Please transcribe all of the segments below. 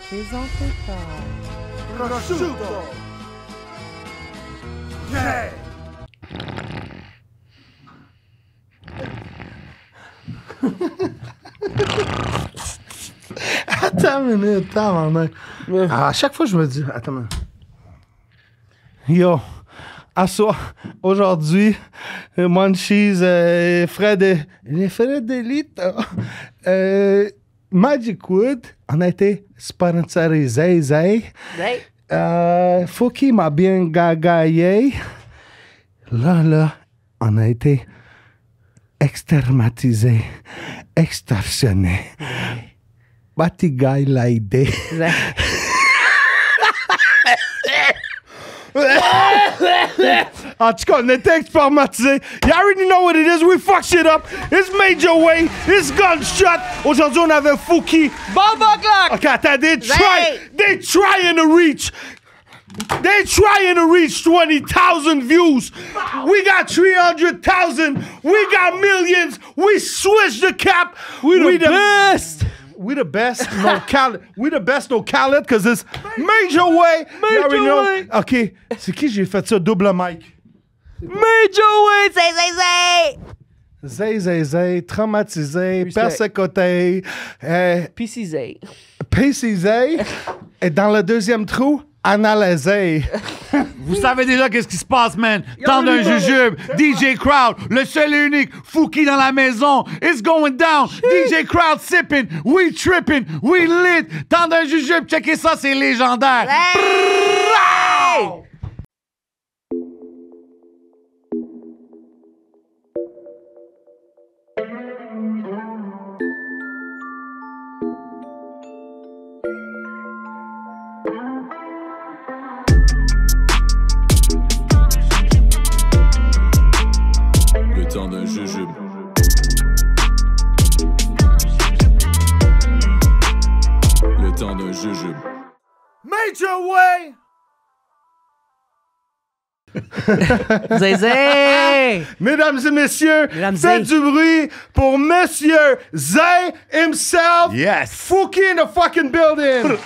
présenté par Prosciutto. Yeah. Attends une minute, à chaque fois, je me dis, attends une minute. Yo, à soir, aujourd'hui, Munchies, Fred Elite, Magic Wood, on a été sponsorisé. Fouki m'a bien gagaillé. Là, on a été extermatisé, extorsionné. Batigaï l'a aidé. En tout cas, on était extermatisé. You already know what it is. We fuck shit up. It's Major Way. It's Gunshot. Aujourd'hui, on avait Fouki. Bomba Clock! OK, attends, they trying to reach 20,000 views. We got 300,000. We got millions. We switched the cap. We the best. We the best, no Khaled. We the best, no Khaled, because it's Major Way. Major Way. OK, c'est qui j'ai fait ça? Double mic. Major Way! Zay, traumatisé, persécuté. PCZ. PCZ. Et dans le deuxième trou, analysé. Vous savez déjà qu'est-ce qui se passe, man. Temps d'un jujube. DJ Crowd, le seul et unique. Fouki dans la maison. It's going down. DJ Crowd sipping. We tripping. We lit. Temps d'un jujube. Checkez ça, c'est légendaire. Le temps d'un jujube. Le temps d'un jujube. Major Way. Zay! Mesdames et messieurs, Mesdames faites Zay. du bruit pour Monsieur Zay himself. Yes. Fouki in the fucking building.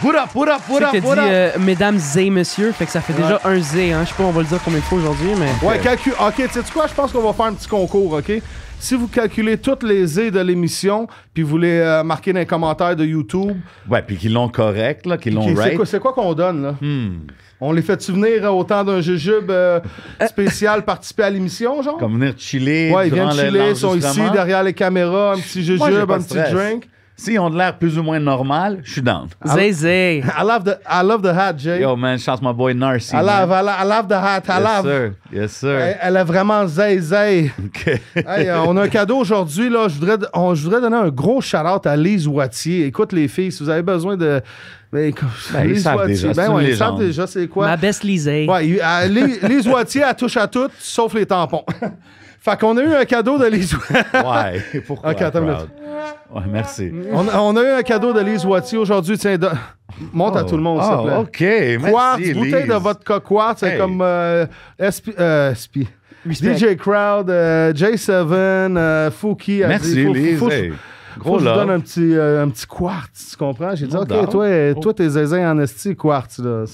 What up, what up, what Tu up, sais what que up? t'as dit Mesdames Zay, monsieur, fait que ça fait déjà un Zay, hein. Je sais pas, on va le dire combien de fois aujourd'hui, mais. Ouais, OK, tu sais quoi? Je pense qu'on va faire un petit concours, OK? Si vous calculez toutes les Z de l'émission, puis vous les marquez dans les commentaires de YouTube. Ouais, puis qu'ils l'ont correct, là, qu'ils l'ont OK, right. c'est quoi qu'on donne, là? On les fait venir au temps d'un jujube spécial participer à l'émission, genre? Comme venir chiller. Ouais, ils viennent durant chiller, ils sont ici l'enregistrement. derrière les caméras, un petit Moi, j'ai jujube, pas un de petit stress. drink. S'ils ont de l'air plus ou moins normal, je suis down. Zay. I love the hat, Jay. Yo, man, chante my boy Narcy. I love the hat. Yes, sir. Elle est vraiment zay. OK. Hey, on a un cadeau aujourd'hui. Là. Je voudrais donner un gros shout-out à Lise Wattier. Écoute, les filles, si vous avez besoin de... ils savent déjà, c'est une ils légende. savent déjà c'est quoi. Ma best Lisée. Ouais, Lise Wattier, elle touche à tout, sauf les tampons. Fait qu'on a eu un cadeau de Lise Ouais, pourquoi? Ok, attends une crowd? Ouais, merci. on a eu un cadeau de Lise Wattier aujourd'hui. Tiens, montre à tout le monde, s'il te plaît. OK, merci, Quartz, Lise. bouteille de vodka Quartz, c'est Hey. comme SP. Respect. DJ Crowd, J7, Fouki. elle Merci, dit, Lise. Faut Hey, que gros je vous donne love. un petit quartz, tu comprends? J'ai dit, No OK, doubt. toi, t'es zézin en esti, quartz, là.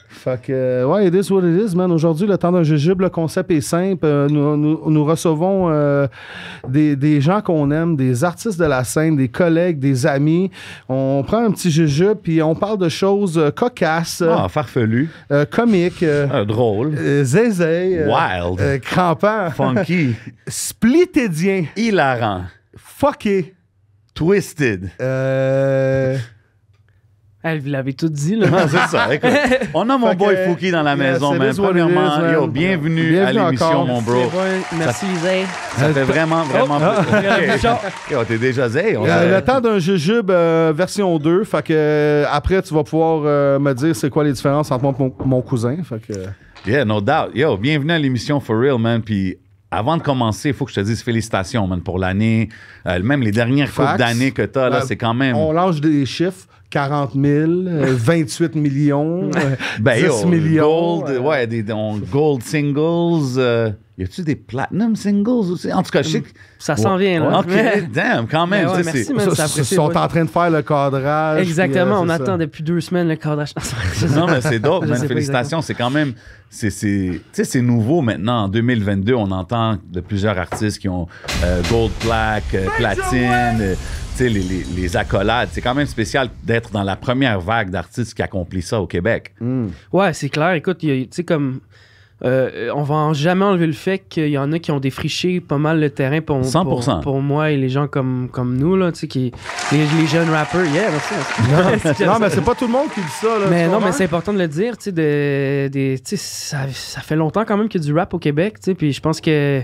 Fait que, ouais, it is what it is, man. Aujourd'hui, le temps d'un jujube, le concept est simple. Nous recevons des gens qu'on aime, des artistes de la scène, des collègues, des amis. On prend un petit jujube, puis on parle de choses cocasses, Farfelu. comiques, Drôle. zézé, Wild. crampant, Funky. splitédien, Hilarant. fucké. Twisted. Elle l'avait tout dit, là. Ah, c'est ça. Écoute, on a mon Fait boy que, Fouki dans la yes, maison, it man. is what it Premièrement, is, man. yo, bienvenue à l'émission, encore. mon bro. Merci Lisée. Ça fait vraiment. Yo, t'es déjà zé. Le temps d'un jujube version 2. Fait que après, tu vas pouvoir me dire c'est quoi les différences entre moi et mon cousin. Fait que... Yeah, no doubt. Yo, bienvenue à l'émission For Real, man. Puis avant de commencer, il faut que je te dise félicitations, man, pour l'année. Même les dernières coupes Facts. d'années que t'as, là, Ben, c'est quand même... On lance des chiffres. 40 000, 28 millions, 10 yo, millions. Gold, ouais, gold singles. Y a-tu des platinum singles aussi? En tout cas, je sais que... Ça s'en vient, là. OK, damn, quand même. Ouais, tu sais, merci, c'est- man. Ça Ils apprécie, sont ouais. en train de faire le cadrage. Exactement, on puis, attend depuis 2 semaines le cadrage. Non, mais c'est dope, Je man. sais pas Félicitations. C'est quand même... Tu sais, c'est nouveau maintenant. En 2022, on entend de plusieurs artistes qui ont gold plaque, platine, tu sais, les accolades. C'est quand même spécial d'être dans la première vague d'artistes qui accomplit ça au Québec. Ouais, c'est clair. Écoute, tu sais, comme. On va jamais enlever le fait qu'il y en a qui ont défriché pas mal le terrain pour 100%. pour moi et les gens comme nous, là, tu sais, les jeunes rappers. Yeah, merci. Non, mais c'est pas tout le monde qui dit ça. Là, Mais tu non, comprends? mais c'est important de le dire, tu sais, tu sais, ça fait longtemps quand même qu'il y a du rap au Québec, tu sais, puis je pense que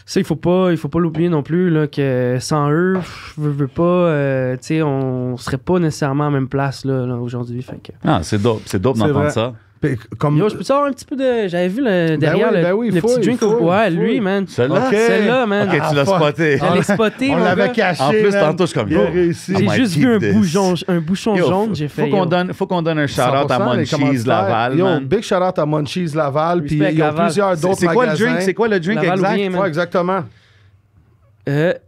ça, il faut pas l'oublier non plus, là, que sans eux, je veux pas, tu sais, on serait pas nécessairement à la même place, là aujourd'hui, fait que... Ah, c'est dope d'entendre vrai. ça. Puis, comme... Yo, je peux te avoir un petit peu de... J'avais vu derrière oui, le faut, petit drink. il faut, Ouais, il faut. lui, man. Celle-là? OK. Celle-là, man. OK, tu l'as fuck. spoté. Je l'ai spoté, On mon l'avait gars. caché. En plus, man. tantôt, je suis comme, Il a yo. réussi. I J'ai might juste keep vu this. un bouchon Yo, jaune, j'ai fait... faut qu'on donne un shout-out à 100% les Munchies commanditaires. Laval, Yo, man. big shout-out à Munchies Laval. Puis Respect, ils ont Laval. plusieurs d'autres C'est quoi le magasins. drink? C'est quoi le drink Laval ou exact? bien, man? Ouais, exactement.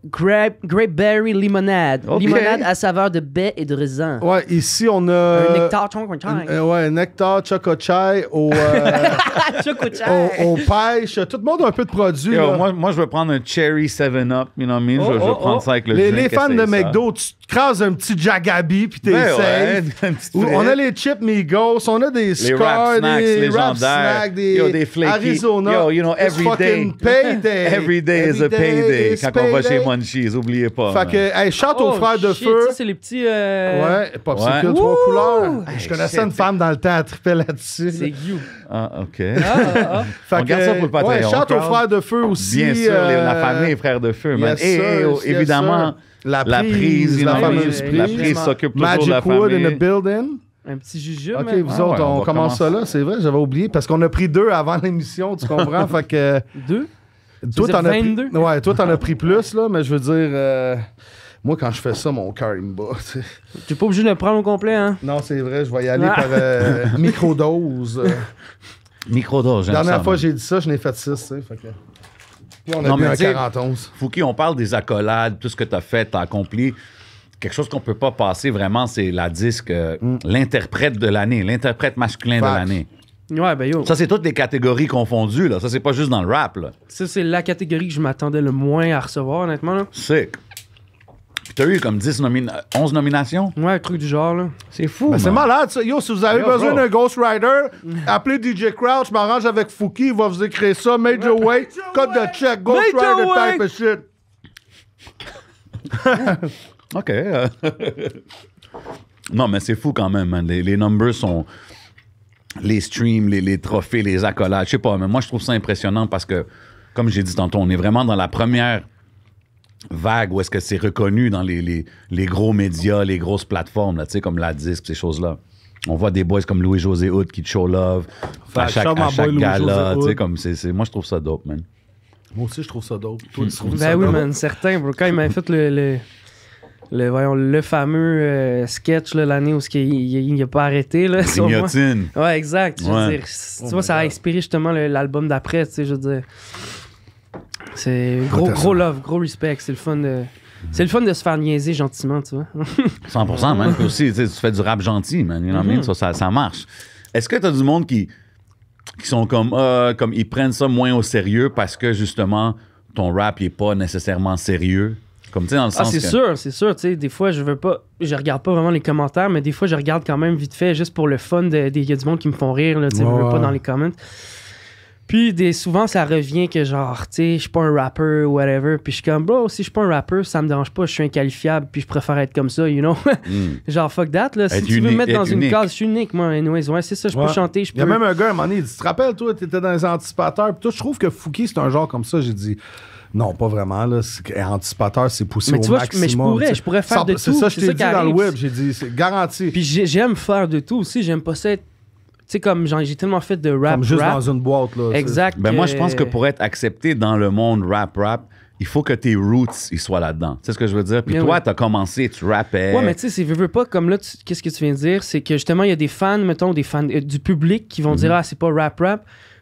Grapeberry limonade. Ok. Limonade à saveur de baie et de raisin. Ouais, ici, on a... Un nectar chong Ouais, nectar, choco chai, au pêche. Tout le monde a un peu de produits. Yo, là. moi, je vais prendre un Cherry 7-Up, you know what I mean? Je vais prendre ça avec le Les drink. fans de essaye ça. McDo, tu te crases un petit Jagabi puis t'es Ouais, safe. ouais, une petite Ou frite. on a les chips Migos, on a des Les scores, rap snacks des rap légendaires. snacks, Des flaky. Arizona. Yo, you know, It's every fucking day. payday. Every day is a payday. is Quand on va payday. chez Munchies, oubliez pas. Fait man. que, hey, chante aux frères de feu. Ça, c'est les petits... Ouais, Popsicle Ouais. 3 Wouh! couleurs. Hey, je connaissais shit. une femme dans le temps, elle trippait là-dessus. C'est You. Ah, OK. Fait On garde ça pour le Patreon. Ouais, chante aux Crowd. frères de feu aussi. Bien sûr, la famille Frères de Feu, man. yes, Et sir, yes, évidemment, sir. La la prise, la you know, fameuse oui, la prise. prise s'occupe toujours de Magic la Wood in famille. the building. Un petit jujube, OK, man. vous Ah autres, ouais, on on va commence ça là, c'est vrai, j'avais oublié, parce qu'on a pris 2 avant l'émission, tu comprends? Fait que... 2? Toi, veux dire t'en as pris... 22? Ouais, toi, t'en as pris plus, là, mais je veux dire... Moi, quand je fais ça, mon cœur, il me bat, tu sais. Tu n'es pas obligé de le prendre au complet, hein? Non, c'est vrai, je vais y aller Ah. par microdose. Microdose, j'aime La dernière ça, fois, man. j'ai dit ça, je n'ai fait 6, tu sais, fait que... Puis on a Non, bu mais un tu sais, 41. Fouki, on parle des accolades, tout ce que tu as fait, tu as accompli. Quelque chose qu'on peut pas passer vraiment, c'est la disque, l'interprète de l'année, l'interprète masculin de Facts. l'année. Ouais, ben yo. Ça, c'est toutes les catégories confondues, là. Ça, c'est pas juste dans le rap, là. Ça, c'est la catégorie que je m'attendais le moins à recevoir, honnêtement, là. Sick. Puis t'as eu comme 11 nominations? Ouais, un truc du genre, là. C'est fou, Ben, c'est man. malade, ça. Yo, si vous avez Yo, besoin bro. d'un Ghost Rider, appelez DJ Crouch, je m'arrange avec Fouki, il va vous écrire ça. Major Way, code de check, Ghost Major Rider Way. type of shit. OK. Non, mais c'est fou quand même, man. Les numbers sont... Les streams, les trophées, les accolades. Je sais pas, mais moi, je trouve ça impressionnant parce que, comme j'ai dit tantôt, on est vraiment dans la première vague où est-ce que c'est reconnu dans les gros médias, les grosses plateformes, là, tu sais, comme la disque, ces choses-là. On voit des boys comme Louis-José Hood qui te show love à Shout chaque my boy gala, Louis-José tu sais, Hood. comme moi, je trouve ça dope, man. Moi aussi, je trouve ça dope. Toi, tu trouves ça Ben oui, dope? man, certain, bro. Quand il m'avait fait le fameux sketch, là, l'année où il a pas arrêté, là, sur moi. Grignotine. Ouais, exact. Je veux Ouais. dire, tu vois, ça a inspiré justement l'album d'après, tu sais, je veux dire. C'est gros love, gros respect. C'est le fun de... C'est le fun de se faire niaiser gentiment, tu vois. 100%, man. Puis aussi, tu sais, tu fais du rap gentil, man. You know what I mean? Ça marche. Est-ce que t'as du monde qui sont comme ils prennent ça moins au sérieux parce que, justement, ton rap, il est pas nécessairement sérieux? Comme, tu sais, dans le Ah, sens c'est que... sûr, tu sais, des fois, je regarde pas vraiment les commentaires, mais des fois, je regarde quand même vite fait, juste pour le fun, il y a du monde qui me font rire, là, tu sais, je veux pas dans les comments. Puis souvent, ça revient que genre, tu sais, je suis pas un rapper ou whatever, puis je suis comme, bro, si je suis pas un rapper, ça me dérange pas, je suis inqualifiable, puis je préfère être comme ça, you know? Genre, fuck that, là, si Être tu veux me unique, mettre dans être une unique. case, je suis unique, moi, anyways, ouais, c'est ça, je peux Ouais. chanter, je Il y a peux... même un gars, à un moment donné, il dit, tu te rappelles, toi, t'étais dans les anticipateurs, puis toi, je trouve que Fouki, c'est un genre comme ça. J'ai dit, non, pas vraiment, là. Anticipateur, c'est poussé Mais au tu vois, maximum. je pourrais faire de C'est tout, ça, je c'est t'ai ça dit qui dans le arrive. web. J'ai dit, c'est garanti. Puis j'aime faire de tout aussi, j'aime pas ça être... Tu sais, comme j'ai tellement fait de rap, Comme juste dans une boîte, là. Exact. Ben moi, je pense que pour être accepté dans le monde rap, il faut que tes roots ils soient là-dedans. Tu sais ce que je veux dire? Puis Yeah, toi, ouais. t'as commencé, tu rappais. Ouais, mais tu sais, c'est veux pas, comme là, qu'est-ce que tu viens de dire? C'est que justement, il y a des fans, mettons, des fans du public qui vont dire, ah, c'est pas rap.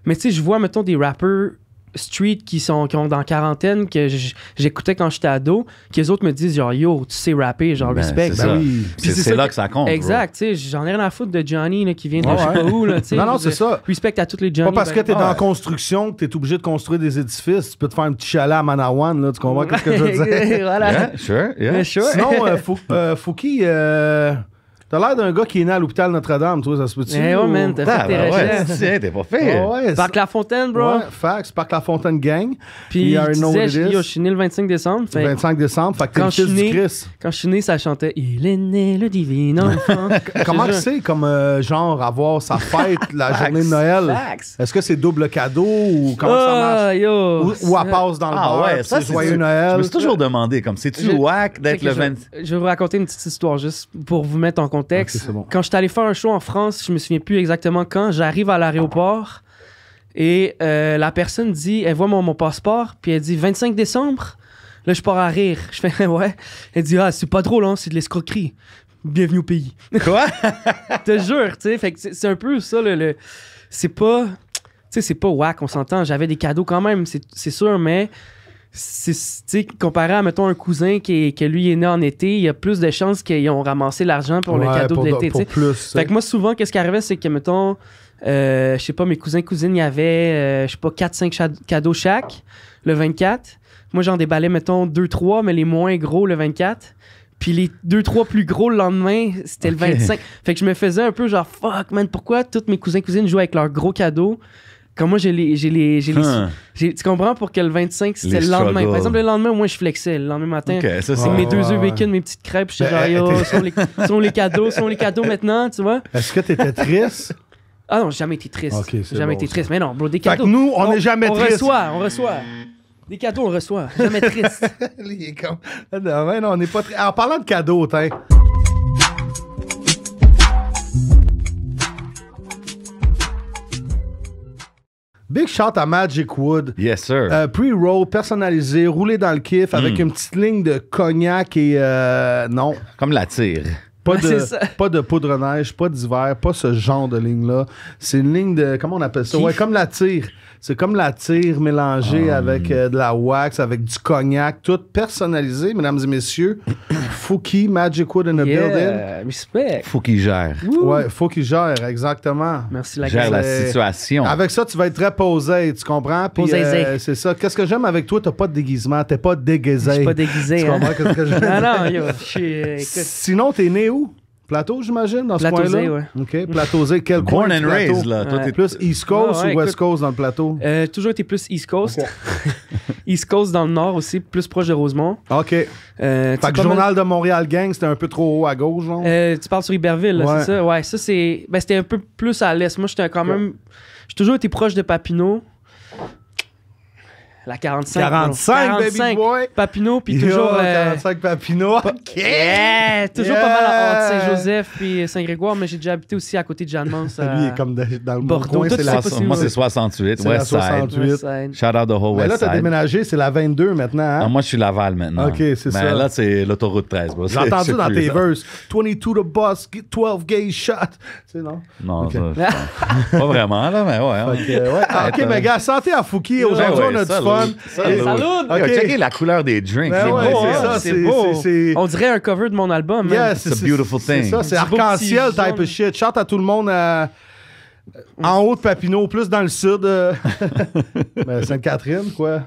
Mais tu sais, je vois, mettons, des rappers street qui ont dans quarantaine que j'écoutais quand j'étais ado, que les autres me disent genre yo, tu sais rapper, genre respect. C'est ça. oui. Puis C'est là que ça compte. Exact, tu sais, j'en ai rien à foutre de Johnny là, qui vient de je sais pas où là, tu sais. Non, c'est ça. Respect à tous les Johnny. Pas parce que t'es ben, dans la construction que t'es obligé de construire des édifices. Tu peux te faire un petit chalet à Manawan, là, tu comprends ce que je veux dire? Voilà. Yeah, sure, yeah. Mais sure. Sinon, Fouki, t'as l'air d'un gars qui est né à l'hôpital Notre-Dame, toi, ça se peut-tu? Eh ouais, man, t'as fait Ah, tes ben ouais, recherches. tiens, t'es pas fait. Ouais, Parc La Fontaine, bro. Ouais, facts, Parc La Fontaine Gang. Puis You tu know what disais, it is. yo, je suis né le 25 décembre. Le 25 décembre, fait que t'es Quand le je fils suis du né- Christ. Quand je suis né, ça chantait Il est né le divin enfant. Comment Je que te c'est comme genre avoir sa fête la journée de Noël? Facts. Est-ce que c'est double cadeau ou comment ça marche? Ah, yo. Ou elle passe dans le Ah bar, ouais, puis ça c'est joyeux Je Noël. me suis toujours demandé, comme, c'est-tu Je- whack d'être le 20... Je vais vous raconter une petite histoire juste pour vous mettre en contexte. Ok, c'est bon. Quand je suis allé faire un show en France, je me souviens plus exactement quand, j'arrive à l'aéroport et la personne dit, elle voit mon passeport, puis elle dit 25 décembre. Là, je pars à rire. Je fais ouais. Elle dit ah, c'est pas drôle, hein, c'est de l'escroquerie. Bienvenue au pays. Quoi? Je te jure, tu sais. Fait que c'est un peu ça, c'est pas. Tu sais, c'est pas whack, on s'entend. J'avais des cadeaux quand même, c'est sûr, mais. Tu sais, comparé à, mettons, un cousin que lui est né en été, il y a plus de chances qu'ils ont ramassé l'argent pour le Ouais, cadeau pour de l'été, pour tu sais. plus. Fait que moi, souvent, qu'est-ce qui arrivait, c'est que, mettons, je sais pas, mes cousins, cousines, il y avait, je sais pas, 4-5 cadeaux chaque, le 24. Moi, j'en déballais, mettons, 2-3, mais les moins gros, le 24. Puis les 2-3 plus gros le lendemain, c'était le 25. Fait que je me faisais un peu genre, fuck, man, pourquoi tous mes cousins, cousines jouent avec leurs gros cadeaux? Comme moi, tu comprends, pour que le 25, c'était Les le lendemain. struggles. Par exemple, le lendemain, moi, je flexais. Le lendemain matin, Ok, ça, c'est c'est... mes 2 œufs ouais. bacon, mes petites crêpes. J'étais genre, Ben, yo, sont les cadeaux maintenant, tu vois? Est-ce que t'étais triste? Ah non, j'ai jamais été triste. Ok, c'est jamais bon, été ça. triste. Mais non, bro, des Fait cadeaux. que nous, on n'est jamais triste. On reçoit. Des cadeaux, on reçoit. Jamais triste. Il est comme... Non, ouais, non, on n'est pas très... En parlant de cadeaux, t'in. Big shot à Magic Wood. Yes, sir. Pre-roll, personnalisé, roulé dans le kiff avec une petite ligne de cognac et non, Comme la tire. pas Ouais, c'est ça. pas de poudre neige, pas d'hiver, pas ce genre de ligne-là. C'est une ligne de, comment on appelle ça? Kiff. Ouais, comme la tire. C'est comme la tire mélangée avec de la wax, avec du cognac, tout personnalisé, mesdames et messieurs. Fouki, Magic Wood in the building. Yeah, respect. Faut qu'il gère. Ouais, faut qu'il gère, exactement. Merci la Gère la C'est- situation. Avec ça, tu vas être très posé, tu comprends? Puis, Posé. c'est ça. Qu'est-ce que j'aime avec toi? T'as pas de déguisement, t'es pas déguisé. Je suis pas déguisé. Tu Hein. comprends qu'est-ce que j'aime? Non, non, yo, je suis. Écoute, Sinon, t'es né où? Plateau, j'imagine, dans ce Plateausé, coin-là? ouais. OK, Plateausé. Quel coin Born du and plateau? raised, là. Toi, Ouais. t'es Plus East Coast Ouais, ou West écoute. Coast dans le plateau? toujours été plus East Coast. East Coast dans le nord aussi, plus proche de Rosemont. OK. Fait que Journal de Montréal Gang, c'était un peu trop haut à gauche, genre? Tu parles sur Iberville, là, Ouais. c'est ça? Ouais, ça c'est. Ben, c'était un peu plus à l'est. Moi, j'étais quand même. J'ai toujours été proche de Papineau. La 45. 45, bro. baby boy! Papineau, puis Yo, toujours. 45 Papineau. Yeah! Toujours Yeah! pas mal entre Saint-Joseph puis Saint-Grégoire, mais j'ai déjà habité aussi à côté de Jeanne-Mance. Lui, il est comme dans le Bordeaux, coin, toi, c'est tu la... sais pas si- Moi, c'est 68, C'est la West Side. 68. Shout out the whole Mais là, West t'as Side. déménagé, c'est la 22 maintenant, hein? Ah, moi, je suis Laval maintenant. Ok, c'est Mais ça. là, c'est l'autoroute 13. bro. J'ai entendu Je sais dans plus, tes là. verses, 22 the boss, 12 gay shot. Tu sais, non? Non, Ok. ça, pas vraiment, là, mais ouais. Fait que, ouais. Ah, ok, mais gars, santé à Fouki. Aujourd'hui, on a du fun. Salut! Ok. Checkez la couleur des drinks. Ben c'est ouais, beau, c'est hein? ça, c'est beau. c'est- On dirait un cover de mon album. man. Yeah, It's a beautiful c'est thing. ça, c'est Du beau arc-en-ciel petit type jaune. of shit. Chante à tout le monde en haut de Papineau, plus dans le sud. Ben, Sainte-Catherine, quoi.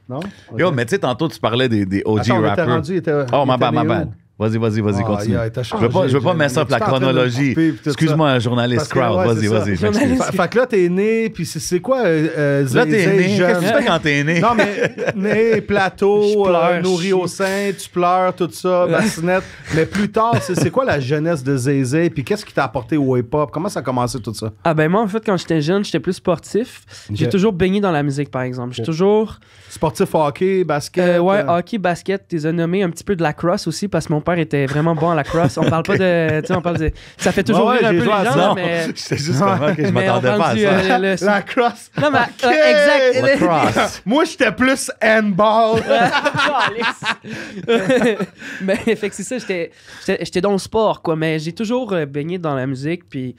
Non? Yo, Ok. mais tu sais, tantôt, tu parlais des OG Attends, on était rappers. rendu, il était- Oh, il my était bad, my né bad. où? Vas-y, Ah, continue. yeah, t'as Je veux pas changé, mess up la t'es en train de me chronologie. couper, puis tout ça. Excuse-moi, journaliste Parce que, crowd. ouais, Vas-y, c'est ça. vas-y. je Journaliste. m'excuse. Fait que là, t'es né, puis c'est quoi Là, Zé t'es né. jeune? Qu'est-ce que tu fais quand t'es né? Non, mais né, plateau, Je pleure, nourri je au sein, tu pleures, tout ça, bassinette. Mais plus tard, c'est quoi la jeunesse de Zézé? Puis qu'est-ce qui t'a apporté au hip-hop? Comment ça a commencé tout ça? Ah ben moi, en fait, quand j'étais jeune, j'étais plus sportif. J'ai Ok. toujours baigné dans la musique, par exemple. J'ai toujours... Sportif hockey, basket? ouais, hockey, basket, t'es nommé un petit peu de la crosse aussi, parce que mon père était vraiment bon à la crosse. On parle pas de... Tu sais, on parle de... Ça fait toujours Ouais, rire un j'ai peu les joué à gens, ça. là, Non, mais... c'est juste comment que je mais m'attendais on pas à rendu, ça. La crosse. Non, mais... Ok. exact. Lacrosse. Moi, j'étais plus handball. Mais fait que c'est ça, j'étais dans le sport, quoi. Mais j'ai toujours baigné dans la musique, puis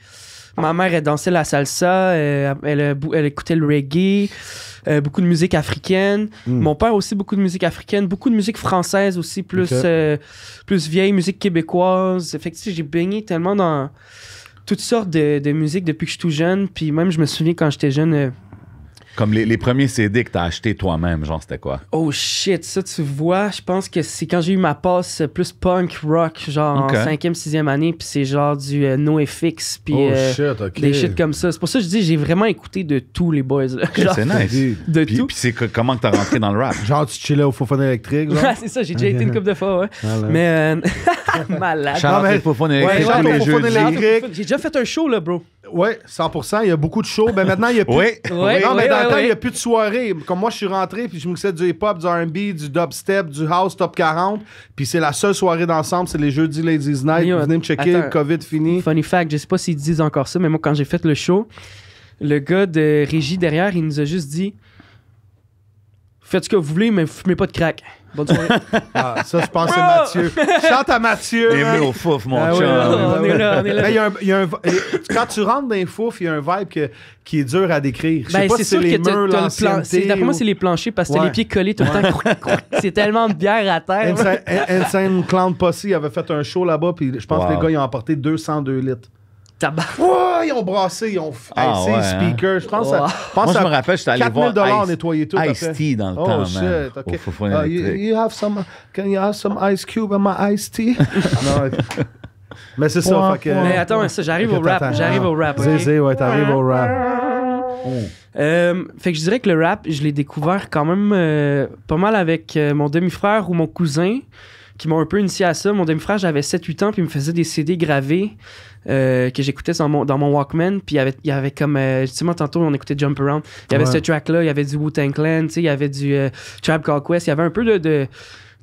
Ma mère, elle dansait la salsa, elle écoutait le reggae, beaucoup de musique africaine. Mon père aussi, beaucoup de musique africaine, beaucoup de musique française aussi, plus vieille, musique québécoise. Fait que, tu sais, j'ai baigné tellement dans toutes sortes de musique depuis que je suis tout jeune. Puis même, je me souviens quand j'étais jeune... Comme les premiers CD que t'as acheté toi-même, genre, c'était quoi? Oh shit, ça tu vois, je pense que c'est quand j'ai eu ma passe plus punk rock, genre en 5e, 6e année, puis c'est genre du NoFX, puis des shit comme ça. C'est pour ça que je dis, j'ai vraiment écouté de tous les boys. Là. Genre, c'est nice. De Puis tout. c'est comment que t'as rentré dans le rap? Genre, tu chillais au Fofone électrique, genre? Ouais, c'est ça, j'ai déjà été une couple de fois, ouais. Voilà. Mais malade. Charles Fofone électrique ouais, tous les Fofone jeudis. électrique. J'ai déjà fait un show, là, bro. Oui, 100%. Il y a beaucoup de shows. Ben maintenant, il n'y a plus. Oui. Ouais, Non, mais dans le temps, il ouais. n'y a plus de soirées. Comme moi, je suis rentré, puis je mixais du hip-hop, du R&B, du dubstep, du house top 40. Puis c'est la seule soirée d'ensemble, c'est les jeudis Ladies Night. Yo, Venez me checker, attends. COVID fini. Funny fact, je sais pas s'ils disent encore ça, mais moi, quand j'ai fait le show, le gars de régie derrière, il nous a juste dit faites ce que vous voulez, mais fumez pas de crack. Bonne soirée. Ah, ça, je pense que c'est Mathieu. Chante à Mathieu. Bienvenue hein. au fouf, mon Ah chum. oui, On est là. Mais il y a un quand tu rentres dans les fouf, il y a un vibe qui est dur à décrire. Je sais Ben, pas c'est si c'est sûr les que murs, d'après moi, l'ancienneté. c'est les planchers parce que t'as Ouais. les pieds collés tout le temps. C'est tellement de bière à terre. Insane Clown Posse avait fait un show là-bas, puis je pense Wow. que les gars, ils ont emporté 202 litres. Tabac. Ouais, ils ont brassé, ils ont Ah, hey, ouais, speakers. Je pense Wow. à, Moi, je me rappelle, j'étais allé 4 000 voir nettoyer tout. après. Ice-T dans le Oh, temps, shit, man. OK. Au Fofone You électrique. can you have some ice cube in my iced tea? Non, mais c'est ça. Fait que, Mais attends, ça, j'arrive au rap. J'arrive au rap. ok? Zézé, ouais, t'arrives au rap. Fait que je dirais que le rap, je l'ai découvert quand même pas mal avec mon demi-frère ou mon cousin qui m'ont un peu initié à ça. Mon demi-frère, j'avais 7-8 ans, puis il me faisait des CD gravés que j'écoutais dans mon Walkman. Puis il y avait comme, justement, tantôt, on écoutait Jump Around. Il y avait Ouais. ce track-là, il y avait du Wu-Tang Clan, tu sais, il y avait du Tribe Called Quest. Il y avait un peu de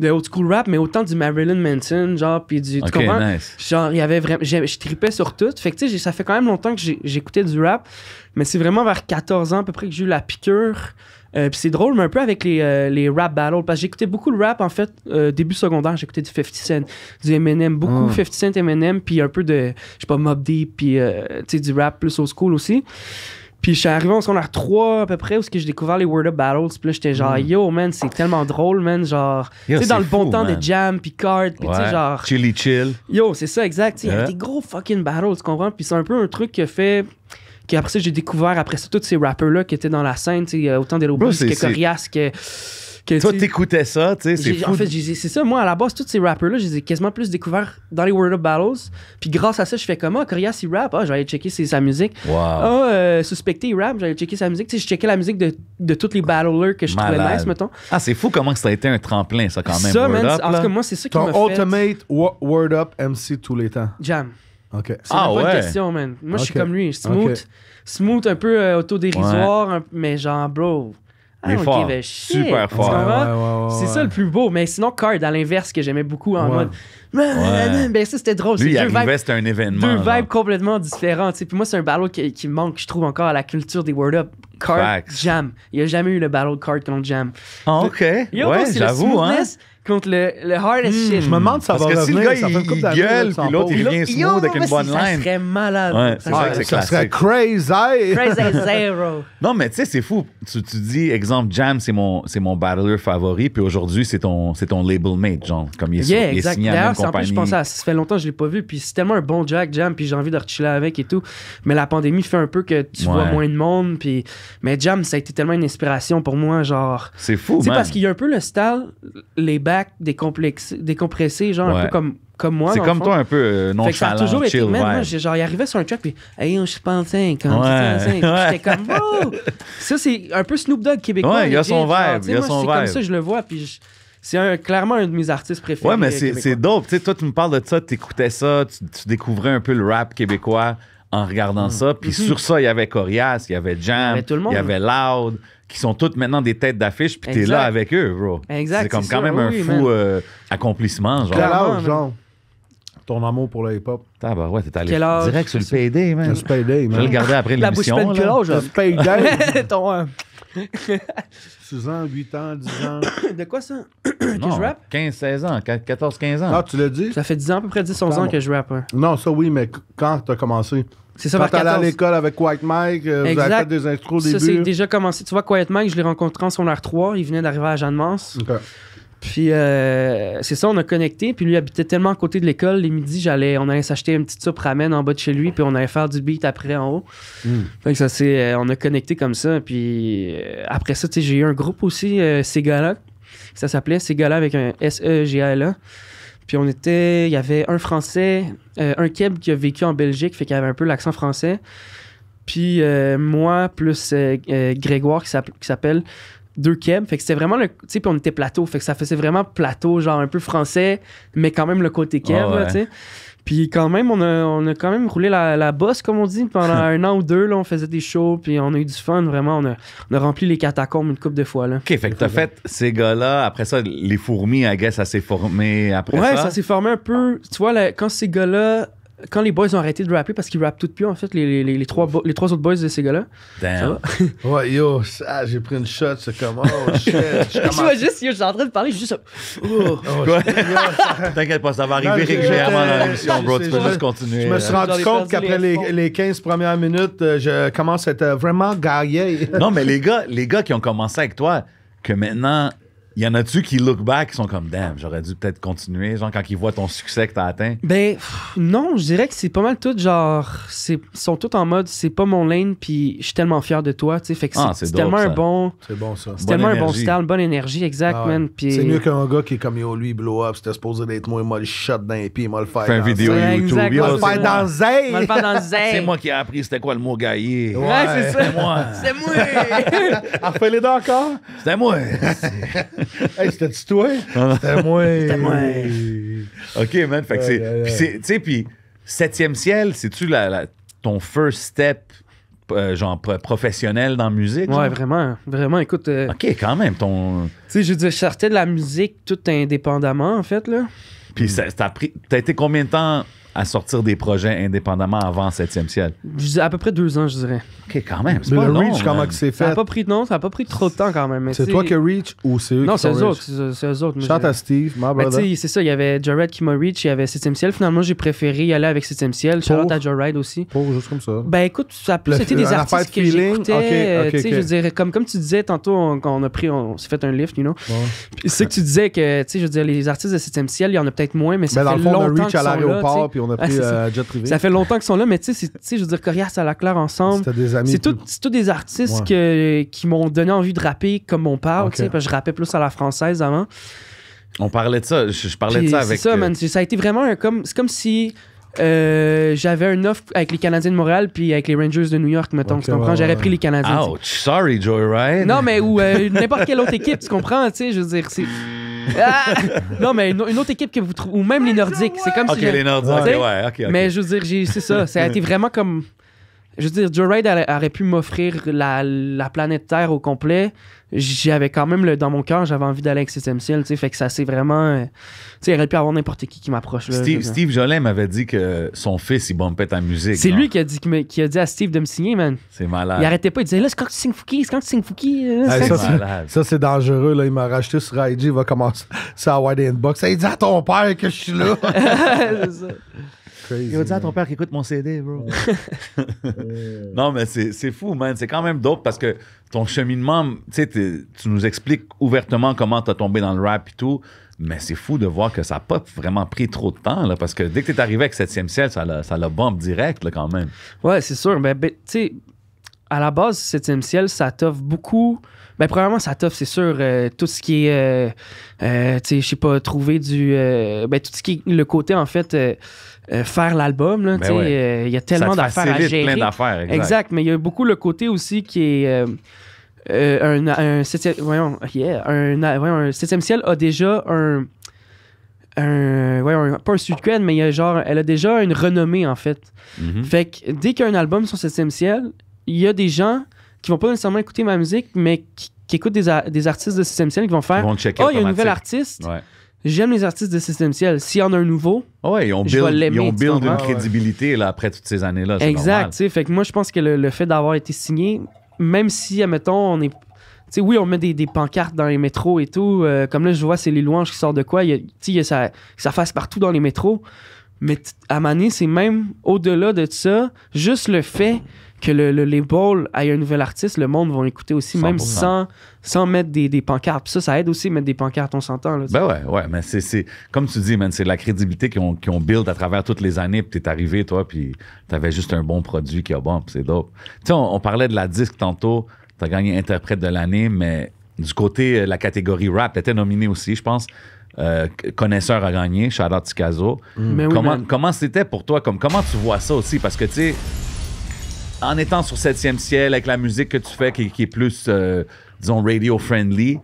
old school rap, mais autant du Marilyn Manson, genre, puis du... Ok, tu comprends? nice. Genre, il y avait vraiment... Je tripais sur tout. Fait que, tu sais, ça fait quand même longtemps que j'écoutais du rap, mais c'est vraiment vers 14 ans à peu près que j'ai eu la piqûre. Puis c'est drôle, mais un peu avec les rap battles, parce que j'écoutais beaucoup le rap, en fait, début secondaire, j'écoutais du 50 Cent, du Eminem, beaucoup 50 Cent, Eminem, puis un peu de, je sais pas, Mobb Deep, puis, tu sais, du rap plus old school aussi. Puis je suis arrivé en secondaire 3 à peu près où j'ai découvert les Word Up Battles. Puis là, j'étais genre, yo, man, c'est tellement drôle, man. Genre, Yo, tu sais, dans c'est le bon fou, temps man. de Jam, puis Card, puis tu sais, Ouais. genre... Chili chill. Yo, c'est ça, exact. Tu sais, il y Yeah. avait des gros fucking battles, tu comprends? Puis c'est un peu un truc qui a fait... Qu'après ça, j'ai découvert, après ça, tous ces rappers-là qui étaient dans la scène, tu sais, autant des Bro, Lobos c'est- que Corias, que Toi, tu sais, t'écoutais ça, tu sais, c'est fou. en fait, c'est ça, moi, à la base, tous ces rappers-là, je les ai quasiment plus découverts dans les Word Up Battles. Puis grâce à ça, je fais comment? Corias, il rap. Ah, je vais aller checker sa musique. Wow. Ah, Suspecté, il rap. J'allais checker sa musique. Tu sais, je checkais la musique de tous les battlers que je trouvais Malade. nice, mettons. Ah, c'est fou comment ça a été un tremplin, ça, quand même. Ça, Word man, Up, en tout là. cas, moi, c'est ça qui Ton m'a fait... ultimate Word Up MC de tous les temps. Jam. OK. C'est Ah, même pas ouais. une question, man. Moi, je suis Ok. comme lui. Smooth. Ok. Smooth, un peu autodérisoire, mais genre, bro... Il est I don't fort. give a shit. Super Tu fort. comprends? Ouais, C'est ça le plus beau. Mais sinon, Card, à l'inverse, que j'aimais beaucoup en mode... Ben ça, c'était drôle. Lui, il C'est deux arrivait, vibes- c'était un événement. deux genre. vibes complètement différentes. tu sais. Puis moi, c'est un battle qui manque, je trouve, encore à la culture des Word Up. Card, Facts. Jam. Il n'y a jamais eu le battle Card contre Jam. Ah, OK. Yo, Ouais, c'est le j'avoue, hein. smoothness contre le hard as shit. Je me demande si ça Parce va que si le revenir. gars, ça fait une couple il d'années, là, gueule, que ça puis l'autre, en il pose. vient smooth avec une bonne Ça line. serait malade. Ouais, c'est vrai que c'est Ça serait classique. crazy. Crazy Zero. Non, mais tu sais, c'est fou. Tu dis, exemple, Jam, c'est mon battler favori, puis aujourd'hui, c'est ton label mate, genre. Comme il est, Yeah, il est exact. signé à la même D'ailleurs, c'est en plus, compagnie. je pensais à ça. Ça fait longtemps que je l'ai pas vu. Puis c'est tellement un bon Jack Jam. Puis j'ai envie de rechiller avec et tout. Mais la pandémie fait un peu que tu vois Ouais. moins de monde. Puis... Mais Jam, ça a été tellement une inspiration pour moi. Genre. C'est fou, Tu sais, man. parce qu'il y a un peu le style, les backs décompressés, genre un Ouais. peu comme moi. C'est dans le comme fond. toi, un peu Fait que ça a nonchalant, toujours été, chill man, moi, vibe. genre, il arrivait sur un track, puis, hey, je suis pas en 5, quand Ouais. J'étais comme, oh! Ça, c'est un peu Snoop Dogg québécois. Ouais, il y a legit, son genre, vibe, tu sais, il y a moi, son c'est comme vibe. ça, je le vois, puis c'est clairement un de mes artistes préférés. Ouais, mais c'est québécois. dope. Tu sais, toi, tu me parles de ça, t'écoutais ça, tu découvrais un peu le rap québécois en regardant ça. Puis sur ça, il y avait Corias, il y avait Jam, Il y avait tout le monde. il y avait Loud, qui sont toutes maintenant des têtes d'affiche, puis t'es Exact. là avec eux, bro. Exact, C'est comme c'est quand ça, même un oui, fou man. accomplissement, genre. Quel Clairement, âge, genre? Ton amour pour le hip-hop. Ouais, t'es allé Quel âge? direct sur le PD, man. C'est payday, Je vais man. le garder après La bouche l'émission. pleine que là. l'âge, là. C'est payday. Ton, 6 ans, 8 ans, 10 ans. de quoi ça? je rappe? 15-16 ans, 14-15 ans. Ah, tu l'as dit? Ça fait 10 ans, à peu près 10-11 ans que je rappe. Ouais. Non, ça oui, mais quand t'as commencé? C'est ça, Quand vers t'allais à 14. l'école avec White Mike, vous avez Exact. fait des intros au Ça, c'est début? déjà commencé. Tu vois, Quiet Mike, je l'ai rencontré en secondaire 3. Il venait d'arriver à Jeanne-Mance. OK. Puis c'est ça, on a connecté. Puis lui habitait tellement à côté de l'école. Les midis, on allait s'acheter une petite soupe ramen en bas de chez lui. Puis on allait faire du beat après en haut. Fait que ça, on a connecté comme ça. Puis après ça, tu sais, j'ai eu un groupe aussi, Segala. Ça s'appelait Segala avec un S-E-G-A-L-A. Puis il y avait un Français, un Keb qui a vécu en Belgique. Fait qu'il y avait un peu l'accent français. Puis moi, plus Grégoire qui s'appelle 2 Keb. Fait que c'était vraiment tu sais, puis on était plateau. Fait que ça faisait vraiment plateau, genre un peu français, mais quand même le côté Keb, là, tu sais. Puis quand même, on a quand même roulé la bosse, comme on dit, pendant 1 an ou 2. Là, on faisait des shows, puis on a eu du fun, vraiment. On a rempli les catacombes une couple de fois, là. OK, fait que t'as fait ces gars-là. Après ça, les fourmis, I guess, ça s'est formé après ça. Ouais, ça s'est formé un peu. Tu vois, quand ces gars-là... Quand les boys ont arrêté de rapper, parce qu'ils rappent tout plus, en fait, les trois autres boys de ces gars-là. Damn. Ouais, yo, j'ai pris une shot, c'est comme, oh shit. Tu vois juste, je suis en train de parler, je suis juste... Oh. T'inquiète pas, ça va Non, arriver régulièrement dans l'émission, bro. Tu peux je- juste continuer. Je me suis rendu J'en ai compte perdu qu'après les les 15 premières minutes, je commence à être vraiment gaillé. Non, mais les gars qui ont commencé avec toi, que maintenant, y en a-tu qui look back, qui sont comme, damn, j'aurais dû peut-être continuer, genre quand ils voient ton succès que t'as atteint? Ben, non, je dirais que c'est pas mal tout, genre, ils sont tous en mode, c'est pas mon lane, puis je suis tellement fier de toi, tu sais, fait que Ah, c'est c'est tellement dope, un ça. bon... C'est bon, ça. C'est Bonne tellement un bon énergie. style, bonne énergie, exact, Ah ouais. man. Puis... C'est mieux qu'un gars qui est comme, yo, lui, blow up, c'était supposé d'être moi, il m'a le shot dans les pieds, il m'a le fait. Fais une vidéo Ouais, YouTube. exact, yo, ouais, Il m'a le c'est fait moi. dans Zay. On va le faire dans le zay. C'est moi qui ai appris c'était quoi le mot gaillé. Ouais, c'est ça. C'était moi. C'est moi. Ah, fais les dents encore? C'était moi. Hey, c'était-tu toi? C'était moi. C'était moi. OK, man. Fait que c'est... Ouais. Puis tu sais, puis 7e ciel, c'est-tu ton first step, genre professionnel dans la musique? Ouais, genre? vraiment, vraiment, écoute, tu OK, quand même, ton... sais, je veux dire, je sortais de la musique tout indépendamment, en fait, là. Puis t'as été combien de temps à sortir des projets indépendamment avant 7e ciel? Je dis à peu près 2 ans, je dirais. OK, quand même, c'est Mais pas le long, reach, comment man. que c'est Ça a fait? pas pris trop de temps quand même. mais C'est tu toi sais- qui reach ou c'est eux Non, qui c'est sont eux reach? autres. C'est eux autres. moi, Shout je- à Steve, my Ben, brother. tu sais, c'est ça, il y avait Jared qui m'a reach, il y avait 7e ciel. Finalement, j'ai préféré y aller avec 7e ciel. Shout Pour? à Jared aussi. Pas juste comme ça. Ben écoute, ça a plus Le- été des un affaire artistes de que feeling? j'écoutais. Ok, tu sais, ok. je veux dire, comme tu disais tantôt, on s'est fait un lift, you know. Ouais. Puis c'est que tu disais que, tu sais, je veux dire, les artistes de 7e ciel, il y en a peut-être moins, mais ça Ben, dans fait le fond, on a longtemps reach qu'ils à sont là, tu sais. l'aéroport, puis on a Ah, pris c'est ça. jet privé. Ça fait longtemps qu'ils sont là, mais tu sais, je veux dire, Corias à la claire ensemble. C'était des amis. C'est tous des artistes qui m'ont donné envie de rapper comme on parle, Ok. tu sais, parce que je rappais plus à la française avant. On parlait de ça, je parlais Puis de ça c'est avec... ça, man. Ça a été vraiment c'est comme si j'avais un offre avec les Canadiens de Montréal puis avec les Rangers de New York, mettons. Ok, tu comprends? ouais, J'aurais ouais. pris les Canadiens. tu sais. Ouch, sorry, Joyride. Non, mais ou n'importe quelle autre équipe, tu comprends? Tu sais, je veux dire, c'est. Ah! Non, mais une autre équipe que vous trouvez. Ou même les Nordiques. C'est comme OK, si. les Nordiques, Tu sais, ouais, OK. Mais je veux dire, c'est ça. Ça a été vraiment comme. Je veux dire, Joe Ride aurait pu m'offrir la planète Terre au complet. J'avais quand même, dans mon cœur, j'avais envie d'aller avec 7e ciel, tu sais. Fait que ça c'est vraiment. Tu sais, il aurait pu avoir n'importe qui m'approche. Là, Steve Jolin m'avait dit que son fils, il bumpait ta musique. C'est genre. lui qui a dit à Steve de me signer, man. C'est malade. Il arrêtait pas, il disait là, c'est quand tu signes Fouki, c'est quand tu signes Fouki. Hey, c'est ça, quand- malade. Ça, c'est dangereux. Là. Il m'a racheté sur IG. Il va commencer ça à avoir des inbox. Hey, dis à ton père que je suis là. C'est ça. Crazy. Il va dire à ton père qu'il écoute mon CD, bro. Non, mais c'est fou, man. C'est quand même dope parce que ton cheminement, tu sais, tu nous expliques ouvertement comment t'as tombé dans le rap et tout, mais c'est fou de voir que ça n'a pas vraiment pris trop de temps, là, parce que dès que t'es arrivé avec 7e ciel, ça l'a bump direct, là, quand même. Ouais, c'est sûr. Ben, tu sais, à la base, 7e ciel, ça t'offre beaucoup. Ben, premièrement, ça t'offre, c'est sûr, tout ce qui est, tu sais, je sais pas, trouver du. Ben, tout ce qui est le côté, en fait, faire l'album, là, Ben tu sais, ouais. il y a tellement Ça te d'affaires à facilite gérer. plein d'affaires, Exact, mais il y a beaucoup le côté aussi qui est. Un 7e. Voyons, yeah. Un 7e ciel a déjà pas un sucre, mais il y a genre, elle a déjà une renommée, en fait. Mhm. Fait que dès qu'il y a un album sur 7e ciel, il y a des gens qui vont pas nécessairement écouter ma musique, mais qui écoutent des artistes de 6e ciel qui vont faire Ils vont checker oh, il y a un automatique. nouvel artiste. Ouais. J'aime les artistes de 6e ciel. S'il y en a un nouveau, Ouais, ils ont Je vais build, l'aimer, ils ont tu build comprends? une crédibilité là, après toutes ces années-là. C'est exact. normal. Tu sais, fait que moi, je pense que le fait d'avoir été signé, même si, admettons, on est. Tu sais, oui, on met des pancartes dans les métros et tout. Comme là, je vois, c'est les louanges qui sortent de quoi. Il y a ça fasse partout dans les métros. Mais à Mané, c'est même au-delà de ça, juste le fait que le label ait un nouvel artiste, le monde va écouter aussi, 100%. Même sans mettre des pancartes. Puis ça aide aussi à mettre des pancartes, on s'entend. Là, ben ouais, mais c'est comme tu dis, man, c'est la crédibilité qu'ils ont build à travers toutes les années, puis t'es arrivé, toi, puis t'avais juste un bon produit qui est bon, puis c'est dope. Tu sais, on parlait de la disque tantôt, t'as gagné interprète de l'année, mais du côté la catégorie rap, t'étais nominé aussi, je pense. Connaisseur a gagné, shout out Tikazo. Comment c'était pour toi? Comment tu vois ça aussi? Parce que, tu sais, en étant sur 7e ciel, avec la musique que tu fais qui est plus, disons, radio-friendly,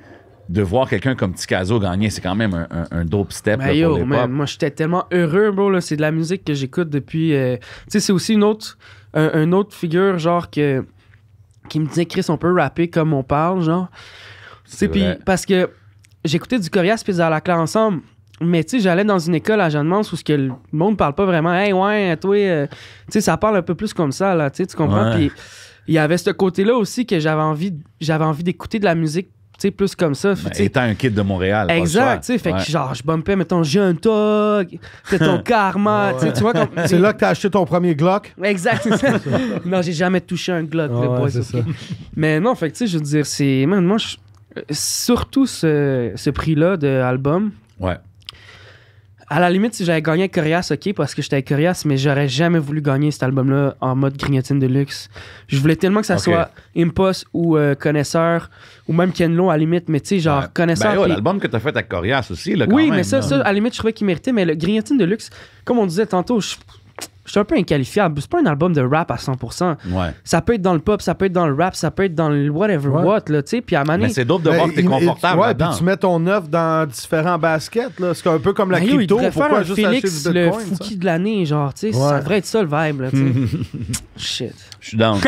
de voir quelqu'un comme Tikazo gagner, c'est quand même un dope step là, pour l'hip-hop. Moi, j'étais tellement heureux, bro. Là. C'est de la musique que j'écoute depuis... tu sais, c'est aussi une autre figure, genre, qui me disait, Chris, on peut rapper comme on parle, genre. Puis parce que j'écoutais du Corias puis à la claire ensemble. Mais tu sais, j'allais dans une école à Jeanne-Mance où ce que le monde parle pas vraiment. Hey, ouais, toi, tu sais, ça parle un peu plus comme ça, là, tu comprends? Puis il y avait ce côté-là aussi que j'avais envie d'écouter de la musique, tu sais, plus comme ça. Ben, étant un kid de Montréal. Exact, tu sais, fait que genre, je bumpais, mettons, j'ai un tog, c'est ton karma, tu vois. Comme, c'est là que t'as acheté ton premier Glock? Exact, c'est ça. Non, j'ai jamais touché un Glock, le boy, c'est ça. Mais non, fait que tu sais, je veux dire, c'est. Man, moi, surtout ce prix-là d'album. Ouais. À la limite, si j'avais gagné avec Corias, OK, parce que j'étais avec Corias, mais j'aurais jamais voulu gagner cet album-là en mode Grignotine de luxe. Je voulais tellement que ça soit Impost ou Connaisseur, ou même Ken Lo, à la limite, mais tu sais, genre Connaisseur. Ben, l'album que t'as fait avec Corias aussi, là, quand oui, même. Mais ça, à la limite, je trouvais qu'il méritait, mais le Grignotine de luxe, comme on disait tantôt, je suis un peu inqualifiable. C'est pas un album de rap à 100%. Ouais. Ça peut être dans le pop, ça peut être dans le rap, ça peut être dans le whatever what, là, tu sais. Puis à Mané. Mais c'est dope de voir que t'es confortable là-dedans. Puis tu mets ton œuvre dans différents baskets, là. C'est un peu comme la crypto. Pourquoi juste Félix, acheter du Bitcoin, le Fouki de l'année, genre, tu sais. Ça devrait être ça le vibe, là, tu sais. Shit. Je suis down.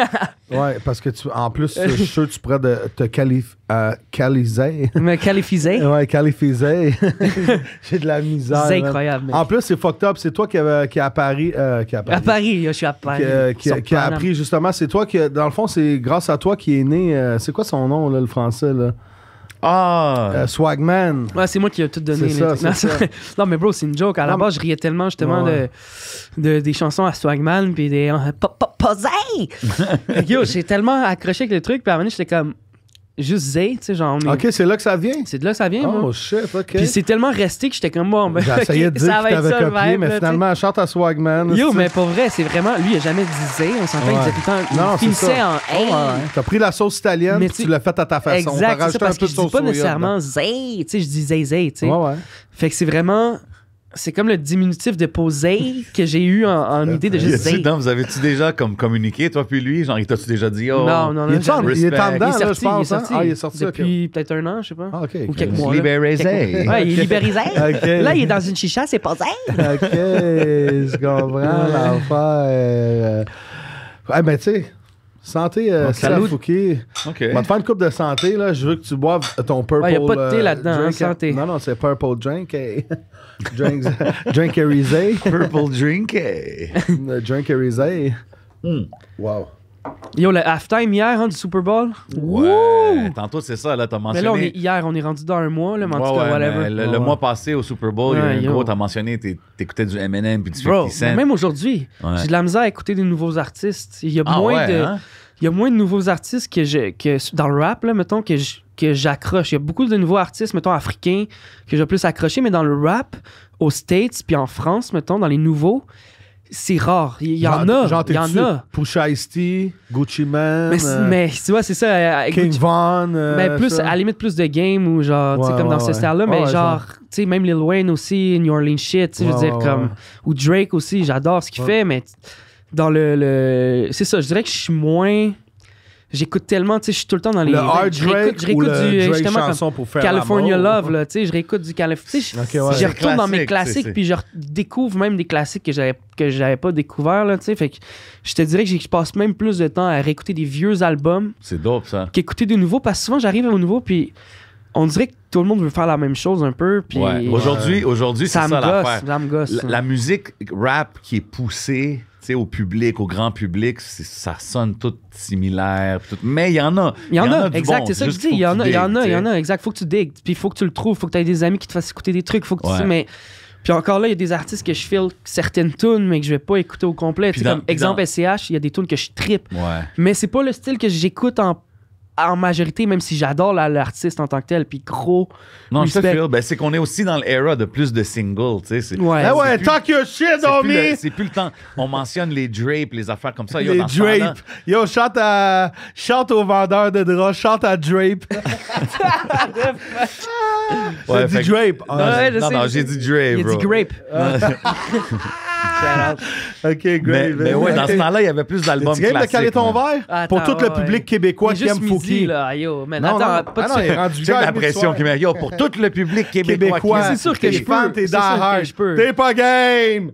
Ouais, parce que en plus, je suis sûr que tu pourrais te qualifier. Me qualifier? Ouais, qualifier. J'ai de la misère. C'est incroyable. Mec. En plus, c'est fucked up. C'est toi qui est à Paris. À Paris, je suis à Paris. Qui a appris, justement. C'est toi qui, dans le fond, c'est grâce à toi qui est né. C'est quoi son nom, là, le français, là? Swagman. Ouais, c'est moi qui ai tout donné. C'est ça. Non, mais bro, c'est une joke. À la base, je riais tellement justement des chansons à Swagman puis des posé. Yo, j'ai tellement accroché avec le truc, puis à un moment donné, j'étais comme juste Zay, tu sais, genre. Ok, c'est là que ça vient. C'est de là que ça vient, moi. Oh shit, ok. Puis c'est tellement resté que j'étais comme bon, ben. J'essayais de dire que t'avais copié, mais finalement, chante à Swagman. Yo, mais pour vrai, c'est vraiment. Lui, il a jamais dit Zay, on s'entend, il disait tout le temps. Il finissait en hey. T'as pris la sauce italienne, puis tu l'as faite à ta façon. Exact, c'est ça, parce que je dis pas nécessairement Zay, tu sais, je dis Zay, tu sais. Ouais. Fait que c'est vraiment. C'est comme le diminutif de poser que j'ai eu en idée de juste Zay. Vous avez-tu déjà comme communiqué, toi puis lui? Genre, il t'a-tu déjà dit, oh... Non. Il est en dedans, là, je pense. Il est sorti depuis peut-être un an, je sais pas. Ah, OK. Ou quelques mois. Libéré. Ouais, il est libérisé. Okay. Là, il est dans une chicha, c'est pas Zay. OK, je comprends l'affaire. Ouais, ben, tu sais... Santé, salut Fouki. OK. On va te faire une coupe de santé, là. Je veux que tu boives ton purple drink. Il n'y a pas de thé là-dedans, hein, santé. Non, c'est purple drink. Drink Erisé. Purple drink. Drink Erisé. Wow. Yo, le halftime hier du Super Bowl. Ouais. Tantôt, c'est ça, là, t'as mentionné. Mais là, hier, on est rendu dans un mois, là, mais en tout cas, whatever. Le mois passé au Super Bowl, t'as mentionné, t'écoutais du Eminem puis du 50 Cent. Même aujourd'hui, j'ai de la misère à écouter des nouveaux artistes. Il y a moins de nouveaux artistes que dans le rap, là, mettons, que j'accroche. Il y a beaucoup de nouveaux artistes, mettons, africains, que j'ai plus accroché, mais dans le rap, aux States puis en France, mettons, dans les nouveaux, c'est rare. Il y en a. Pusha T, Gucci Mane. Mais tu vois, c'est ça. King Von. Mais plus, à la limite, plus de game ou genre, tu sais, comme dans ce style-là. Mais genre, tu sais, même Lil Wayne aussi, New Orleans shit, tu sais, je veux dire, comme. Ou Drake aussi, j'adore ce qu'il fait, mais dans c'est ça, je dirais que je suis moins. J'écoute tellement, tu sais, je suis tout le temps dans les... Le hard Drake ou le Drake chanson pour faire California l'amour. Love, là, tu sais, je réécoute du California... Je retourne dans mes classiques, puis je découvre même des classiques que j'avais pas découvert, là, tu sais, fait que je te dirais que je passe même plus de temps à réécouter des vieux albums... C'est dope, ça. ...qu'écouter des nouveaux, parce que souvent, j'arrive au nouveau, puis on dirait que tout le monde veut faire la même chose un peu, puis... Ouais. Aujourd'hui, c'est ça l'affaire. Ça me gosse. La musique rap qui est poussée... sais, au public, au grand public, ça sonne tout similaire. Mais il y en a. Il y en a, du exact, bon, c'est ça que je juste dis. Il y faut en que a, tu il y en a, il y en digues, a, exact. Faut que tu digues, puis il faut que tu le trouves, faut que tu aies des amis qui te fassent écouter des trucs, faut que tu Ouais. mais puis encore là, il y a des artistes que je file certaines tunes, mais que je vais pas écouter au complet. Tu sais, comme exemple SCH, il y a des tunes que je trippe. Ouais. Mais c'est pas le style que j'écoute en majorité, même si j'adore l'artiste en tant que tel. Puis gros. Non, je te respect. feel. Ben, c'est qu'on est aussi dans l'era de plus de singles, tu sais. Ouais. Eh ouais, plus- talk your shit, C'est plus, homie! c'est plus le temps. On mentionne les drapes, les affaires comme ça. Yo, Les dans ce temps-là- Drape. Yo, chante aux vendeurs de draps, chante à Drape. Ouais, J'ai fait dit que- Drape. Ah, Ouais, je non, sais, non, je j'ai sais. dit Dre, Il a bro. dit grape. OK, Mais, great. mais ouais, dans ce temps-là, il y avait plus d'albums Tu game de classiques. caler ton man. verre? Attends, Pour tout le ouais. public québécois Il qui est aime juste midi, Fouki. là. Yo, man, Non, attends, non. pas de Ah non, il est suite. rendu Check gars, la il pression qu'il met. Yo, pour tout le public québécois. Québécois. C'est sûr que T'es je peux. fan, t'es C'est sûr que die-hard. je peux. T'es pas game!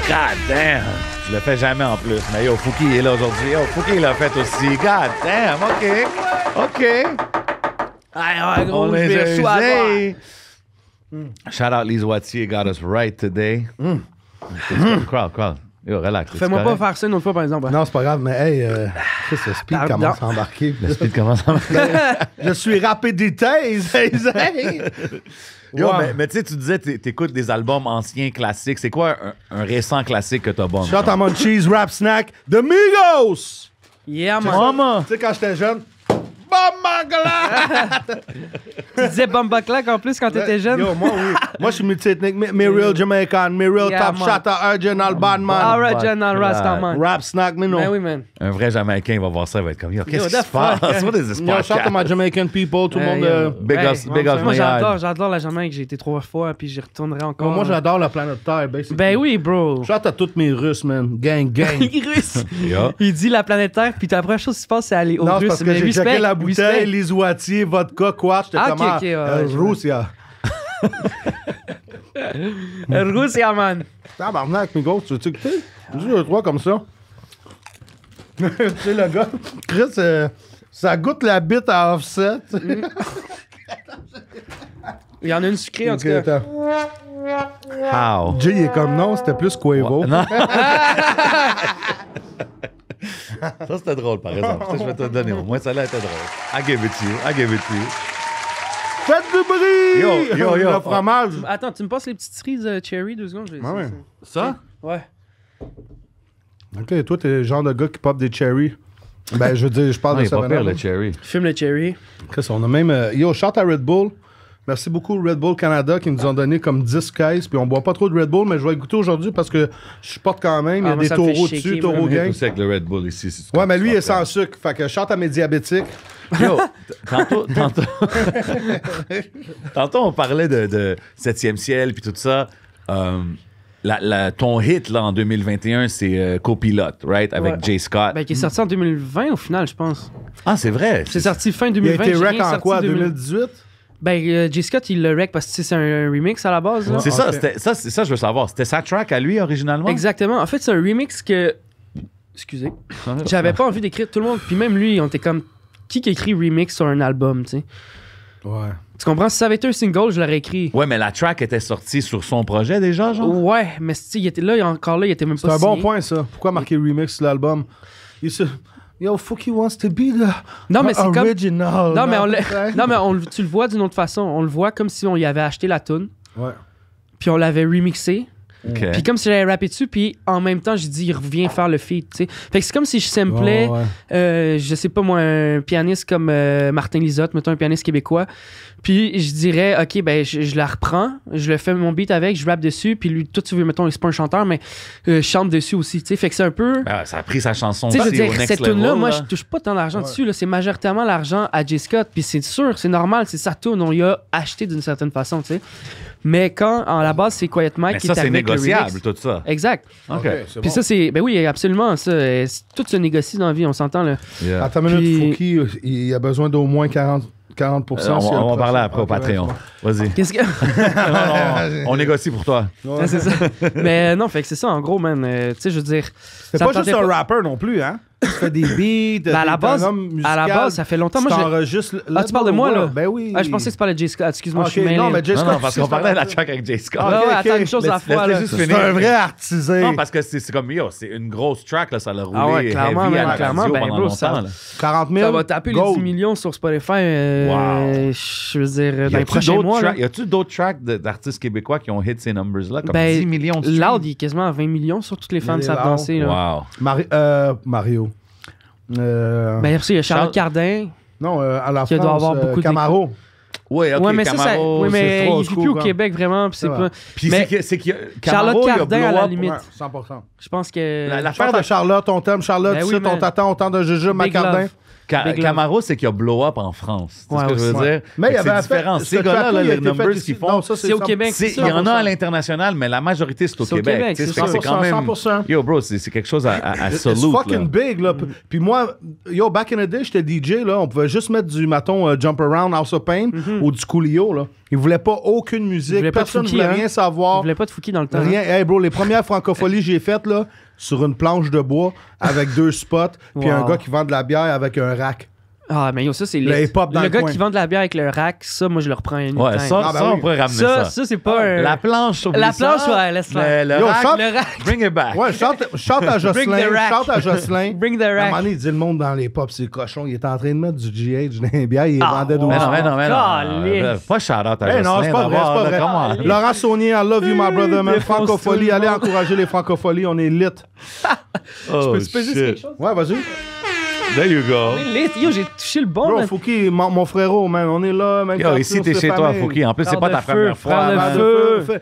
God damn! Je le fais jamais en plus. Mais yo, Fouki est là aujourd'hui. Yo, Fouki l'a fait aussi. God damn, OK. OK. Ah, gros, On je les vais a soit usés. Shout out Lise Wattier, got us right today. Crowd. Yo, relax. Fais-moi pas faire ça une autre fois, par exemple. Non, c'est pas grave, mais hey, Chris, le speed Pardon. commence à embarquer. Le speed commence à Je suis rapidité. Yo, Ouais. mais tu sais, tu disais, t'écoutes des albums anciens classiques. C'est quoi un récent classique que t'as bon? Shout à mon cheese rap snack de Migos! Yeah, man. Maman! Tu sais, quand j'étais jeune, Bomba Tu disais Bomba Clack en plus quand t'étais jeune. Yo, moi, oui. Moi, je suis multi-ethnique. Me real Jamaican, me real Yeah, top man. shot à Original Bad man. Alright, General Rastaman. Rap snack, mais non. Ben oui, man. Un vrai Jamaïcain, il va voir ça, il va être comme, yo, qu'est-ce Yo, qui se the fuck? passe? What is this Yo, shout à podcast? my Jamaican people, tout le monde. Big ups, big ups, Moi, my yard. j'adore la Jamaïque. J'ai été 3 fois, puis j'y retournerai encore. Moi, j'adore la planète Terre, basically. Ben oui, bro. Shout à tous mes Russes, man. Gang, gang. Russe. Yo. Il dit la planète Terre, puis la première chose qui se passe, c'est aller aux Non, c'est Russes. parce que Mais j'ai respect, checké la bouteille, respect. les Ouatiers, vodka, quoi. J'étais Ah, comme, ok, ok, ouais, je Russia. Russe, yeah, man. Tabarnak, mes gars, tu veux-tu écouter? Juste 2, 3 comme ça. Tu sais, le gars, Chris, ça goûte la bite à Offset. Il y en a une sucrée, en Ok, tout cas. attends. How? Jay, il est comme non, c'était plus Quavo. Non. Ça, c'était drôle, par exemple. Ça, je vais te le donner. Au moins, ça là était drôle. I give it to you. I give it to you. Faites du bruit! Yo. Le fromage. Attends, tu me passes les petites cerises cherry 2 secondes? Je vais Ah ouais. essayer Ça? ça. Ouais. Ok, toi, t'es le genre de gars qui pop des cherries. Ben, je veux dire, je parle Non, il de est pas 7 pire, le cherry. Fume le cherry. Chris, on a même. Yo, shout à Red Bull. Merci beaucoup Red Bull Canada qui nous ont donné comme 10 caisses. Puis on boit pas trop de Red Bull, mais je vais goûter aujourd'hui parce que je supporte quand même. Il y a Ah, moi, des ça me fait taureaux shaker, dessus, moi. taureaux gang. Aussi avec le Red Bull ici. Si tu Ouais, mais lui, il est comprends. sans sucre. Fait que chante à mes diabétiques. Yo, tantôt, on parlait de 7e ciel puis tout ça. Ton hit là, en 2021, c'est Copilote, right? Avec Ouais. Jay Scott. Ben, qui est sorti en 2020 au final, je pense. Ah, c'est vrai. C'est sorti fin Il a 2020. été j'ai rec rien en sorti quoi, 2000. 2018? Ben, J. Scott, il le rec parce que c'est un remix à la base. là. C'est Ah, ça, ok. c'est ça, je veux savoir. C'était sa track à lui originalement? Exactement. En fait, c'est un remix que. Excusez. J'avais pas envie d'écrire tout le monde. Puis même lui, on était comme. Qui écrit remix sur un album, tu sais? Ouais. Tu comprends? Si ça avait été un single, je l'aurais écrit. Ouais, mais la track était sortie sur son projet déjà, genre? Ouais, mais tu sais, il était là, encore là, il était même C'est pas un bon signé. point, ça. Pourquoi marquer remix sur l'album? Il se. Yo, Fouki wants to be the Non, mais c'est comme. original. Non, mais, Ouais. non, mais tu le vois d'une autre façon. On le voit comme si on y avait acheté la tune, Ouais. puis on l'avait remixé. OK. Puis comme si j'avais rappé dessus, puis en même temps, j'ai dit, il revient faire le feat, tu sais. Fait que c'est comme si je samplais, Ouais. je sais pas moi, un pianiste comme Martin Lizotte, mettons un pianiste québécois. Puis je dirais, OK, ben je la reprends, je le fais mon beat avec, je rappe dessus, puis lui, toi, tu veux, mettons, c'est pas un chanteur, mais je chante dessus aussi, tu sais. Fait que c'est un peu... Ben, ça a pris sa chanson Tu sais, je veux aussi au dire, next cette level. tune-là, moi, là. je touche pas tant d'argent dessus. Là. C'est majoritairement l'argent à J. Scott. Puis c'est sûr, c'est normal, c'est sa tune. On y a acheté d'une certaine façon, tu sais. Mais quand, en la base, c'est Quiet Mike Mais qui ça, est c'est avec le négociable, remix. tout ça. Exact. OK. c'est Puis bon. ça, c'est... Ben oui, absolument, ça. Tout se négocie dans la vie, on s'entend, là. Yeah. Attends une minute, Puis- Fouki, il a besoin d'au moins 40%. On s'il y a un va prochain. parler après au Ok, Patreon. Vas-y. Qu'est-ce que... On négocie pour toi. Ah, c'est ça. Mais non, fait que c'est ça, en gros, man. Tu sais, je veux dire... C'est ça pas me juste tentait un rapper non plus, hein? tu fais des beats, Ben, à la t'es un base, homme musical, à la base, ça fait longtemps. Moi, t'enregistres Ah, tu parles de moi, là? Ben oui. Ah, je pensais que tu parlais de J. Scott. Excuse-moi, je suis Ok, mêlé. non, mais J. Non, Scott, non, parce tu sais, qu'on parlait de la c'est track avec J. Scott. Ah, Ouais, ok, ouais, attends ok. une chose à la Laisse-le fois. là. juste C'est finir. un vrai artisan. Non, parce que c'est comme, yo, c'est une grosse track, là, ça l'a roulé Ah ouais, clairement, heavy à man, la clairement, radio ben, pendant bro, ça- longtemps, là. 40 000. Ça va taper les gold. 10 millions sur Spotify, Wow. je veux dire, Y dans les a-tu prochains d'autres mois. là. tracks- y a-tu d'autres tracks d'artistes québécois qui ont hit ces numbers-là, comme Ben, 10 millions de streams? Loud, il est quasiment à 20 millions sur toutes les femmes Il est savent loud. danser. Là. Wow. Mario. Ben, après, il y a Charlotte Cardin. Non, à la Qui France, doit avoir beaucoup de- Camaro. Ouais, ok, Ouais, mais ça, Camaro, oui, mais c'est trop il vit cool, plus au hein. Québec vraiment. Puis c'est Ça pas. va. Puis mais c'est qu'il y a Charlotte Camaro, il a Cardin, blow à la up. limite. Ouais, 100%. Je pense que. L'affaire Chante à de Charlotte, on t'aime, Charlotte, Ben tu oui, sais, on man. t'attend, on tente de jujube, Big Macardin. love. Big love. Camaro, c'est qu'il y a blow up en France. C'est Ouais, ce que je veux aussi. dire. Mais il y Fait que avait c'est différent. ce Ces gars-là, track-là, là, il a les été fait numbers ici. qu'ils font, Non, ça, C'est au Québec. il y en a à l'international, mais la majorité, c'est au C'est au Québec. Québec, Tu sais, c'est fait que c'est quand même... 100%. Yo, bro, c'est quelque chose à It's salute. fucking big, là. Puis moi, yo, back in the day, j'étais DJ, là. On pouvait juste mettre du, mettons, Jump Around, House of Pain ou du Coolio, là. Ils voulaient pas aucune musique. voulaient pas de Personne ne Fouki, voulait hein. rien Je savoir. voulais pas de Fouki dans le temps. Rien. hein. Hey, bro, les premières francopholies que j'ai faites, là, sur une planche de bois avec 2 spots, puis Wow. un gars qui vend de la bière avec un rack. Ah, mais yo, ça, c'est Le lit. hip-hop dans Le le gars coin. qui vend de la bière avec le rack, ça, moi, je le reprends anytime. Ouais, ça, Ah, ben ça, oui. on pourrait ramener ça. Ça, c'est pas un. La planche, oublie La ça. planche, ouais, laisse faire. Le Yo, rack, chante- Le rack. bring it back. Ouais, chante à Jocelyn. Bring the rack. Chante à Jocelyn. Bring the À un moment rack. donné, il dit le monde dans les pop, c'est cochon. Il était en train de mettre du GH dans les bières, il Ah, vendait wow. Mais d'où. non, mais non, mais non. Caliste. Pas shout-out à Hey, non, Jocelyn c'est pas vrai, d'abord, c'est pas là, vrai. comment? Laurent Saunier, I love you, my brother, man. Défonce Francophonie, tout le allez monde. encourager les francopholies, on est lit. Oh, Tu peux juste quelque shit. chose? Ouais, vas-y. There you go. Oui, lit. Yo, j'ai touché le bon. Bro, man. Fouki, mon frérot, man, on est là, même. Yo, ici, t'es chez toi, Fouki. En plus, c'est Frère pas de ta feu, première frère fois. de man. feu.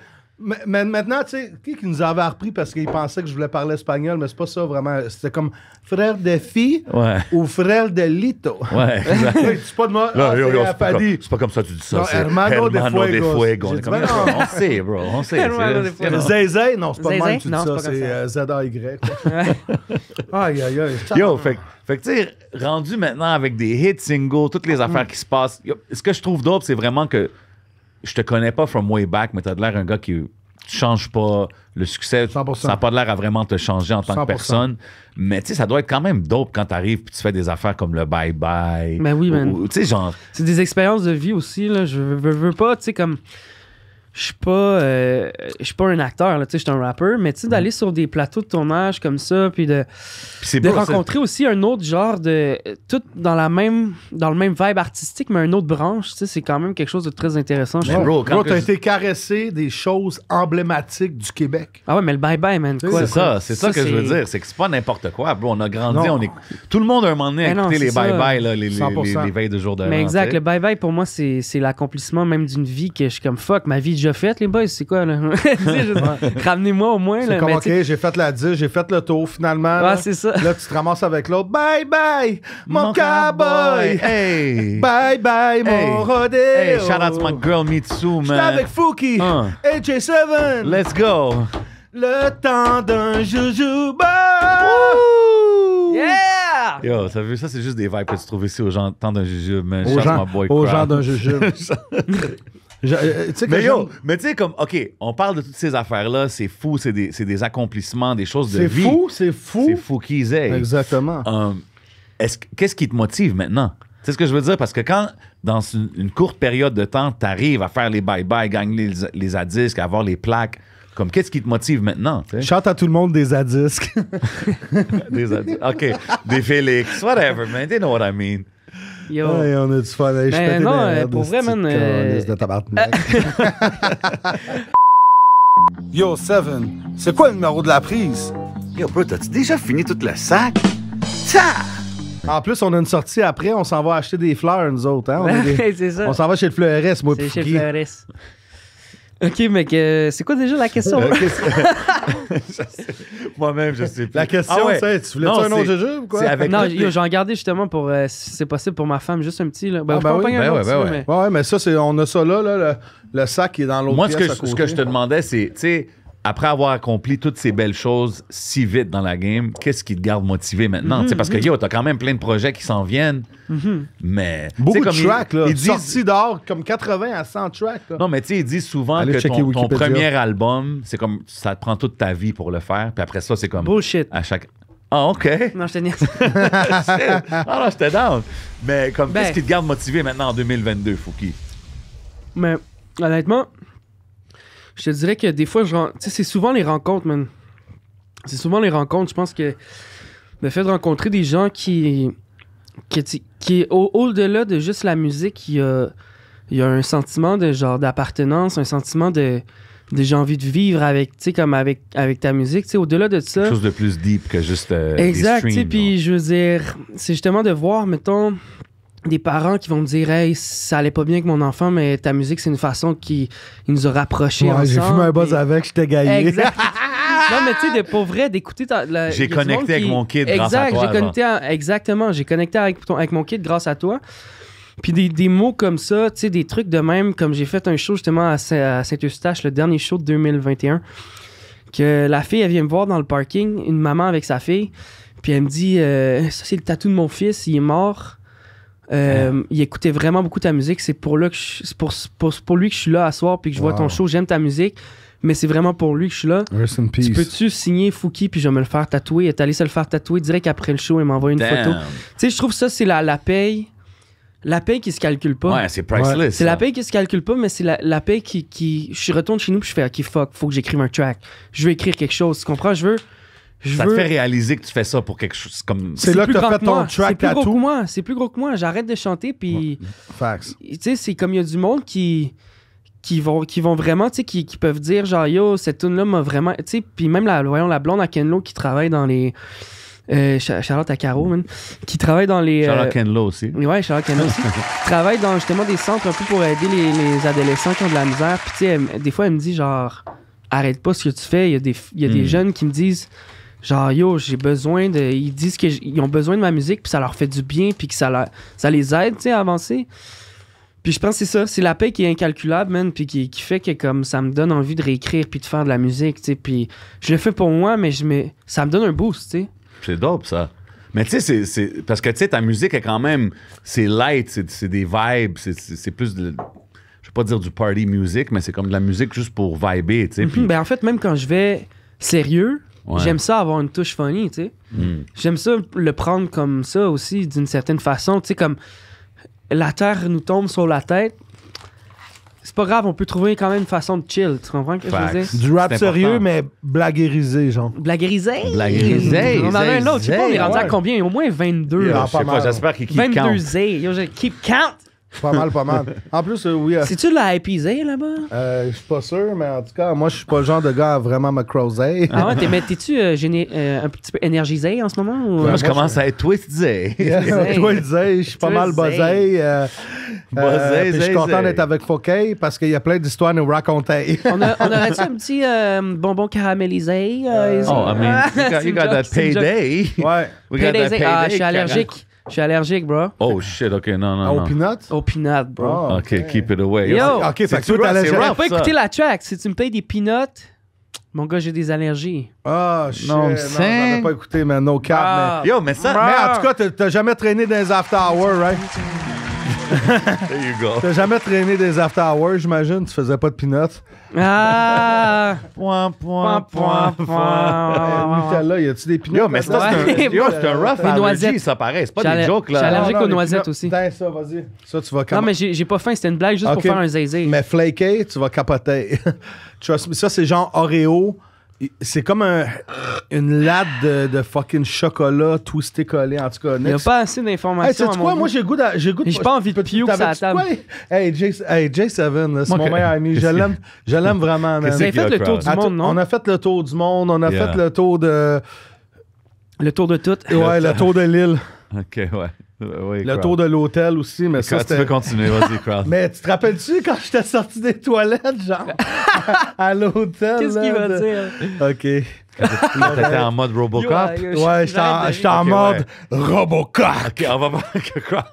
Mais maintenant, tu sais, qui nous avait appris parce qu'il pensait que je voulais parler espagnol, mais c'est pas ça vraiment. C'était comme frère de fille Ouais. ou frère de lito. Ouais, exact. Hey, c'est pas de moi. Là, Ah, yo, c'est yo, c'est pas Fadi. comme- c'est pas comme ça que tu dis ça. Non, C'est Hermano de Fuegos. Fuegos. J'ai On est dit, comme- ben non. On sait, bro. On sait. Hermano de c'est- Fuegos. Zay, non, c'est pas de Zay, même que tu dis non, ça, c'est pas c'est Z-A-Y. Ouais. Aïe, aïe, aïe. Yo, fait que tu sais, rendu maintenant avec des hits singles, toutes les affaires qui se passent, yo, ce que je trouve dope, c'est vraiment que je te connais pas from way back, mais t'as de l'air un gars qui tu changes pas. Le succès, 100%. ça n'a pas de l'air à vraiment te changer en tant 100%. que personne. Mais tu sais, ça doit être quand même dope quand t'arrives et tu fais des affaires comme le bye-bye. Ben oui, man. Tu sais, genre, C'est des expériences de vie aussi, là. Je veux pas, tu sais, comme. Je suis pas un acteur, là, tu sais, je suis un rappeur, mais tu sais, d'aller sur des plateaux de tournage comme ça, puis de pis c'est de beau, ça. rencontrer aussi un autre genre de. Tout dans le même vibe artistique, mais une autre branche, tu sais, c'est quand même quelque chose de très intéressant. je Mais trouve. bro, quand t'as que- été caressé des choses emblématiques du Québec. Ah ouais, mais le bye-bye, man. quoi, C'est quoi. c'est ça que je veux dire. C'est que c'est pas n'importe quoi. Bro, on a grandi, Non. tout le monde a un moment donné à Mais non, écouter les c'est ça. bye-bye, là, les 100%. veilles de jour de Mais l'an, exact, tu sais. le bye-bye pour moi, c'est l'accomplissement même d'une vie que je suis comme fuck, ma vie est déjà faite, les boys, c'est quoi, là? Tu sais, ramenez-moi au moins, C'est là. comme, mais OK, tu sais- j'ai fait la 10, j'ai fait le tour, finalement. Ouais, là, c'est ça. là, tu te ramasses avec l'autre. Bye bye, mon cowboy. Hey! Bye bye, mon Hey. rodeo. Hey, shout out to my girl Mitsu, J'étais man. avec Fouki, Hein. AJ7. Let's go! Le temps d'un joujouba. Yeah! Yo, t'as vu, ça, c'est juste des vibes que tu trouves ici aux gens, tant d'un jujube, man. Aux Shout out gens, my boy aux Crowd. gens d'un jujube. Tu sais que Mais yo, j'aime- mais tu sais, comme, OK, on parle de toutes ces affaires-là, c'est fou, c'est des accomplissements, des choses de c'est vie. fou, c'est fou. C'est fou qu'ils aient. Exactement. Qu'est-ce qui te motive maintenant? Tu sais ce que je veux dire? Parce que quand, dans une courte période de temps, tu arrives à faire les bye-bye, gagner les à-disques, avoir les plaques, comme qu'est-ce qui te motive maintenant? tu sais? Chante à tout le monde des adisques. Des OK, des Félix, whatever, man. You know what I mean. Yo. Ouais, on a du fun. Hey, je Ben pétais non, des rêves pour de vrai, ce petit man, calice de tabarnak. Yo, Seven, c'est quoi le numéro de la prise? Yo, bro, t'as-tu déjà fini tout le sac? En plus, on a une sortie après, on s'en va acheter des fleurs, nous autres. Hein? On, a des- c'est ça. on s'en va chez le fleuriste, moi, C'est puis chez Fouki. Flores. Ok, mec, c'est quoi déjà la question? Moi-même, je sais plus. La question, Ah ouais. c'est, tu voulais-tu Non, un autre c'est- jujube ou quoi? c'est avec Non, toutes yo, les- j'en ai gardé justement pour, si c'est possible, pour ma femme, juste un petit. Là. Ben, Ah, je ben peux en oui. pogner un Ben autre, ouais, si ben tu veux, ouais. mais- Ouais, mais ça, on a ça là, le sac qui est dans l'autre Moi, pièce à ce côté. que je te demandais, c'est, tu sais, après avoir accompli toutes ces belles choses si vite dans la game, qu'est-ce qui te garde motivé maintenant? Tu sais, parce que, yo, t'as quand même plein de projets qui s'en viennent, mais... Beaucoup tu de sais, comme tracks, là. ils disent- Sorties d'or, comme 80 à 100 tracks, là. Non, mais tu sais, ils disent souvent Allez que checker ton Wikipédia. premier album, c'est comme, ça te prend toute ta vie pour le faire, puis après ça, c'est comme... Bullshit. À chaque... Ah, OK. Non, je te niaise. Ah non, j'étais down. Mais comme, Ben. qu'est-ce qui te garde motivé maintenant en 2022, Fouki? Mais honnêtement, je te dirais que des fois, tu sais, c'est souvent les rencontres, man. C'est souvent les rencontres. Je pense que le fait de rencontrer des gens qui au-delà de juste la musique, il y a un sentiment de genre d'appartenance, un sentiment de j'ai envie de vivre avec, tu sais, comme avec ta musique, tu sais, au-delà de ça. Quelque chose de plus deep que juste Exact, des tu sais, streams. puis je veux dire, c'est justement de voir, mettons, des parents qui vont me dire « Hey, ça allait pas bien avec mon enfant, mais ta musique, c'est une façon qui nous a rapprochés ensemble. » J'ai fumé un buzz puis- avec, j'étais gaillé. Exact. Non, mais tu sais, pour vrai, d'écouter... J'ai connecté avec mon kid grâce à toi, Exactement, j'ai connecté avec mon kid grâce à toi. Puis des mots comme ça, tu sais, des trucs de même, comme j'ai fait un show justement à Saint-Eustache, le dernier show de 2021, que la fille, elle vient me voir dans le parking, une maman avec sa fille, puis elle me dit ça, c'est le tatou de mon fils, il est mort. Il écoutait vraiment beaucoup ta musique, c'est pour lui que je suis là à soir, puis que je vois ton show, j'aime ta musique, mais c'est vraiment pour lui que je suis là. Rest in peace. Tu peux-tu signer Fouki, puis je vais me le faire tatouer? Elle est allée se le faire tatouer direct après le show, elle m'envoie une photo. Tu sais, je trouve ça, c'est la paye. La paye qui se calcule pas. Ouais, c'est priceless. C'est la paye qui se calcule pas, mais c'est la paye qui... Je retourne chez nous puis je fais « OK, fuck, faut que j'écrive un track. Je veux écrire quelque chose. » Tu comprends? Ça te fait réaliser que tu fais ça pour quelque chose comme... C'est là que plus t'as grand fait que ton moi. track C'est plus gros tattoo. que moi. C'est plus gros que moi. J'arrête de chanter puis... Facts. Tu sais, c'est comme il y a du monde qui vont vraiment, tu sais, qui peuvent dire genre « Yo, cette tune-là m'a vraiment... » Tu sais, puis même la blonde à Ken Lo qui travaille dans les... Charlotte à Caro, man, qui travaille dans les... Charlotte Ken Lo aussi. Ouais, Charlotte Ken Lo aussi. Qui travaille dans justement des centres un peu pour aider les adolescents qui ont de la misère. Puis tu sais, des fois, elle me dit genre, arrête pas ce que tu fais. Il y a des jeunes qui me disent genre, yo, j'ai besoin de... Ils disent qu'ils ont besoin de ma musique, puis ça leur fait du bien, puis que ça les aide, tu sais, à avancer. Puis je pense que c'est ça, c'est la paix qui est incalculable, man, puis qui fait que comme ça me donne envie de réécrire puis de faire de la musique, tu sais. Puis je le fais pour moi, mais ça me donne un boost, tu sais. C'est dope, ça. Mais tu sais, c'est parce que tu sais, ta musique est quand même... C'est light, c'est des vibes, c'est plus de... Je vais pas dire du party music, mais c'est comme de la musique juste pour vibrer, tu sais. Puis Ben en fait, même quand je vais sérieux, Ouais. j'aime ça avoir une touche funny, tu sais. J'aime ça le prendre comme ça aussi, d'une certaine façon. Tu sais, comme la terre nous tombe sur la tête. C'est pas grave, on peut trouver quand même une façon de chill. Tu comprends ce que je veux dire? Du rap C'est sérieux, important. mais blaguérisé, genre. Blaguerisé. Blaguerisé. On en a un autre. Je sais pas, on est rendu à ouais. combien? Au moins 22. Yeah. là. je sais pas pas, mal. j'espère qu'il keep 22 count. zé. Yo, je keep count. Pas mal, pas mal. En plus, oui, C'est-tu de la Happy Zay là-bas? je suis pas sûr, mais en tout cas, moi, je suis pas le genre de gars à vraiment me creuser. Ah ouais, t'es-tu un petit peu énergisé en ce moment? Ou... Moi, je commence à être twisté. Toi, il disait, je suis pas Tu mal le buzzé. Buzzé, Puis je suis zé, content zé. d'être avec Fouquet parce qu'il y a plein d'histoires à nous raconter. On aurait-tu un petit bonbon caramélisé? Oh, I mean, you got that payday. Ouais. We got that payday. Je suis allergique. Je suis allergique, bro. Oh shit, ok, non. Au peanut? Au peanut, bro. Oh. Ok, keep it away. Yo. OK, fait que C'est toi, t'allais rough, gérer- T'as rough, pas ça. écouté la track. Si tu me payes des peanuts, mon gars, j'ai des allergies. Ah, shit. Non, Non, me j'en sing. ai pas écouté, mais no cap. Ah. Yo, mais ça, Mais en tout cas, t'as jamais traîné dans les after hours, right? there you go. T'as jamais traîné des after hours, j'imagine? Tu faisais pas de peanuts? Ah! Point. Nutella, y a-tu des peanuts? Yo, mais ça, Ouais. c'est un rough Les allergy, noisettes. ça paraît. C'est pas J'allais- des jokes, j'allais- là. allergique aux noisettes aussi. Tiens, ça, vas-y. Ça, tu vas Non, capoter. mais j'ai pas faim. C'était une blague juste Ok. pour faire un zézé. Mais flaky, tu vas capoter. Trust me, ça, c'est genre Oreo. C'est comme une latte de fucking chocolat twisté collé, en tout cas. Il n'y a Next. pas assez Hey, d'informations. sais-tu à quoi? mon Moi, goût. j'ai goût de... J'ai pas envie de puke sur la T'avais-tu table. quoi? Hey, J7, là, c'est Moi, mon que- meilleur ami. Je l'aime vraiment, man. Qu'est-ce Vous avez qu'il y a, fait le tour crowd? du monde, non? On a fait le tour du monde, on a Yeah. fait le tour de... Le tour de tout. Ouais, le tour de l'île. Ok, ouais. Ouais, Le crowd. tour de l'hôtel aussi, mais ça, Quand tu veux c'était... continuer, vas-y, crowd. Mais tu te rappelles-tu quand j'étais sorti des toilettes, genre, à l'hôtel? Qu'est-ce là, qu'il va de- dire? OK. T'étais en mode Robocop? Ouais, j'étais en Ok, mode Robocop. Ok, on va voir. Crowd.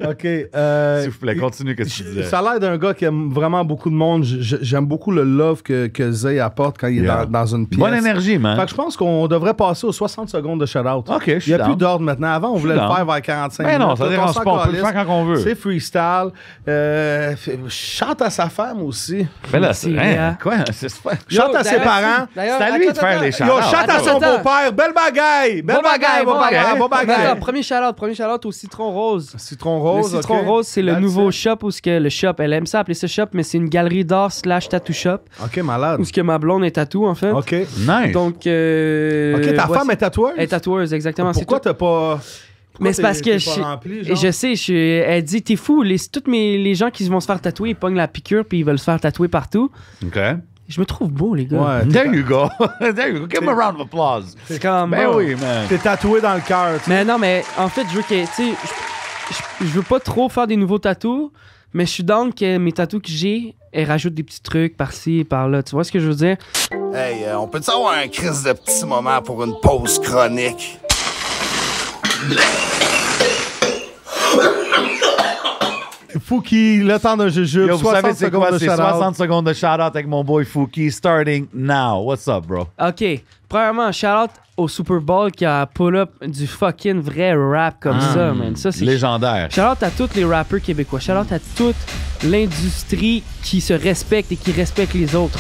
OK. S'il vous plaît, continue, qu'est-ce que tu disais? Ça a l'air d'un gars qui aime vraiment beaucoup de monde. J'aime beaucoup le love que Zay apporte quand il est Yeah. dans une pièce. Bonne énergie, man. Fait que je pense qu'on devrait passer aux 60 secondes de shout-out. Ok, je Il suis n'y a plus down. d'ordre maintenant. Avant, on voulait le down. faire vers 45 Mais minutes. non, ça Là, dérange s'en pas. On peut le calisse. faire quand on veut. C'est freestyle. Chante à sa femme aussi. Mais là, C'est c'est vrai. quoi? C'est pas... Chante à ses parents. C'est à lui de faire les shout-outs. Yo, Shout à son beau-père. Belle bagaille. Belle bagaille. Bon bagaille. Premier shout-out au Citron Rose. Citron Rose, Le Citron Rose, c'est le nouveau shop où le shop, elle aime ça appeler ça shop, mais c'est une galerie d'art / tattoo shop. OK, malade. Où ce que ma blonde est tatou, en fait. OK. Nice. Donc, OK, ta femme est tatoueuse? Elle est tatoueuse, exactement. Pourquoi t'as pas... Mais c'est parce que je sais, elle dit, t'es fou, tous les gens qui vont se faire tatouer, ils pognent la piqûre puis ils veulent se faire tatouer partout. OK. Je me trouve beau, les gars. Ouais. There you go. There you go. Give him a round of applause. C'est comme... Ben oui, man. T'es tatoué dans le cœur. Mais non, mais en fait, je veux que, tu sais, je veux pas trop faire des nouveaux tatous, mais je suis down que mes tatous que j'ai, elles rajoutent des petits trucs par-ci, par-là. Tu vois ce que je veux dire? Hey, on peut-tu avoir un crise de petit moment pour une pause chronique? Fouki, le temps d'un jujube. Yo, vous savez c'est quoi? C'est 60 shout-out. secondes de shout-out avec mon boy Fouki, starting now. What's up, bro? OK. Premièrement, shout-out au Super Bowl qui a pull-up du fucking vrai rap comme ça, man. Ça, c'est Légendaire. shout-out à tous les rappeurs québécois. Shout-out à toute l'industrie qui se respecte et qui respecte les autres.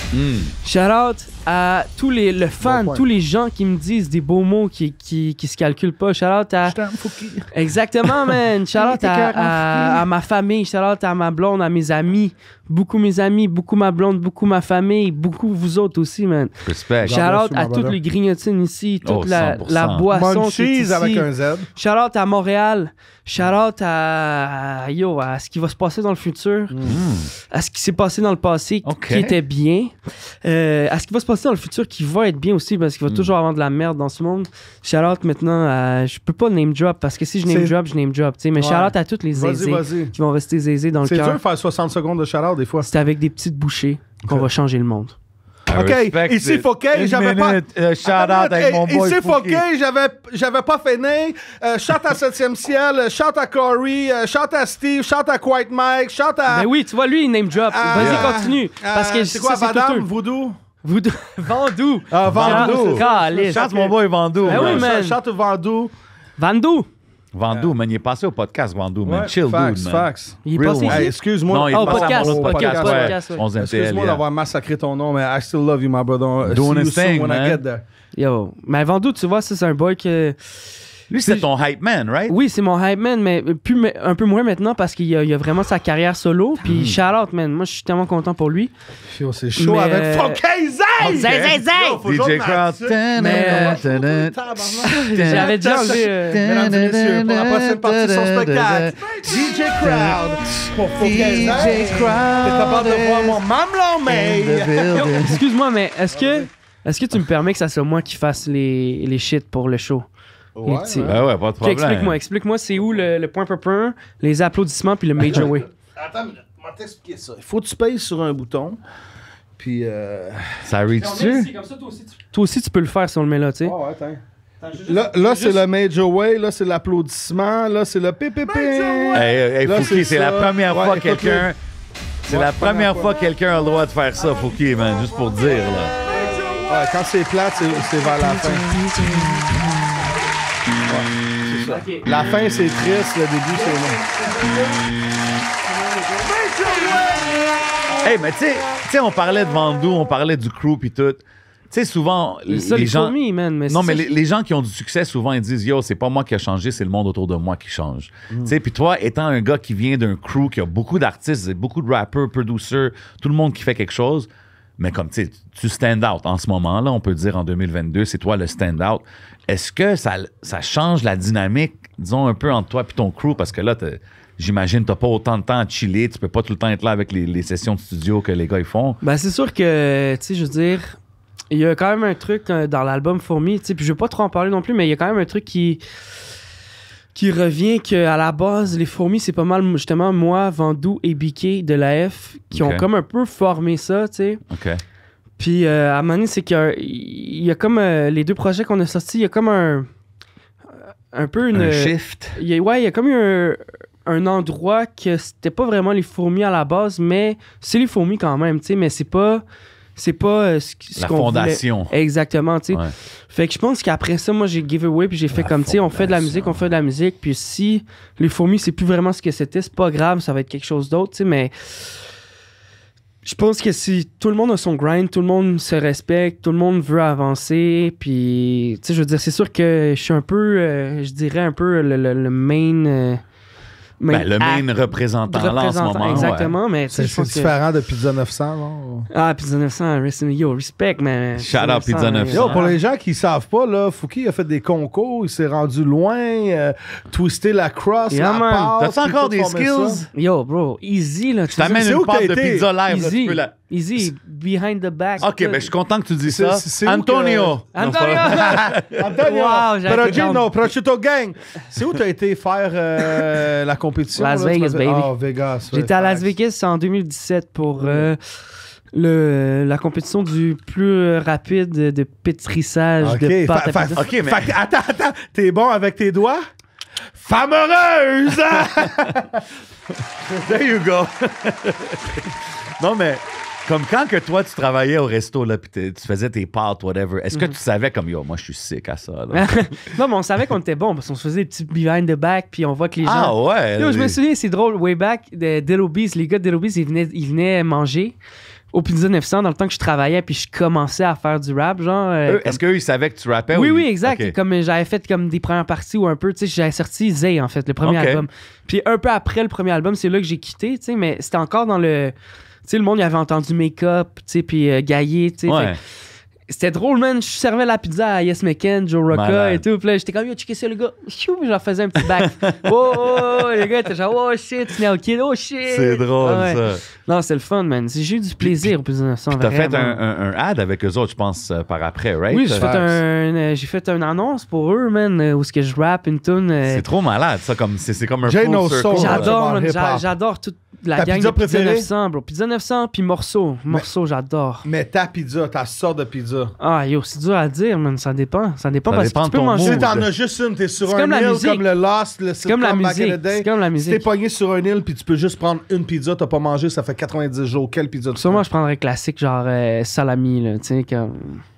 Shout-out à tous le fans, tous les gens qui me disent des beaux mots qui se calculent pas. Shout-out à... Je t'aime, Fouki. Exactement, man. Shout-out à ma famille. Shout-out à ma blonde, à mes amis. Beaucoup mes amis, beaucoup ma blonde, beaucoup ma famille, beaucoup vous autres aussi, man. Respect. Shout-out à toutes les grignotines ici, toute la 100%. boisson qui est Munchies ici. avec un Z. Shout-out à Montréal. Shout-out à ce qui va se passer dans le futur. À ce qui s'est passé dans le passé Ok. qui était bien. À ce qui va se passer dans le futur qui va être bien aussi parce qu'il va toujours avoir de la merde dans ce monde. Shout-out maintenant à... Je peux pas name drop parce que si je name drop, tu sais. Mais Ouais. shout-out à toutes les zézés Vas-y. qui vont rester zézés dans le C'est dur cœur. de faire 60 secondes de shout-out des fois. C'est avec des petites bouchées qu'on va changer le monde. OK, ici Fouki, j'avais pas... Shout-out avec mon boy Ici Fouki. Fouki, j'avais pas fini. Shout à 7e ciel, shout à Corey, shout à Steve, shout à Quiet Mike, shout à... Ben oui, tu vois, lui, il name drop. Vas-y, continue. Parce que c'est quoi, ça, Madame tout Voodoo? Vandou. Ah, Vandou. Caliste. Shout mon boy Vandou. Ben oui, man. Shout à Vandou. Vandou. Vandou, man, il est passé au podcast, Vandou, man. Ouais, Chill facts, dude, man. facts. Il est Real passé one. Hey, ici. excuse-moi. Non, il est Oh, passé podcast, à mon autre podcast, podcast, podcast, ouais. ouais. 11e TL, Excuse-moi yeah. d'avoir massacré ton nom, mais I still love you, my brother. Doing See you his soon thing, when I man. get there. Yo. Mais Vandou, tu vois, ça, c'est un boy que... Lui, c'est ton hype man, right? Oui, c'est mon hype man, mais un peu moins maintenant parce qu'il a vraiment sa carrière solo. Puis shout out, man. Moi, je suis tellement content pour lui. Yo, c'est chaud Mais, avec Fouki Zay! Zay! DJ Crowd. J'avais déjà enlevé... Mesdames et messieurs, pour la prochaine partie de son spectacle, DJ Crowd pour Fouki Zay. T'es capable de voir mon mamelon, mais... Yo, excuse-moi, mais est-ce que tu me permets que ça soit moi qui fasse les shit pour le show? Les petits. Ben ouais, pas de Ok, problème. explique-moi c'est où le point per point, les applaudissements puis le major way. Attends, je vais t'expliquer ça. Il faut que tu payes sur un bouton, puis... Ça reach-tu? Toi aussi, tu peux le faire si on le met là, tu sais. Oh, attends. Là c'est le Major Way, là, c'est l'applaudissement, là, c'est le PPP. Hey, Là, Fouki, c'est la ça. première Ouais, fois que écoute-le. quelqu'un... C'est la première fois que quelqu'un a le droit de faire ça, Fouki, man. Juste pour dire, là. Ouais, quand c'est plate, c'est vers la fin. C'est ça. Ok. La fin, c'est triste, le début, c'est long. Hey, mais tu sais, on parlait de Vandou, on parlait du crew pis tout. Tu sais, souvent, Ça, les gens... fourmis, man. Mais Non, c'est mais ça. les gens qui ont du succès, souvent, ils disent « Yo, c'est pas moi qui a changé, c'est le monde autour de moi qui change. Tu sais, puis toi, étant un gars qui vient d'un crew, qui a beaucoup d'artistes, beaucoup de rappers, producers, tout le monde qui fait quelque chose, mais comme, tu sais, tu stand out en ce moment-là, on peut dire en 2022, c'est toi le stand out. Est-ce que ça change la dynamique, disons, un peu entre toi et ton crew? Parce que là, j'imagine, t'as pas autant de temps à chiller, tu peux pas tout le temps être là avec les sessions de studio que les gars ils font. Ben, c'est sûr que, tu sais, je veux dire, il y a quand même un truc dans l'album Fourmi, tu sais, puis je veux pas trop en parler non plus, mais il y a quand même un truc qui revient qu'à la base, les Fourmis, c'est pas mal, justement, moi, Vandou et BK de la F qui Ok. ont comme un peu formé ça, tu sais. OK. Puis à un moment donné, c'est qu'il y a comme les deux projets qu'on a sortis, il y a comme un peu une... Un shift. il y a comme eu un endroit que c'était pas vraiment les fourmis à la base, mais c'est les fourmis quand même, tu sais, mais c'est pas ce La qu'on fondation. voulait. Exactement, tu sais. Ouais. Fait que je pense qu'après ça, moi, j'ai give away, puis j'ai fait comme, tu sais, on fait de la musique, puis si les fourmis, c'est plus vraiment ce que c'était, c'est pas grave, ça va être quelque chose d'autre, tu sais, mais... Je pense que si tout le monde a son grind, tout le monde se respecte, tout le monde veut avancer, puis, tu sais, je veux dire, c'est sûr que je suis un peu, je dirais un peu le main... le main représentant là en ce moment. Exactement, mais tu sais, C'est je pense différent de Pizza 900, non? Ah, Pizza 900, yo, respect, man. Shout out Pizza 900. Yo, pour les gens qui savent pas, là, Fouki a fait des concours, il s'est rendu loin, twisté la crosse, Yeah, la man. pâte. T'as-tu encore puis des tout former ça. skills? Yo, bro, easy, là. Je t'amène C'est où une que t'as pâte de été? pizza live. Là, tu Easy, peux la... easy, behind the back. OK, ben je suis content que tu dis ça. c'est où Antonio. que- Non, c'est pas vrai. Antonio, Wow, j'ai été Perugino, down. Prosciutto Gang. C'est où t'as été faire la compétition? Las là, tu Vegas, m'avais- baby. Ah, Vegas. J'étais à Las Vegas en 2017 pour la compétition du plus rapide de pétrissage de pâte à pizza. OK, mais... Fait que, attends, t'es bon avec tes doigts? Femme heureuse! There you go. Non, mais comme quand que toi, tu travaillais au resto, là, puis tu faisais tes pâtes, whatever, est-ce que tu savais comme, yo, moi, je suis sick à ça, là? Non, mais on savait qu'on était bon parce qu'on se faisait des petits behind the back puis on voit que les gens... Ah ouais? Yo, je me souviens, c'est drôle, way back, Delobies, les gars de Delobies, ils venaient manger au Pizza 900 dans le temps que je travaillais puis je commençais à faire du rap, genre... Est-ce qu'eux, ils savaient que tu rappais? Oui, ou oui, ils- exact. OK. Comme j'avais fait comme des premières parties ou un peu, tu sais, j'avais sorti Zay, en fait, le premier OK. album. Puis un peu après le premier album, c'est là que j'ai quitté, tu sais, mais c'était encore dans le... Tu sais, le monde, il avait entendu Make-up, tu sais, puis Gaillé, tu sais. Ouais. Fait- C'était drôle, man. Je servais la pizza à Yes McCann, Joe Rocca Malade. et tout. Puis là, j'étais comme, yo, checker ça, le gars. Chou, je leur faisais un petit back. oh, les gars étaient genre, oh shit, Snail Kid, oh shit. C'est drôle, Ah ouais. ça. Non, c'est le fun, man. J'ai eu du plaisir au Pizza 900. T'as fait vraiment. un ad avec eux autres, je pense, par après, right? Oui, j'ai fait une annonce pour eux, man, où est-ce que je rappe une tune. C'est trop malade, ça. C'est comme un Jay full No circle. Soul. J'adore, Ouais, man, hip-hop. j'adore toute la Ta gang pizza de Pizza préférée? 900, bro. Pizza 900 puis Morceau. Morceau, j'adore. Mais ta pizza, ta sorte de pizza. Ah, yo, c'est dur à dire, man. Ça dépend. Ça dépend Ça parce dépend que tu de peux ton manger. Tu sais, mood. t'en as juste une, t'es sur C'est un comme la île musique. comme le Lost, le C'est comme la sitcom Back in musique. the Day. C'est comme la Si musique. t'es pogné sur un île puis tu peux juste prendre une pizza, t'as pas mangé, ça fait 90 jours. Quelle pizza tu Sûrement, prends? je prendrais classique, genre salami, là. Tu sais, comme.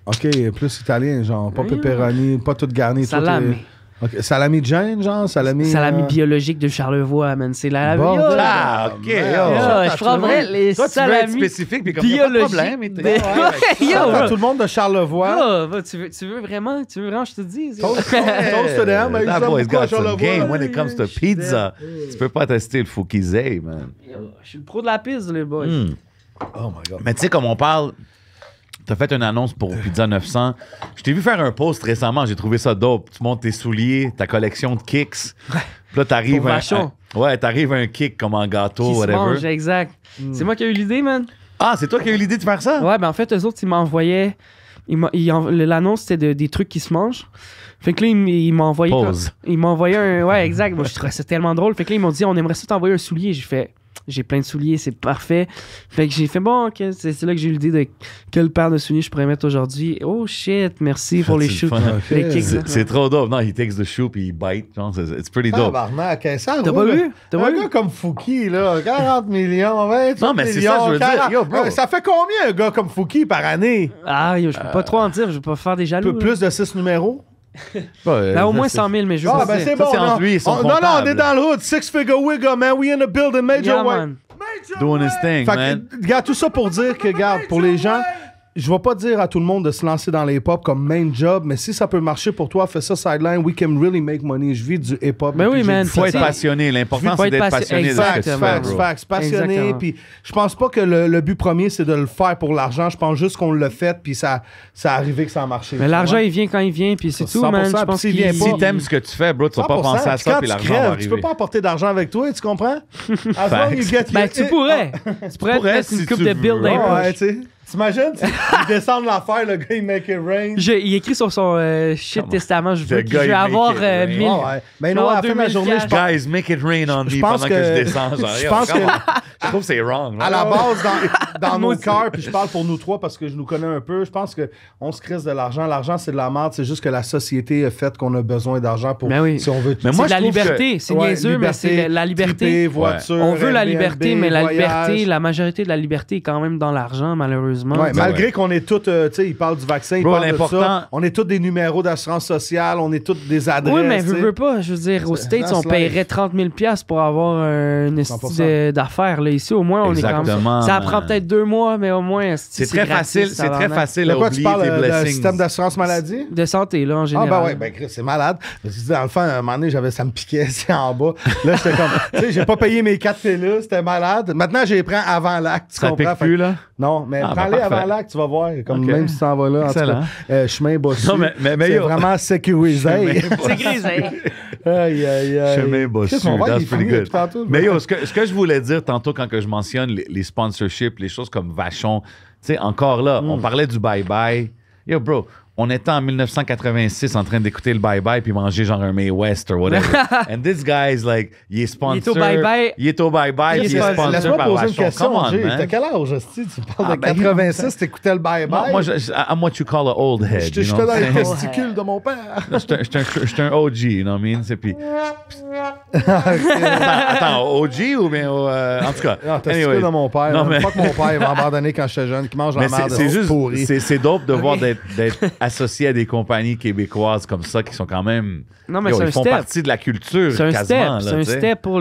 OK, plus italien, genre. Pas Oui, pepperoni, pas tout garni. tout Salami. est- OK, salami de Jane, genre? Salami... Salami biologique de Charlevoix, man. C'est la. Bordel. Yo, Ah, OK. man. yo. yo, je prendrais les Toi, tu veux être salamis spécifique, puis comme il y a pas de biologiques. problème. de- Ouais, Ouais, yo, Attends, bro. tout le monde de Charlevoix. Ah, bah, tu veux vraiment, je te dise. yo. Toast to them. mais ils That aiment boy's beaucoup à got some Charlevoix. game when it comes to pizza. Tu peux pas tester le Fukizé, man. Yo, je suis le pro de la pizza, les boys. Oh my God. Mais tu sais, comme on parle, t'as fait une annonce pour Pizza 900. Je t'ai vu faire un post récemment, j'ai trouvé ça dope. Tu montes tes souliers, ta collection de kicks. Puis là, t'arrives Pour Vachon. t'arrives un kick comme en gâteau, Qui se whatever. mange, exact. C'est moi qui ai eu l'idée, man. Ah, c'est toi qui as eu l'idée de faire ça? Ouais, ben en fait, eux autres, ils m'envoyaient. L'annonce, c'était des trucs qui se mangent. Fait que là, ils m'ont envoyé. Pause. Ils m'ont envoyé un. Ouais, exact. Moi, je trouvais ça tellement drôle. Fait que là, ils m'ont dit, on aimerait ça t'envoyer un soulier. J'ai fait. J'ai plein de souliers, c'est parfait. Fait que j'ai fait, bon, ok, c'est là que j'ai eu l'idée de quelle paire de souliers je pourrais mettre aujourd'hui. Oh shit, merci pour les C'est shoots. fun. Les kicks. là. C'est trop dope. Non, he takes the shoe puis il bite. Genre, it's pretty dope. Tabarnak, ça T'as roule. pas vu? T'as pas Un vu? gars comme Fouki, là, 40 millions, 28 Non, mais c'est millions, ça, je veux dire. 40. Yo, bro. Ça fait combien un gars comme Fouki par année? Ah, yo, je peux pas trop en dire, je vais pas faire des jaloux. Plus de 6 numéros? Là, au moins 100 000, mais je veux Ah, pas ben dire. c'est Ça, bon. c'est non. entre lui et son Non, on comptable. est dans le hood. Six-figure wigger, man. We in the building, major Yeah, way. man. Doing his thing, Fait man. que, regarde, tout ça pour dire que, regarde, pour les gens, je vais pas dire à tout le monde de se lancer dans les hip-hop comme main job, mais si ça peut marcher pour toi, fais ça sideline. We can really make money. Je vis du hip-hop. Ben oui, depuis man. j'ai Faut être 17 ans. passionné. L'important, Faut c'est être d'être passionné. passionné de ce que tu Exactement, fais, Facts, bro. facts, passionné. Exactement. Puis je pense pas que le but premier, c'est de le faire pour l'argent. Je pense juste qu'on l'a fait, puis ça a arrivé que ça a marché. Mais l'argent, il vient quand il vient, puis c'est tout, 100%, man. Je puis pense s'il qu'il vient pas, Si t'aimes ce que tu fais, bro, tu vas pas 100%, penser à puis ça, quand puis tu l'argent va crèves, arriver. tu peux pas apporter d'argent avec toi, tu comprends? As long Facts. you get Ben, your- tu pourrais. Tu pourrais te mettre si une coupe tu de veux. build Ouais, d'un ouais, push. tu sais. T'imagines, ils descendent l'affaire, le gars, il make it rain. Il écrit sur son shit testament, je veux, Le gars, je il vais avoir make it 1000. Ouais, ouais. Mais non, à la fin de la journée, je pense Guys, make it rain on Je me pense pendant que que- je descends. Genre, je yo, pense que- come on. Je trouve que c'est wrong. à la base, dans Moi nos aussi. cœurs, puis je parle pour nous trois parce que je nous connais un peu, je pense qu'on se crisse de l'argent. L'argent, c'est de la merde. C'est juste que la société a fait qu'on a besoin d'argent pour, Ben oui. si on veut... Mais C'est moi, de la je trouve liberté, c'est Ouais, niaiseux, mais c'est la liberté. triper, voiture, On veut la Airbnb, liberté, mais la voyage. liberté, la majorité de la liberté est quand même dans l'argent, malheureusement. Ouais, Tu sais. malgré qu'on est tous, tu sais, il parle du vaccin, il Bro, parle de l'important- ça. On est tous des numéros d'assurance sociale, on est tous des adresses. Oui, mais tu sais. veux pas. Je veux dire, aux States, that's on life. paierait 30 000 $ pour avoir une 100%. d'affaires. Là. Ici, au moins, on est quand Exactement. même... Ça prend peut-être 2 mois, mais au moins... C'est très facile, c'est très facile De à quoi tu oublier parles? tes Le blessings. système d'assurance maladie? De santé, là, en Ah, général. ben ouais, ben Chris, c'est malade. Je me suis dit, dans le fond, à un moment donné, ça me piquait, c'est en bas. Là, j'étais comme, tu sais, j'ai pas payé mes 4 pilules, c'était malade. Maintenant, je les prends avant l'acte, tu Ça comprends? pique plus, là? Non, mais Ah, ben, prends-les parfait. avant l'acte, tu vas voir. Comme Ok. même si tu t'en vas là, en tout Excellent. cas, chemin bossu. Non, mais c'est yo. vraiment sécurisé. C'est gris, hein? Aïe, aïe, aïe. Chemin bossu, Chris, mon verre, that's il est pretty fini good. depuis tantôt, Mais yo, ce que je voulais dire tantôt quand que je mentionne les sponsorships, les choses comme Vachon, tu sais, encore là, on parlait du bye-bye. Yo, bro, on était en 1986 en train d'écouter le bye-bye puis manger genre un May West or whatever. And this guy is like, il est sponsor. Il est au bye-bye. Il est au bye-bye puis il est sponsor Laisse-moi par poser une Vachon. question, Come on, Jay. T'as man. quel âge, Asti? Tu parles Ah, de ben, 86, t'écoutais le bye-bye. Moi, I'm what you call an old head. J'étais you know dans what les I'm saying? testicules de mon père. J'étais un OG, you know what I mean? C'est puis... attends, OG ou bien en tout cas. Non, testicules anyway. de mon père. Non, mais- Pas que mon père il m'a abandonné quand j'étais jeune, qui mange la Mais merde c'est juste, pourrie. c'est dope de voir d'être associé à des compagnies québécoises comme ça qui sont quand même. Non, mais Yo, c'est ils un font step. partie de la culture C'est un quasiment. step. là, C'est tu un sais. step pour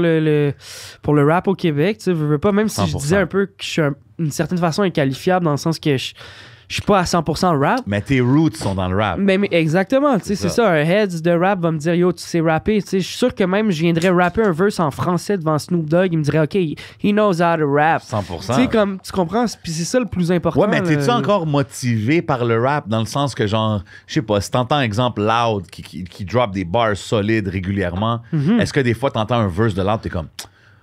le rap au Québec. Tu sais, veux pas, même si je 100%. disais un peu que je suis d'une certaine façon inqualifiable dans le sens que je suis pas à 100% rap. Mais tes roots sont dans le rap. Mais exactement, tu sais, c'est ça. ça. Un heads de rap va me dire, yo, tu sais rapper. Tu sais, je suis sûr que même je viendrais rapper un verse en français devant Snoop Dogg, il me dirait, OK, he knows how to rap. 100%. Tu sais, comme, tu comprends? Puis c'est ça le plus important. Ouais, mais t'es-tu là. encore motivé par le rap dans le sens que, genre, je sais pas, si t'entends, exemple, Loud qui drop des bars solides régulièrement, est-ce que des fois t'entends un verse de Loud, t'es comme,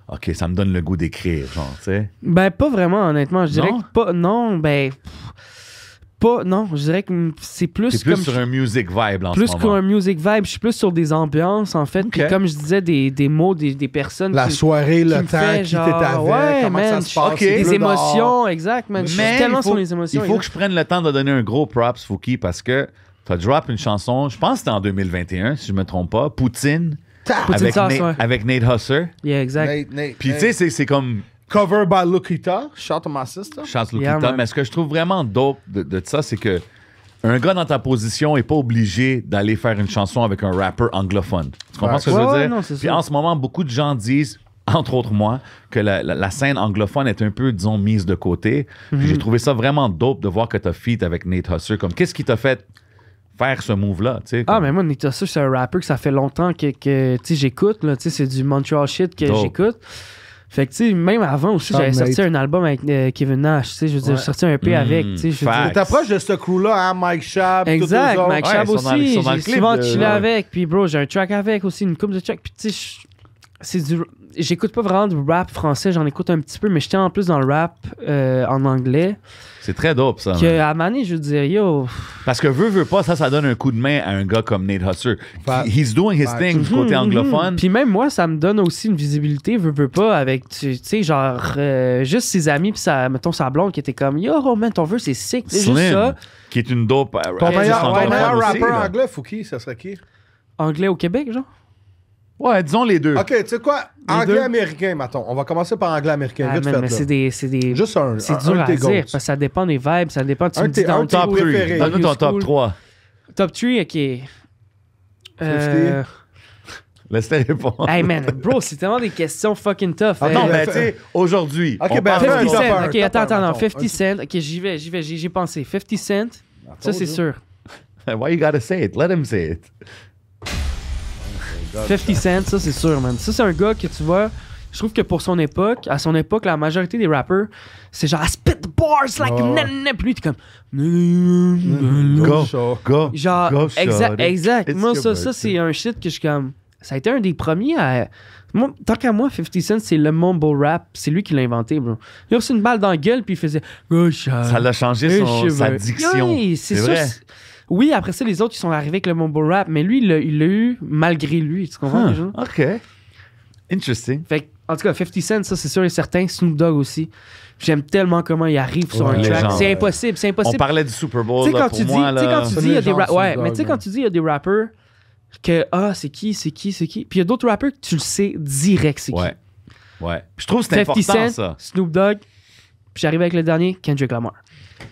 OK, ça me donne le goût d'écrire, genre, tu sais? Ben, pas vraiment, honnêtement. Je dirais Non? que pas. Non, ben. Pas. Non, je dirais que c'est plus. T'es plus comme sur un music vibe en plus ce moment. qu'un music vibe, je suis plus sur des ambiances, en fait. Puis Ok. comme je disais, des mots, des personnes. La qui- soirée, qui le me temps, fait qui genre, t'es avec, ouais, comment man, ça se passe. ok. il Des pleut dehors. émotions, exact, man. Je suis Mais tellement il faut, sur les émotions. il faut que je prenne le temps de donner un gros props, Fouki, parce que tu as drop une chanson, je pense que c'était en 2021, si je me trompe pas, Poutine, Poutine avec, sauce, Nate, ouais. avec Nate Husser. Yeah, exact. Nate, Puis tu sais, c'est comme Cover by Lukita, Shout to my sister. Chance Yeah, Lupita, man. mais ce que je trouve vraiment dope de ça, c'est que un gars dans ta position est pas obligé d'aller faire une chanson avec un rappeur anglophone. Tu comprends Ouais. ce que je Ouais, veux ouais, dire? non, c'est Puis ça. en ce moment, beaucoup de gens disent, entre autres moi, que la scène anglophone est un peu, disons, mise de côté. Puis j'ai trouvé ça vraiment dope de voir que t'as feat avec Nate Husser. Comme, qu'est-ce qui t'a fait faire ce move-là? tu sais, Ah, comme- mais moi, Nita, ça, c'est un rapper que ça fait longtemps que tu sais, j'écoute. Là, tu sais, c'est du Montreal shit que Dope. j'écoute. Fait que, tu sais, même avant aussi, Shout j'avais Nate. sorti un album avec Kevin Nash. Tu sais, je veux dire, j'ai sorti un EP avec. Tu sais, je veux fact. dire. T'es proche de ce crew-là, hein, Mike Schaap, Exact, tous eux Mike autres. Schaap Ouais, ils sont dans le- ils aussi. sont dans le J'ai clip souvent de- chillé ouais. avec. Puis, bro, j'ai un track avec aussi, une couple de tracks. Puis, tu sais, c'est du. J'écoute pas vraiment du rap français, j'en écoute un petit peu, mais j'étais en plus dans le rap en anglais. C'est très dope, ça. Que man. à Mané, je veux dire, yo. Parce que veut pas, ça donne un coup de main à un gars comme Nate Husser. Fact. He's doing his thing du côté anglophone. Puis même moi, ça me donne aussi une visibilité, veux pas, avec, tu sais, genre, juste ses amis, puis mettons sa blonde qui était comme, yo, man, ton vœu, c'est sick. C'est juste Slim, ça. qui est une dope. Ton artiste meilleur anglophone aussi, rappeur là. anglais, Fouki, ça serait qui? Anglais au Québec, genre. Ouais, disons les deux. OK, tu sais quoi? deux. Anglais-américain, mettons. On va commencer par anglais-américain. Ah, Vite man, fait, mais là. c'est des. Juste un C'est un dur de à tes dire, goals. parce que ça dépend des vibes, ça dépend. Tu Un me de dis tes- dans un de tes Top 3. préférés. Donne-nous ton top 3. Top 3, ok. 50. Laisse-les répondre. Hey man, bro, c'est tellement des questions fucking tough. Ah, Non, ben, mais tu sais, aujourd'hui. Ok, on ben, parle fais un 50 de- top Cent. un, Ok, top attends, un, non. mettons. 50 Cent. Ok, j'y vais. J'ai pensé. 50 Cent. Ça, c'est sûr. Why you gotta say it? Let him say it. 50 Cent, ça, c'est sûr, man. Ça, c'est un gars que tu vois. Je trouve que pour son époque, à son époque, la majorité des rappers, c'est genre, I spit the bars like Ouais. nanana. Puis lui, t'es comme. Go, show. Go. Genre, Go, exact, shorty. exact. It's Moi, your ça, birthday. c'est un shit que je suis comme. Ça a été un des premiers à. Moi, tant qu'à moi, 50 Cent, c'est le mumble rap. C'est lui qui l'a inventé, bro. Il a reçu une balle dans la gueule, puis il faisait. Ça l'a changé sa diction. Oui, C'est sûr. vrai. Oui, après ça, les autres, ils sont arrivés avec le mumble rap, mais lui, il l'a eu malgré lui. Tu comprends, déjà? OK. Interesting. Fait que, en tout cas, 50 Cent, ça, c'est sûr et certain. Snoop Dogg aussi. J'aime tellement comment il arrive sur Ouais, un track. légende. C'est impossible, c'est On impossible. parlait du Super Tu Bowl, sais, là, quand pour tu dis, moi, tu sais, là. quand tu C'est dis, il y a les des gens rappeurs. Snoop Ouais, Dogg, mais tu sais, man. quand tu dis, il y a des rappeurs que, c'est qui. Puis il y a d'autres rappeurs que tu le sais direct, c'est qui. Ouais. Ouais. Je trouve que c'est 50 important, Cent, ça. Snoop Dogg, puis j'arrive avec le dernier, Kendrick Lamar.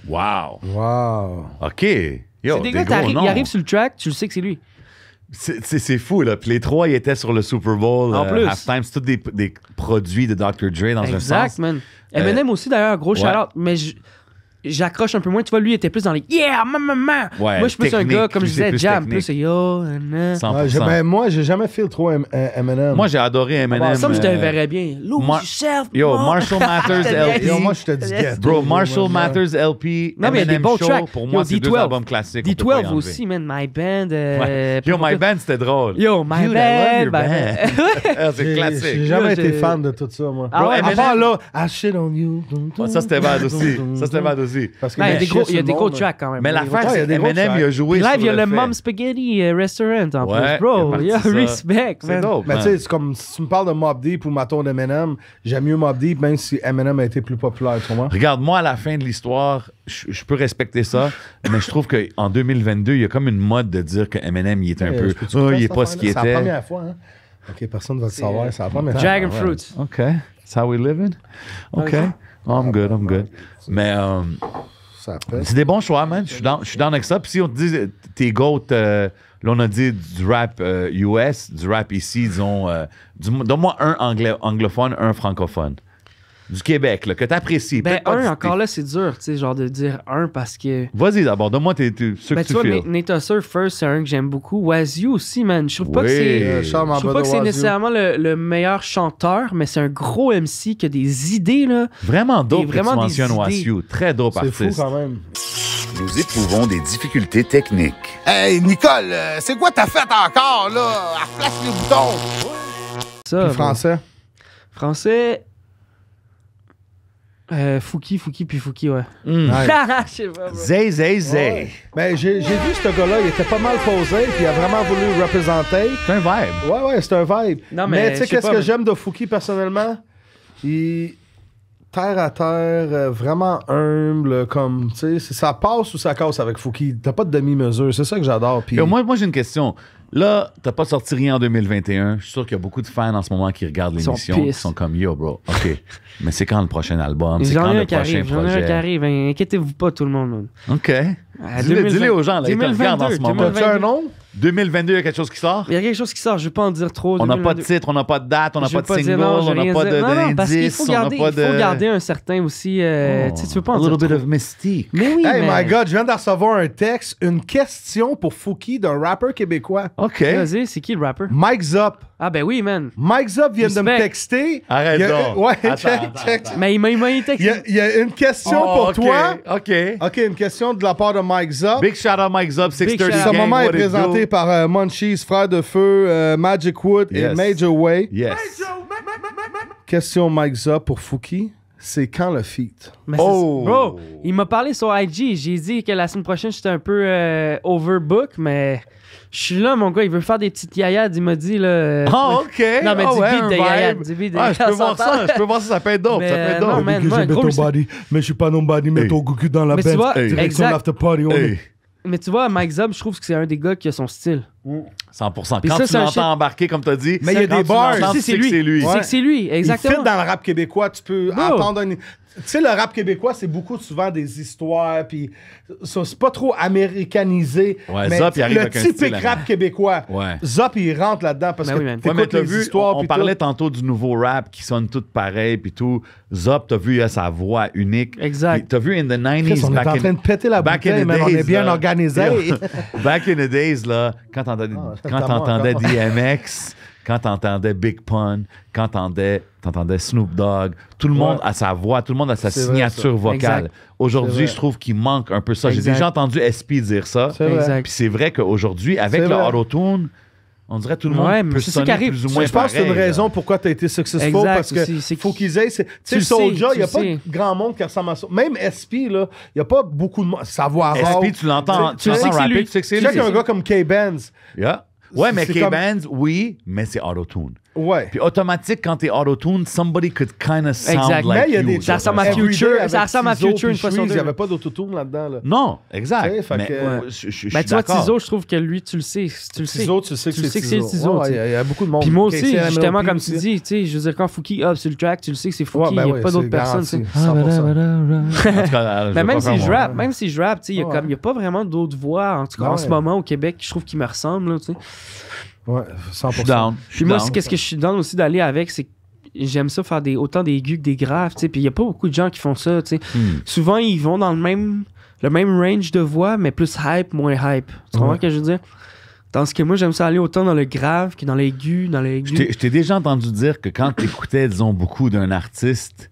Wow. Wow. OK. Yo, C'est des gars, ils arrivent sur le track, tu le sais que c'est lui. C'est fou, là. Puis les trois, ils étaient sur le Super Bowl. En plus. Halftime, c'est tous des produits de Dr. Dre dans un Exact, sens. man. Eminem aussi, d'ailleurs, gros shout-out. Mais j'accroche un peu moins. Tu vois, lui, il était plus dans les yeah, maman. Ouais, Moi, je suis plus un technique, gars, comme je lui, c'est disais, plus jam, technique. plus yo, nan. 100%. Ouais, moi, j'ai jamais fait trop Eminem. Moi, j'ai adoré Eminem. Ça, je te verrais bien. Lose yourself, Yo, bro. Marshall Mathers LP. Yo, moi, je te dis ghetto. Bro, Marshall Mathers LP. Non, mais il y a des Eminem bons Show, tracks. Pour moi, Yo, c'est deux D12. albums classiques. on peut pas y D12 enlever. aussi, man. My Band. Ouais. Yo, My Band, c'était drôle. Yo, My Dude, I love your Band. Ah, c'est J'ai classique. jamais Yo, été j'ai- fan de tout ça, moi. Ah ouais, à Eminem- part là, I shit on you. Ouais, ça, c'était bad aussi. Ça, c'était bad aussi. Parce que Non, il y a les des gros, shit il y a sur des le gros monde, tracks quand même. Mais Il y a des gros l'affaire, Ouais, il y c'est a des gros Eminem, il a tracks. joué Puis live, sur il y a le fait- Mom Spaghetti Restaurant en Ouais, plus, bro. il a Yeah, parti ça. respect, C'est man. dope, Mais man. tu sais, c'est comme si tu me parles de Mobb Deep ou Maton d'Eminem, j'aime mieux Mobb Deep, même si Eminem a été plus populaire, tu vois. Regarde, moi, à la fin de l'histoire, je peux respecter ça, mais je trouve qu'en 2022, il y a comme une mode de dire que Eminem, il est un peu... Oh, il est pas ce qu'il C'est la était. première fois, hein. OK, personne ne va le savoir, c'est la première fois. Dragon Fruits. OK. That's how we living? OK. Oh, I'm good. Mais Ça pèse. c'est des bons choix, man. Je suis down avec ça. Puis si on te dit tes goats, là, on a dit du rap US, du rap ici, disons... donne-moi un anglophone, un francophone. Du Québec, là, que t'apprécies. Ben, Peut-être pas du- encore là, c'est dur, tu sais, genre de dire un parce que. Vas-y d'abord, donne-moi ceux Ben, que tu tu vois, files. Nate Surf First, c'est un que j'aime beaucoup. Wazoo aussi, man. Je trouve pas que c'est. Je Charles trouve pas que c'est nécessairement le meilleur chanteur, mais c'est un gros MC qui a des idées, là. Vraiment dope que vraiment tu des mentionnes idées. Wasiu. Très dope C'est fou artiste. quand même. Nous éprouvons des difficultés techniques. Hey, Nicole, c'est quoi t'as fait encore, là? Replace les boutons. Ça, Puis bon. français. Français. Fouki, puis Fouki, ouais. Mm. Je sais pas, bro. Zay, zay, zay. Ben, j'ai vu ce gars-là, il était pas mal posé, puis il a vraiment voulu représenter. C'est un vibe. Ouais, c'est un vibe. Non, mais mais tu je sais, sais qu'est-ce pas, que mais- j'aime de Fouki personnellement? Il. Terre à terre, vraiment humble, comme, tu sais, ça passe ou ça casse avec Fouki. T'as pas de demi-mesure, c'est ça que j'adore. Puis Yo, moi j'ai une question. Là, t'as pas sorti rien en 2021. Je suis sûr qu'il y a beaucoup de fans en ce moment qui regardent Ils sont l'émission qui pisses. sont comme yo, bro. OK. Mais c'est quand le prochain album? C'est J'en quand ai le un qui prochain arrive, j'en ai un qui projet? arrive. Inquiétez-vous pas, tout le monde, man. OK. Ah, Dis-le aux gens, là. Ils te 2022, regardent en ce moment. t'as-tu un nom? 2022, il y a quelque chose qui sort? Il y a quelque chose qui sort, je vais pas en dire trop. On n'a pas de 2022. titre, on n'a pas de date, on n'a Je pas veux de pas single, dire non, je on veux n'a rien pas dire. Non, parce qu'il d'indice, faut on n'a garder, pas il de... faut garder un certain aussi. Tu sais, tu veux pas A en little dire bit trop. of mystique. Mais oui, Hey mais... my God, je viens de recevoir un texte, une question pour Fouki d'un rappeur québécois. OK. Vas-y, c'est qui le rapper? Mike Zop. Ah ben oui, man. Mike Zop vient de me Respect. texter. Arrête Il y a- donc. Ouais, Attends, check, attends, check. Mais il m'a texté. Il y a une question Oh, pour OK, toi. OK. OK, une question de la part de Mike Zop. Big shout out Mike Zub, 630 shout Ce out. Gang, moment est what it présenté do? par Munchies, Frère de Feu, Magic Wood et Yes. Major Way. Yes. Question Mike Zop pour Fouki. C'est quand le feat? Mais Oh! Bro, il m'a parlé sur IG. J'ai dit que la semaine prochaine, j'étais un peu overbook, mais je suis là, mon gars. Il veut faire des petites yayades. Il m'a dit, là. Ah, OK. Non, mais Ah du ouais, beat un de yayade. vibe. Du beat de Ah, je peux yayade, voir on s'entend. ça, ça peut être dope, Mais, ça peut être non, dope. man, Que moi, j'aime gros, ton c'est- body, mais je suis pas nobody, mets Hey. ton goût dans la Mais tu bête. vois, Direction exact. l'after party, on Hey, est. Mais tu vois, Mike Zub, je trouve que c'est un des gars qui a son style. 100%. Puis Quand ça, tu c'est un l'entends shit. embarquer, comme tu as dit, Mais il y a quand des tu bars. l'entends, Tu tu sais, sais que c'est lui. Tu sais que c'est lui, Il exactement. fit dans le rap québécois, tu peux Bro. entendre Tu sais, le rap québécois, c'est beaucoup souvent des histoires, puis ça, c'est pas trop américanisé. Ouais, mais Zop, il arrive le avec un typique style, rap québécois, Ouais. Zop, il rentre là-dedans parce Ben que oui, man. Ouais, mais t'écoutes t'as les vu, histoires. on puis parlait tout. tantôt du nouveau rap qui sonne tout pareil puis tout. Zop, t'as vu, il a sa voix unique. Exact. Puis t'as vu, in the 90s, Chris, on est en train de péter la back in bouteille, the man. On days, est bien là. organisé. Back in the days, là, quand t'entendais c'est à moi t'entendais encore. DMX, quand t'entendais Big Pun, quand t'entendais Snoop Dogg, tout le monde a sa voix, tout le monde a sa C'est vrai, signature ça. vocale. Exact. C'est Aujourd'hui, vrai. je trouve qu'il manque un peu ça. J'ai Exact. déjà entendu SP dire ça. C'est vrai. Exact. Puis c'est vrai qu'aujourd'hui, avec C'est le vrai. auto-tune, on dirait que tout le monde Ouais, mais peut c'est ça qui sonner arrive. plus ou moins Je pense que c'est une pareil, là. raison pourquoi tu as été successful Exact, parce que aussi, c'est faut que- qu'ils aient. Tu sais, le sais, Soulja, il tu n'y a le pas sais. de grand monde qui ressemble à ça. Même SP, là, il n'y a pas beaucoup de monde. Sa voix rare. SP, tu l'entends Tu sais que c'est rapper, lui. tu sais que c'est Tu sais lui. qu'un gars comme K-Benz. Yeah. Ouais, mais c'est K-Bands, oui, mais c'est auto-tune. Ouais. Puis automatique, quand t'es auto-tune, somebody could kind of sound Exact. like Mais il y a you. des Ça ressemble à Everyday Future, avec ça ressemble à Tizo Future une puis fois sur Shreeze, deux. Il n'y avait pas d'autotune là-dedans. Là. Non, exact. Tu sais, fait Mais que- je suis Ben, tu vois, d'accord. Tizo, je trouve que lui, tu le sais. Tu le sais. Tizo, tu sais que Tu le c'est sais que c'est Tizo, Ouais, tu sais. il y a beaucoup de monde. Puis moi aussi, KCMLP justement, comme aussi. tu dis, tu sais, je veux dire, quand Fouki hop sur le track, tu le sais que c'est Fouki, Ouais, il ben n'y a ouais, pas d'autres c'est personnes. garanti, tu sais. 100%. En tout cas, je Mais vais même pas si faire je mon- rappe, tu sais, il Ouais. n'y a pas vraiment d'autres voix, en tout cas, Ouais. en ce moment au Québec, je trouve qui me ressemblent, là, tu sais. Ouais, Je 100%. suis down. Puis moi, qu'est-ce que je suis down aussi d'aller avec, c'est que j'aime ça faire autant des aigus que des graves, tu sais. Puis il n'y a pas beaucoup de gens qui font ça, tu sais. Souvent, ils vont dans le même range de voix, mais plus hype, moins hype. Tu comprends ce que je veux dire? Tandis que moi, j'aime ça aller autant dans le grave que dans l'aigu, Je t'ai déjà entendu dire que quand tu écoutais, disons, beaucoup d'un artiste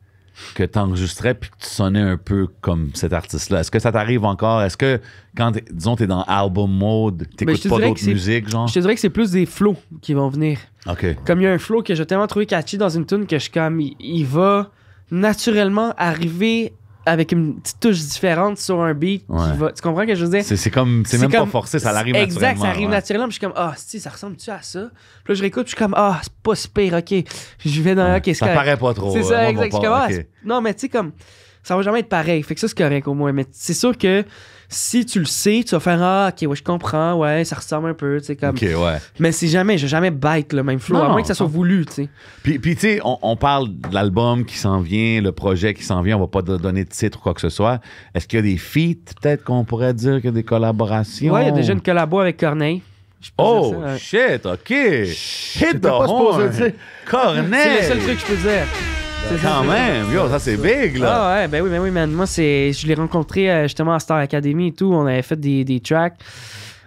que tu enregistrais puis que tu sonnais un peu comme cet artiste-là, est-ce que ça t'arrive encore? Est-ce que quand, disons, tu es dans album mode, Ben, je t'écoutes te pas dirais d'autres que c'est- musiques, genre? Je te dirais que c'est plus des flows qui vont venir. OK. Comme il y a un flow que j'ai tellement trouvé catchy dans une tune que je suis comme, il va naturellement arriver avec une petite touche différente sur un beat. Ouais. Tu comprends ce que je veux dire? C'est même pas forcé, ça arrive naturellement. Exact, ça arrive ouais. naturellement. Puis je suis comme, si, ça ressemble-tu à ça? Puis là, je réécoute, puis je suis comme, c'est pas si pire, ok. Je vais dans qu'est-ce Ça paraît pas trop. C'est moi, ça, mon exact. Je suis pas, comme, OK. non, mais tu sais, comme, ça va jamais être pareil. Fait que ça, c'est correct au moins. Mais c'est sûr que si tu le sais, tu vas faire, ok, ouais, je comprends, ouais, ça ressemble un peu, tu sais, comme. OK, ouais. Mais je vais jamais bite le même flow, Non, à moins non, que ça soit voulu, tu sais. Puis tu sais, on parle de l'album qui s'en vient, le projet qui s'en vient, on va pas donner de titre ou quoi que ce soit. Est-ce qu'il y a des feats, peut-être qu'on pourrait dire qu'il y a des collaborations? Ouais, il y a déjà une collabo avec Corneille. Je peux Oh, dire ça, ouais. shit, OK. Hit the pas supposé horn. dire. Corneille. C'est le seul truc que je peux dire. C'est Quand ça. même, yo, ça c'est big, là. Ah ouais, ben oui, man. Moi, je l'ai rencontré justement à Star Academy et tout. On avait fait des tracks.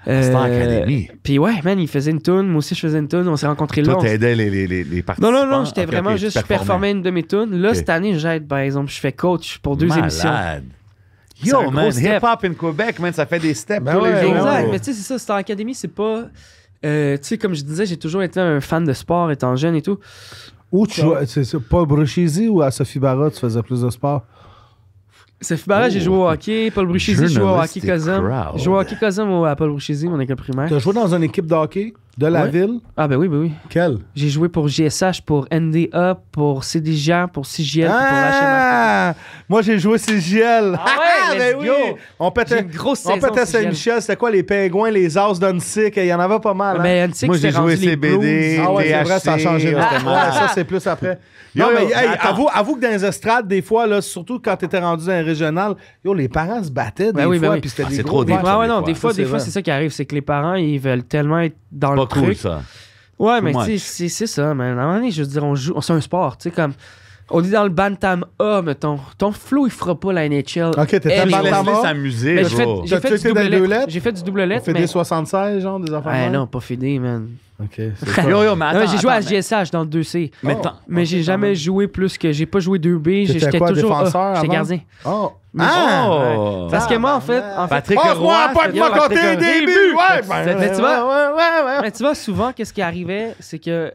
Star Academy. Puis ouais, man, il faisait une tune. Moi aussi, je faisais une tune. On s'est rencontrés là. Toi, on s- t'aidais les participants. Non, j'étais Ok, vraiment ok, juste, tu je performais une de mes tunes. Là, Ok. cette année, j'aide, par exemple. Je fais coach pour 2 émissions. Malade. C'est Yo, un gros man, step. hip-hop in Québec, man, ça fait des steps Ben tous ouais, les jours. Exact, ouais. mais tu sais, c'est ça, Star Academy, c'est pas. Tu sais, comme je disais, j'ai toujours été un fan de sport étant jeune et tout. Où tu jouais, c'est Paul Bruchesi ou à Sophie Barra, tu faisais plus de sport? Sophie Barra, j'ai joué au hockey. Paul Bruchesi, j'ai joué au hockey Journalistic Cosum. crowd. J'ai joué au hockey Cosum à Paul Bruchesi, mon école primaire. Tu as joué dans une équipe de hockey de la Ouais. ville? Ah, ben oui. Quelle? J'ai joué pour GSH, pour NDA, pour CDJA, pour CGL, puis pour HMR. Ah! Moi, j'ai joué CGL. Ah ouais, let's go! On J'ai pétait, une grosse on saison pétait CGL. Saint-Michel. C'était quoi, les Pingouins, les As d'Annecy? Il y en avait pas mal. Hein? Mais Antique, Moi, c'était j'ai joué rendu les CBD. Blues. Ah ouais, c'est vrai, ça a changé. THC, Là. c'était Ouais, malade. ça, c'est plus après. Yo, Non, mais yo, hey, attends. avoue que dans les estrades, des fois, là, surtout quand t'étais rendu dans les régionales, yo, les parents se battaient des Ben oui, ben fois, oui. puis c'était Ah, des c'est gros trop deep, vaches. ça. Ouais, des non, fois. des fois, Ça, c'est vrai. c'est ça qui arrive, c'est que les parents, ils veulent tellement être dans Pas le cool, truc. ça. Ouais, mais Too tu sais, c'est ça, man. À un moment donné, je veux dire, c'est un sport, tu sais, comme. On est dans le Bantam A, mettons. Ton flow, il fera pas la NHL. Ok, t'étais Eh, dans mais le Bantam Laisse-les A? s'amuser, Mais bro. j'ai fait T'as-tu du été double dans les deux lettre. lettres? J'ai fait du double lettre, Fait mais. des 76, genre, des enfants. Ah non, pas fédé, man. Ok, c'est ça. Yo, mais Non, attends, j'ai joué à attends, GSH dans le 2C. mais Oh. attends. Mais j'ai jamais joué plus que. J'ai pas joué 2B. T'étais J'étais quoi, toujours. défenseur J'étais avant? gardien. Oh! Mais Oh! Parce que moi, en fait. Patrick Passe-moi Roy, pas de c'était- moi quand t'es Patrick début! Ouais! Mais tu vois- ouais. Mais tu vois, souvent, qu'est-ce qui arrivait, c'est que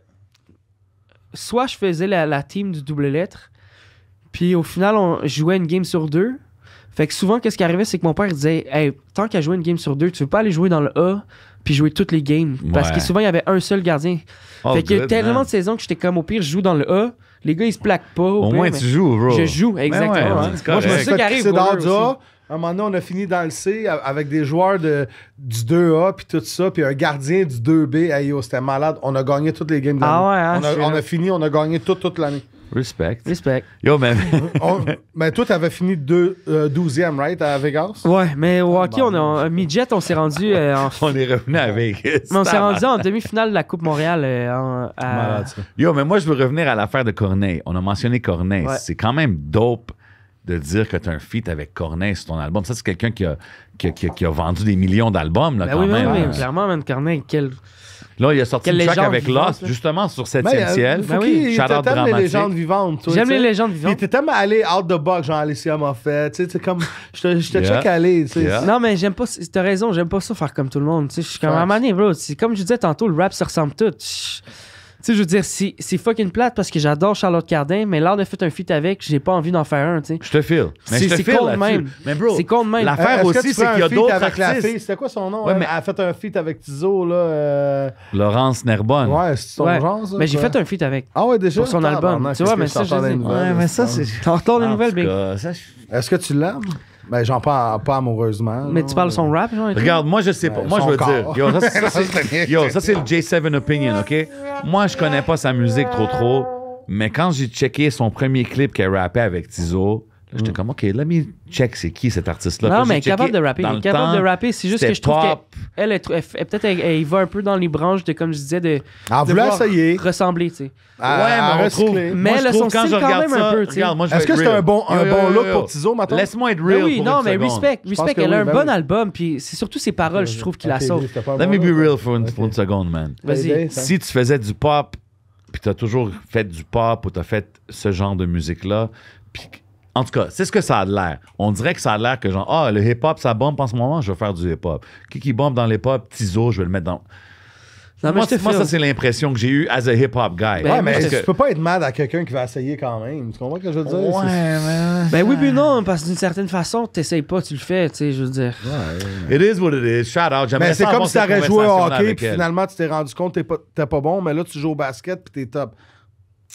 soit je faisais la team du double lettre, puis au final, je jouais une game sur 2. Fait que souvent, qu'est-ce qui arrivait, c'est que mon père disait, hey, tant qu'à jouer une game sur 2, tu veux pas aller jouer dans le A puis jouer toutes les games. Parce Ouais. que souvent, il y avait un seul gardien. Oh, fait qu'il y a good, tellement man. de saisons que j'étais comme, au pire, je joue dans le A. Les gars, ils se plaquent pas. Au pire, moins, mais tu joues, bro. Je joue, exactement. Ben ouais, hein. c'est Moi, je me correct. suis C'est ça qui fait arrive, pisser dans Goaler le A. aussi. À un moment donné, on a fini dans le C avec des joueurs du 2A puis tout ça, puis un gardien du 2B. Hey, yo, c'était malade. On a gagné toutes les games de l'année. Ah ouais, hein, je suis on là. a fini, on a gagné toute l'année. Respect. Respect. Yo, man. Mais toi, t'avais fini 12e, right, à Vegas? Ouais, mais au hockey, midget, on s'est rendu en On est revenu à Vegas. mais on s'est rendu en demi-finale de la Coupe Montréal. À... Malade, ça. Yo, mais moi, je veux revenir à l'affaire de Corneille. On a mentionné Corneille. Ouais. C'est quand même dope de dire que tu as un feat avec Corneille sur ton album. Ça, c'est quelqu'un qui a vendu des millions d'albums, là, Ben quand oui, même. oui, clairement, man, Corneille, quel... Là, il a sorti Quelle une track légende avec vivante, Lost, là. justement, sur 7e Ben, ciel. Ben oui. T'aimes Shout-out les dramatique. légendes vivantes, toi. J'aime tu sais. les légendes Puis vivantes. t'es tellement allé out the box, genre Alicia m'a fait. Tu sais, c'est comme. Je te Yeah. check aller, tu sais. Yeah. Non, mais j'aime pas... T'as raison, j'aime pas ça faire comme tout le monde. Tu sais, je suis comme... À un moment donné, bro, c'est comme je disais tantôt, le rap se ressemble tout. Tu sais, je veux dire, c'est fucking plate parce que j'adore Charlotte Cardin, mais l'art de fait un feat avec, j'ai pas envie d'en faire un, tu sais. Je te file. Mais je te C'est file con de là-dessus. même. Mais bro, C'est con de même. l'affaire Est-ce que aussi, tu c'est ferais qu'il y a un feat d'autres avec la artistes. fille? C'était quoi son nom? Ouais, mais- Elle a fait un feat avec Tizo, là. Laurence Nerbonne. Ouais, c'est son Ouais. genre, ça? Mais j'ai quoi? fait un feat avec. Ah ouais, déjà? pour son album. Tabarnak, Tu vois, qu'est-ce mais que ça, je t'entends je des dis. nouvelles, Ouais, mais ça, c'est... T'en retournes des En nouvelles, tout Big. cas, ça, Est-ce que tu l'aimes? Ben, j'en parle pas amoureusement. Mais là. tu parles son rap, genre? et tout? Regarde, moi, je sais pas. Ouais, Moi, je son veux dire. corps. Ça, c'est le J7 Opinion, OK? Moi, je connais pas sa musique trop. Mais quand j'ai checké son premier clip qu'elle rappait avec Tizo, là, j'étais comme, OK, let me check c'est qui cet artiste-là. Non, Puis mais j'ai elle est capable checké de rapper. dans Elle est le capable temps, de rapper. C'est juste que c'était je trouve pop. qu'elle peut-être elle y va un peu dans les branches de, comme je disais, de. Elle de voulait vouloir essayer. ressembler, tu sais. Ouais, mais on trouve. Mais moi, je le trouve son quand style je quand regarde même ça, un peu, tu sais. regarde, moi, je Est-ce vais que être c'est un real. bon look pour Tizo, maintenant? Laisse-moi être Ben real oui, pour non, une mais seconde. respect. que Elle a oui, un ben bon oui. album, puis c'est surtout ses paroles, je trouve, qui la sauvent. Let me be real for une seconde, man. Vas-y. Si tu faisais du pop, puis tu as toujours fait du pop ou tu as fait ce genre de musique-là, puis en tout cas, c'est ce que ça a de l'air. On dirait que ça a l'air que genre, le hip-hop, ça bombe en ce moment, je vais faire du hip-hop. Qui bombe dans l'hip-hop? Tizo, je vais le mettre dans... Non, mais moi, je te moi, file. ça, c'est l'impression que j'ai eue as a hip-hop guy. Ben, Ouais, mais moi, tu peux pas être mad à quelqu'un qui va essayer quand même. Tu comprends ce que je veux dire? mais... Ben oui, mais non, parce que d'une certaine façon, t'essayes pas, tu le fais, tu sais, je veux dire. It is what it is. Shout out. J'aimerais Mais c'est ça comme avoir si cette t'aurais joué au conversation-là hockey, avec puis elle. finalement, tu t'es rendu compte que t'es pas bon, mais là, tu joues au basket, puis t'es top.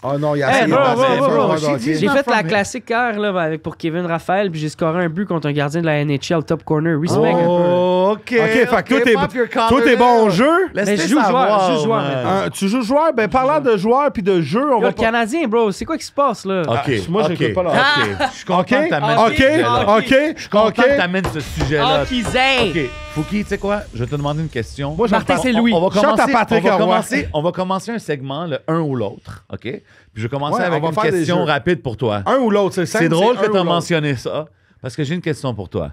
Oh non, il y a Hey, essayé bro, de bro, basket, bro, c'est bro. un joueur de hockey. J'ai fait la classique hier là, pour Kevin Raphaël, puis j'ai scoré un but contre un gardien de la NHL top corner. Respect un peu. Oh, OK. OK, fait que pop your collar toi, t'es bon au down. jeu. Mais Laisse-les je joue savoir, joueur, je joue joueur man. maintenant. Tu joues joueur? Ben, parlant de joueur puis de jeu, on Yo, va le Canadien, bro, c'est quoi qui se passe là? OK. moi, j'écoute pas là. OK. Je suis content que t'amènes OK, ce sujet-là. OK, Je suis content que t'amènes ce sujet-là. Hockey-zay! OK. Fouki, tu sais quoi? Je vais te demander une question. Moi, Martin j'entends- Saint-Louis. On va Chante commencer, à Patrick Roy. on va commencer un segment, le un ou l'autre. OK? Puis je vais commencer Ouais, avec on va une faire des question jeux. rapide pour toi. Un ou l'autre, c'est simple. C'est drôle un que ou tu as l'autre. mentionné ça, parce que j'ai une question pour toi.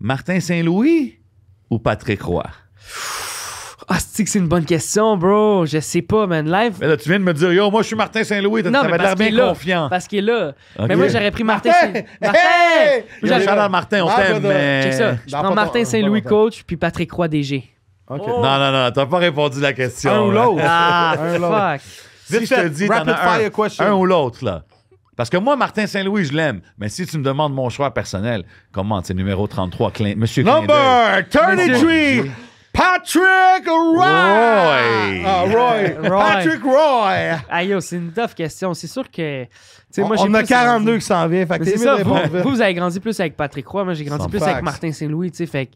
Martin Saint-Louis ou Patrick Roy? Ah, c'est une bonne question, bro. Je sais pas, man. Live. Mais là, tu viens de me dire, yo, moi, je suis Martin Saint-Louis. Non, T'avais mais l'air parce bien qu'il est là. confiant. Parce qu'il est là. Ok. Mais moi, j'aurais pris Martin Martin! Saint-Louis. Martin! Hey! Yo, J'aurais- Charles Martin, on Ah, t'aime, brother. mais... Check ça. Je Dans prends pas Martin longtemps. Saint-Louis, coach, puis Patrick Roy, DG. OK. Non, t'as pas répondu la question. Un ou là. l'autre. Ah, Un ou l'autre. fuck. Vite, Si je te je le dis, fais t'en as rapid fire question. un ou l'autre, là. Parce que moi, Martin Saint-Louis, je l'aime. Mais si tu me demandes mon choix personnel, comment, c'est numéro 33, Monsieur Clin d'œil. Number 33, Patrick Roy. Ah, Roy. Roy. Patrick Roy. Ah, yo, c'est une tough question. C'est sûr que. tu sais, moi, j'ai On a plus 42 grandi- qui s'en vient. Fait que Mais t'es c'est mieux ça, de vous, répondre vite. vous avez grandi plus avec Patrick Roy, moi j'ai grandi Sans plus facts. avec Martin Saint-Louis, tu sais, fait que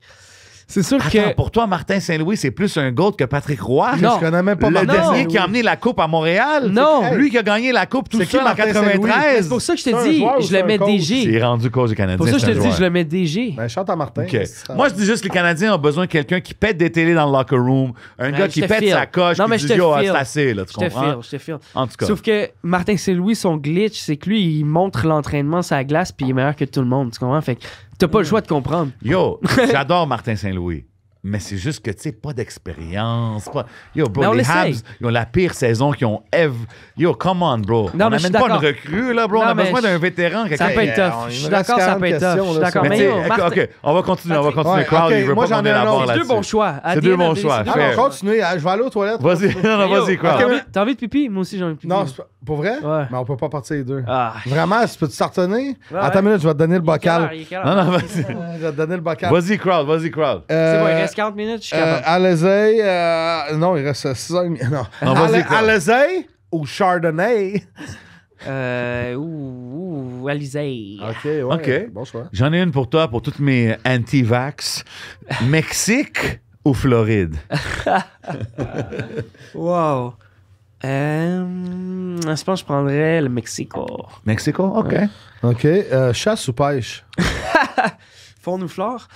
c'est sûr Attends, que... pour toi, Martin Saint-Louis, c'est plus un GOAT que Patrick Roy? Non. Je connais même pas Le Martin dernier Saint-Louis. qui a amené la coupe à Montréal? Non. C'est lui qui a gagné la coupe tout C'est qui seul en Martin Saint-Louis? 93. C'est pour ça que je C'est te un dis, joueur ou je c'est le un mets coach? DG. C'est rendu coach du Canadien. Pour ça que je c'est te un dis, joueur. je le mets DG. Ben, chante à Martin. OK. Moi, je dis juste que les Canadiens ont besoin de quelqu'un qui pète des télés dans le locker room, un gars je qui te pète file. sa coche, Non, qui mais dit je te yo, file. c'est assez, là, tu Je te comprends? file. En tout cas. Sauf que Martin Saint-Louis, son glitch, c'est que lui, il montre l'entraînement sur la glace puis il est meilleur que tout le monde, tu comprends? Fait que t'as pas le choix de comprendre. Yo, j'adore Martin Saint-Louis. Mais c'est juste que, tu sais, pas d'expérience. Pas... Yo, Mais on bro, les l'essaye. Habs, ils ont la pire saison qu'ils ont ever. Yo, come on, bro. Non, on mais je suis n'amène pas une d'accord. recrue, là, bro. Non, on a mais besoin je- d'un vétéran. Ça quelqu'un- peut être tough. il Je me suis reste d'accord, ça 40 peut être tough. questions, Je suis là, d'accord. Mais Mais tu yo, sais, Martin... OK, on va continuer. Patrick- Ouais, Crowd, OK, il veut moi, pas j'en qu'on ai ait un la barre autre. C'est deux là-dessus. bons choix. C'est deux bons choix. Non, Fair. non, continue. Je vais aller aux toilettes. Vas-y, non, non, vas-y, T'as Crowd. t'as envie de pipi? Moi aussi, j'ai envie de pipi. Non, c'est pas- pour vrai? Ouais. Mais on peut pas partir les deux. Ah. Vraiment, peux-tu t'en retenir? Ouais, Attends ouais. une minute, je vais te donner le bocal. Non, non, vas-y. Je vais te donner le bocal. Vas-y, Crowd, vas-y, Crowd. C'est bon, il reste 40 minutes, je suis capable. Alizé, non, il reste 6 ans. Non. Non, vas-y, quoi. Alizé ou Chardonnay? Alizé. OK, ouais. OK. Bon choix. J'en ai une pour toi, pour toutes mes anti-vax. Mexique ou Floride? Wow. Je pense que je prendrais le Mexico. Mexico? OK. OK. Chasse ou pêche? Fond ou flore?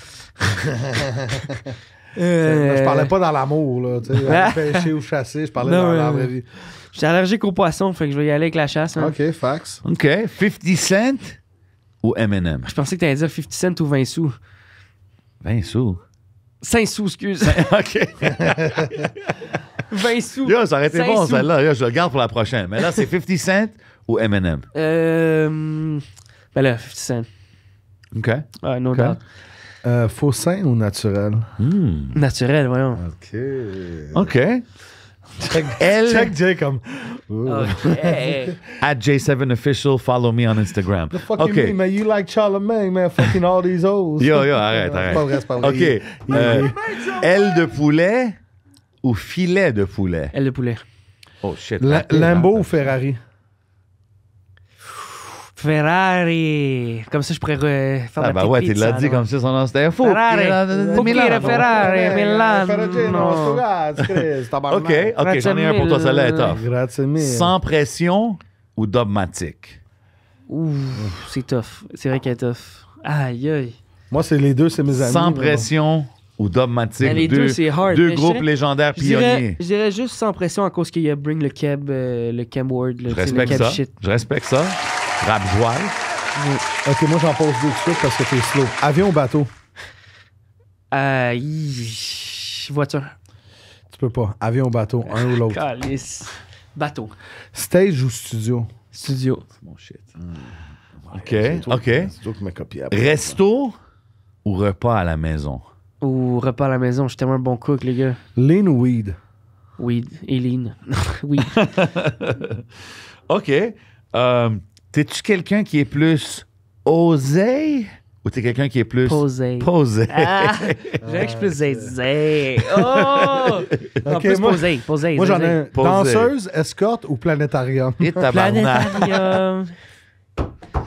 Je parlais pas dans l'amour, là. Tu sais, pêcher ou chasser, je parlais Non, dans ouais, la ouais. vraie vie. Je suis allergique aux poissons, fait que je vais y aller avec la chasse. hein. OK, fax. OK. 50 Cent ou Eminem? Je pensais que t'allais dire 50 cents ou 20 sous. 20 sous. 5 sous, excuse. OK. 20 sous. Yo, ça aurait été 5 bon, sous. celle-là. Yo, je le garde pour la prochaine. Mais là, c'est 50 Cent ou Eminem? Ben là, 50 cents. OK. Ouais, no OK. doubt. Faux sein ou naturel? Hmm. Naturel, voyons. OK. OK. Elle, Check Jay comme. OK. at J7Official, follow me on Instagram. The fuck OK. you mean, man? You like Charlemagne, man? Fucking all these hoes. Yo, arrête. C'est pas vrai, c'est pas vrai. OK. Aile de poulet ou filet de poulet? Aile de poulet. Oh, shit. Lambo ou Ferrari? Ferrari. Comme ça, je pourrais faire Ah, la bah petite ouais, tu pizza, l'as dit non? comme ça, son nom c'était fou. Ferrari. Milano. Ferrari, Milano. Ferragino, Chris, tabarnak. OK, j'en ai un pour toi, celle-là est tough. Grazie mille. Sans pression ou dogmatique? Ouh, c'est tough. C'est vrai qu'elle est tough. Aïe, aïe. Moi, c'est les deux, c'est mes amis. Sans mais bon. pression ou dogmatique? Mais les deux, c'est hard. Deux Mais je groupes dirais- légendaires pionniers. Je dirais juste sans pression à cause qu'il y a Bring le Cab Word. Je respecte ça. Je respecte ça. Rap joual. Ok, moi, j'en pose deux de suite parce que t'es slow. Avion ou bateau? Voiture. Tu peux pas. Avion ou bateau, un ou l'autre. Calice. Bateau. Stage ou studio? Studio. Mon shit. OK. C'est toi qui m'as copié après. Resto ou repas à la maison? Ou repas à la maison. Je suis tellement un bon cook, les gars. Lean ou weed? Weed. Eileen. Oui. OK. T'es-tu quelqu'un qui est plus osé ou t'es quelqu'un qui est plus Posé. posé? Ah, je dirais que je suis plus zézé. Oh! Non, Ok, plus moi- posé. Posé. Moi, j'en ai zézé. un. Posé. Danseuse, escorte ou planétarium? Et tabarnak. Planétarium.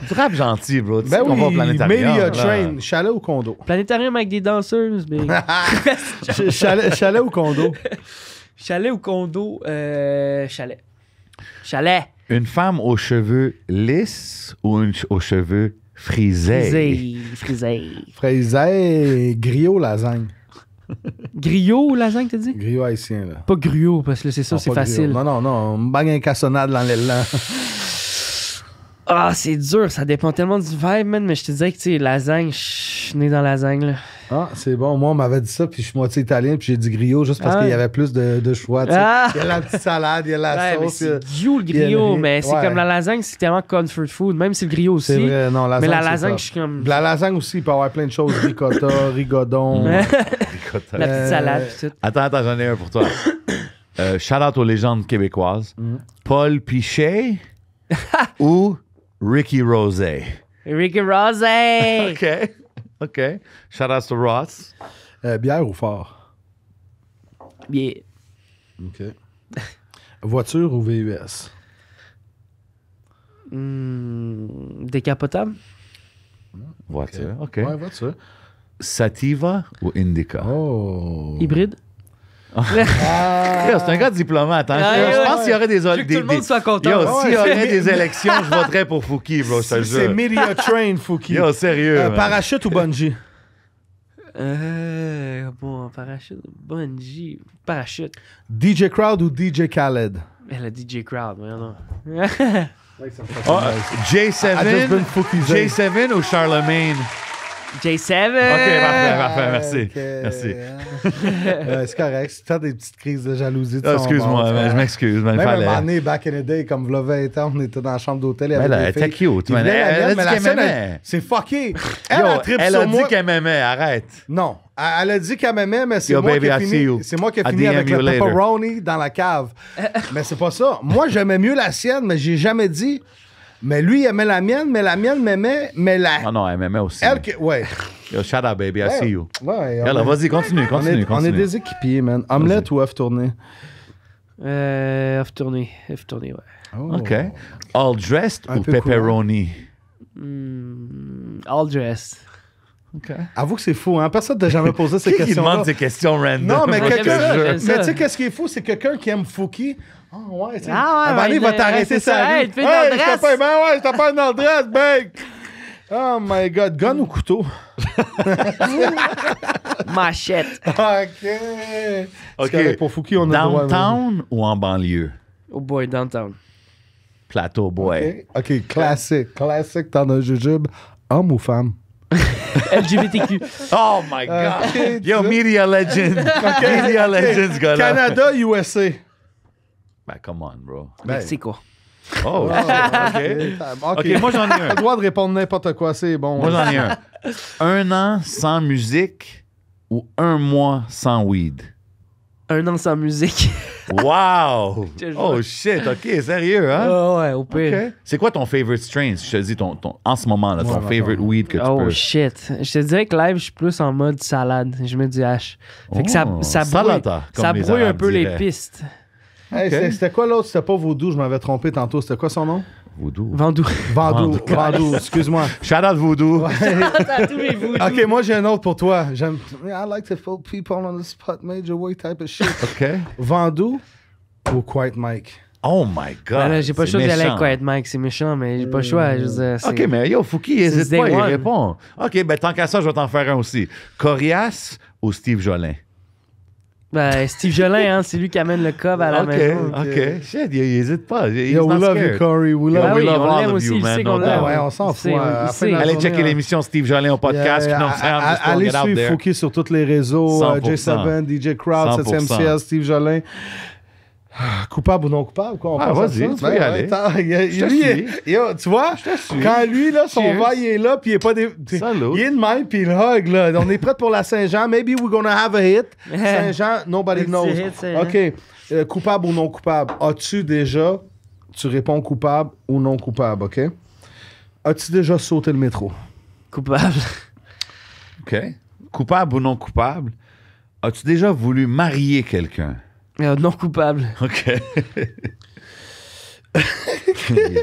Tu rappes gentil, bro. Tu sais Ben qu'on va au oui, planétarium, Media là. Train, chalet ou condo? Planétarium avec des danseuses, mais... Chalet ou condo? Chalet ou condo? Chalet. Chalet. Une femme aux cheveux lisses ou aux cheveux frisés? Frisé. Fraisé, griot, lasagne. Griot ou lasagne, t'as dit? Griot haïtien, là. Pas griot, parce que là, c'est ça, Non, c'est pas facile. griot. Non, on me bague un cassonade dans l'élan. Ah, c'est dur, ça dépend tellement du vibe, man, mais je te disais que, tu sais, lasagne, je suis né dans lasagne, là. Ah, c'est bon. Moi, on m'avait dit ça, puis je suis moitié italien, puis j'ai dit griot juste parce Ah. qu'il y avait plus de choix. Tu sais. Ah. Il y a la petite salade, il y a la Ouais, mais sauce. c'est griot, le il y a griot, le- mais c'est ouais. comme la lasagne, c'est tellement comfort food, même si le griot aussi. C'est vrai, non, lasagne. Mais la c'est lasagne, top. je suis comme... La lasagne aussi, il peut y avoir plein de choses. Ricotta, rigodon. La Écoute, petite salade, pis tout. Attends, j'en ai un pour toi. Shout out aux légendes québécoises. Paul Pichet ou Ricky Rosé? Ricky Rosé! OK. Shout out to Ross. Bière ou fort? Bien. OK. Voiture ou VUS? Décapotable? Voiture. OK. Ouais, voiture. Sativa ou Indica? Oh. Hybride? Yo, c'est un gars diplomate. Hein? Ah, Je ouais, pense qu'il y aurait des... Je veux que tout le monde soit content. Yo, Ouais, s'il y c'est- aurait des élections, je voterais pour Fouki, bro, je te le C'est jure. Media Train, Fouki. Yo, sérieux. man. Parachute ou bungee? Bon, parachute. Bungee. Parachute. DJ Crowd ou DJ Khaled? Elle a DJ Crowd, mais non. Oh, J7, I just been Fouki'sé. J7 ou Charlemagne? J7! OK, parfait, merci. Ok. Merci. C'est correct. C'est faire des petites crises de jalousie. de Ah, son excuse-moi, bord, man, tu je m'excuse, man, Même un fallait. moment donné, back in the day, comme v'là 20 ans, on était dans la chambre d'hôtel. il y Mais avait là, des elle était filles. cute, Ils man. voulaient la Elle a mienne, mais dit la qu'elle scène, m'aimait. c'est fucké. Yo, Elle a trippé elle sur a dit moi. qu'elle m'aimait, arrête. Non. Elle a dit qu'elle m'aimait, mais c'est Yo, moi, baby, qui ai I see fini, you. c'est moi qui ai I fini DM avec you le later. pepperoni dans la cave. Mais c'est pas ça. Moi, j'aimais mieux la sienne, mais j'ai jamais dit. Mais lui, il aimait la mienne, mais la mienne m'aimait, mais la... Ah non, elle m'aimait aussi. Elle, ouais. Yo, shout out, baby, I see you. Ouais, Yalla, vas-y, continue. on est des équipiers, man. Omelette ou œuf tourné? Off tourné, ouais. Oh. OK. All dressed Un ou peu pepperoni? All dressed. OK. Avoue que c'est fou, hein? Personne t'a jamais posé ces Qui questions. demande ces questions random? Non, mais Moi, quelqu'un. j'aime ça, j'aime Mais ça. tu sais, qu'est-ce qui est fou? C'est quelqu'un qui aime Fouki. Ah, ouais, tu sais. Ah, ouais, un moment donné, il va ouais, t'arrêter c'est ça. ça. Hey, tu fais dans le dress. Je t'ai pas dans le dress, mec. Oh my god. Gun ou couteau? Machette. OK. OK. C'est pour Fouki, on a le droit. Downtown ou en banlieue? Oh boy, downtown. Plateau boy. OK, classique. Classique, t'en as jujube. Homme ou femme? LGBTQ. Oh my God. Yo, media legend. Media legend, ce gars-là. Canada, USA. Ben, come on, bro. Mexico. Oh, shit, OK. OK, moi, j'en ai T'as un. le droit de répondre n'importe quoi, c'est bon. Moi, j'en ai un. 1 an sans musique ou 1 mois sans weed? 1 an sans musique. Wow! Je te jure. Oh shit, OK, sérieux, hein? Ah ouais, au pire. OK. C'est quoi ton favorite strain? Je te dis, en ce moment, là, ton favorite weed que tu Oh peux... shit. Je te dirais que live, je suis plus en mode salade. Je mets du hash. Fait que ça brouille, salata, comme ça les brouille un Arabes peu diraient. les pistes. Hey, c'était quoi l'autre? C'était pas Voodoo, je m'avais trompé tantôt. C'était quoi son nom? Voodoo. Vendou. Vandou, excuse-moi. Shout out Voodoo. OK, moi, j'ai un autre pour toi. I like to put people on the spot, major way type of shit. OK. Vandou ou Quiet Mike? Oh my God. Ben là, j'ai pas le c'est choix d'aller méchant. avec Quiet Mike, c'est méchant, mais j'ai pas le choix. Je veux dire, c'est- OK, mais yo, Fouki, C'est hésite day pas, il one. répond. OK, ben tant qu'à ça, je vais t'en faire un aussi. Corias ou Steve Jolin? Ben, Steve Jolin, hein, c'est lui qui amène le cob à la maison. OK. Shit, il hésite pas. Yo, we love you, Corey. We Yo, love Ah we oui, love on all l'aime of aussi, you, il man, sait no qu'on doubt. l'aime. Ouais, on s'en Il fout. sait, À la il fin sait. de la Allez journée, checker l'émission Steve Jolin au podcast. Yeah, You know what I'm saying? I'm just throwing allez it out suivre there. Fouki sur tous les réseaux. 100%. J7, DJ Crowd, 7e 100%. ciel, Steve Jolin. Coupable ou non coupable, quoi? On Ah, passe à vas-y, ça? tu peux y aller. attends, Je te lui, suis. yo, tu vois, suis. quand lui, là, son Cheers. verre, il est là, puis il est pas des... Salut. Il est de même, puis il hug, là. On est prêt pour la Saint-Jean. Maybe we're gonna have a hit. Saint-Jean, nobody Petit knows. hit, Saint-Jean. OK. Coupable ou non coupable? As-tu déjà... Tu réponds coupable ou non coupable, OK? As-tu déjà sauté le métro? Coupable. OK. Coupable ou non coupable? As-tu déjà voulu marier quelqu'un? Non coupable. OK.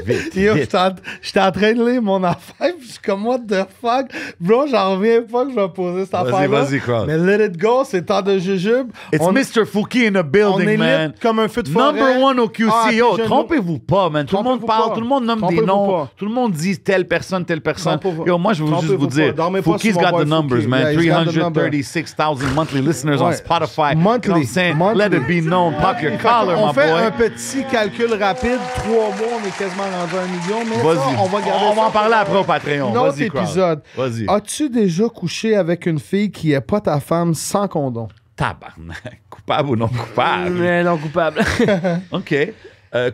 Vite, Yo, vite. j'étais en train de lire mon affaire, puis je suis comme, what the fuck? Bro, j'en reviens pas que je vais poser cette Vas-y, affaire-là. vas-y, Crowd. Mais let it go, c'est temps de jujube. It's on, Mr. Fouki in the on building, est man. lit comme un feu de forêt. Number one au QC. Ah, Yo, puis je- trompez-vous pas, man. Tout le monde Trompez-vous parle, pas. tout le monde nomme des Trompez-vous noms. pas. Tout le monde dit telle personne. Trompez-vous- Yo, moi, je veux juste trompez-vous vous dire, pas. Dormez pas Fouki's sur mon got boy the numbers, Fouki. man. Yeah, he's got the number. 336,000 monthly listeners on Ouais. Spotify. You know Monthly. what I'm saying? Monthly. Let it be known. Pop your collar, on my fait boy. un petit calcul rapide. 3 mois, on est quasiment rendu à 1 million. Mais Vas-y. ça, on va garder On va ça en parler pour après au Patreon. un autre Vas-y, Crowd. épisode. Vas-y. As-tu déjà couché avec une fille qui est pas ta femme sans condom? Tabarnak. Coupable ou non coupable? Mais non coupable. OK.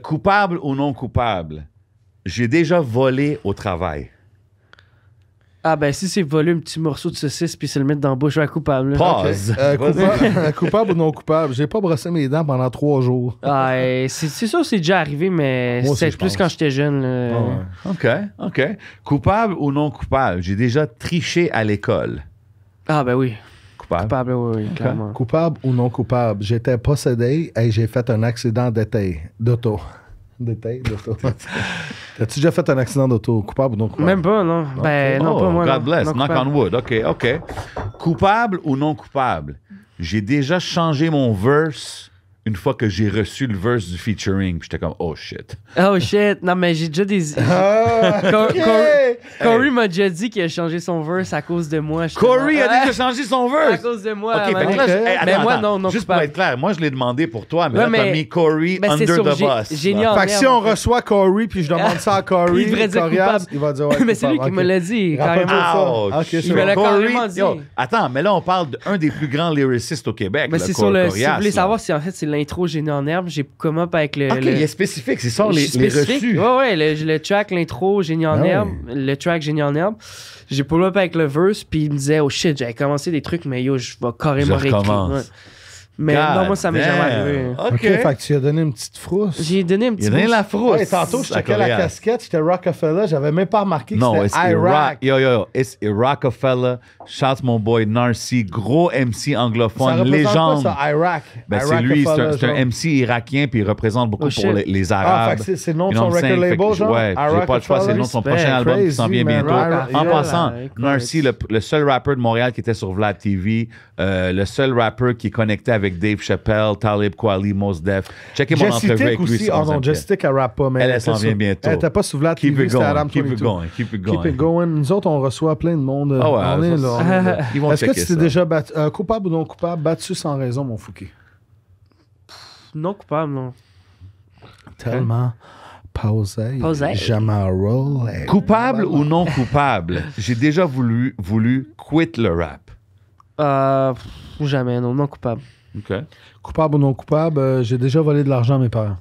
Coupable ou non coupable? J'ai déjà volé au travail. Ah ben si c'est voler un petit morceau de saucisse puis se le mettre dans la bouche, ouais, coupable. là. Pause. Coupable ou non coupable? J'ai pas brossé mes dents pendant 3 jours. Ah, c'est sûr c'est déjà arrivé, mais Moi aussi, c'est je plus pense. quand j'étais jeune. là. OK. Coupable ou non coupable? J'ai déjà triché à l'école. Ah ben oui. Coupable. Coupable, oui, clairement. Coupable ou non coupable? J'étais possédé et j'ai fait un accident d'auto. T'as-tu déjà fait un accident d'auto? Coupable ou non coupable? Même pas, non. Ben non, Oh, pas moi. God non. bless. Non Knock coupable. on wood. OK. Coupable ou non coupable? J'ai déjà changé mon verse une fois que j'ai reçu le verse du featuring. Puis j'étais comme, oh shit. Oh shit. Non, mais j'ai déjà des. Ah, ok. Corey m'a déjà dit qu'il a changé son verse à cause de moi. J'étais Corey comme, a déjà changé son verse. À cause de moi. OK, à un fait que moment là, donné. Ok. Mais moi, non Juste pour coupable. être clair, moi, je l'ai demandé pour toi, mais Ouais, là, t'as mais- mis Corey Ben, c'est under sur the bus. Génie là. en Fait que si herbe, on en fait. reçoit Corey puis je demande ça à Corey, Il devrait dire Corias, coupable. il va dire ouais, Mais c'est lui qui coupable, me ok. l'a dit, Rappelle-toi carrément. ça. Ok, c'est Il me l'a bon. carrément dit. Yo, attends, mais là, on parle d'un des plus grands lyricistes au Québec. Mais là, c'est sur le. Si Corias, vous voulez là. savoir si en fait c'est l'intro Génie en herbe, j'ai come up avec le. OK, le- il est spécifique. C'est ça, Je les suis spécifique. reçus. Ouais, le track, l'intro, Génie en Ah ouais. herbe. Le track Génie en herbe. J'ai pull up avec le verse, puis il me disait, oh shit, j'avais commencé des trucs, mais yo, je vais carrément Je réécrire. recommence. Ouais. Mais non, moi, ça m'est jamais arrivé. Ok, fait que tu lui as donné une petite frousse. J'ai donné un Il petit a donné boost. la frousse. Ouais, tantôt, je à checkais la Corias. casquette, j'étais Rockefeller, j'avais même pas remarqué que Non, c'était it's Iraq. Yo, it's Rockefeller. Shout mon boy Narcy, gros MC Ça anglophone, représente légende. quoi, ça, Iraq? Ben, c'est lui, Rockefeller, c'est un genre. MC irakien, puis il représente beaucoup Oh, pour shit. les Ah, Arabes. fait que c'est le nom de You know son what I'm record saying? Fait que, label, genre? ouais, j'ai pas le choix, c'est le nom de son Rockefeller. prochain album qui s'en vient Crazy, bientôt. man. En Yeah, passant, écoute. Narcy, le seul rappeur de Montréal qui était sur Vlad TV, le seul rappeur qui est connecté avec Dave Chappelle, Talib Kweli, Mos Def. Checkez mon entrevue Jessica avec lui. aussi. si Oh on non, s'aime Jessica elle rappe pas, mais Elle s'en était vient sur- bientôt. Elle était pas sous Vlad Keep TV, it c'était going, Adam keep it 22. going, keep it Keep going. it going. Nous autres, on reçoit plein de monde. Ah ouais, on est ça, là. on est là. Ils vont Est-ce que checker tu t'es ça. déjà battu, coupable ou non coupable, battu sans raison, mon Fouki? Non coupable, non. Tellement posé. Posé. Jamais roll. Coupable ou non coupable, j'ai déjà voulu quit le rap. Jamais, non coupable. OK. Coupable ou non coupable, j'ai déjà volé de l'argent à mes parents.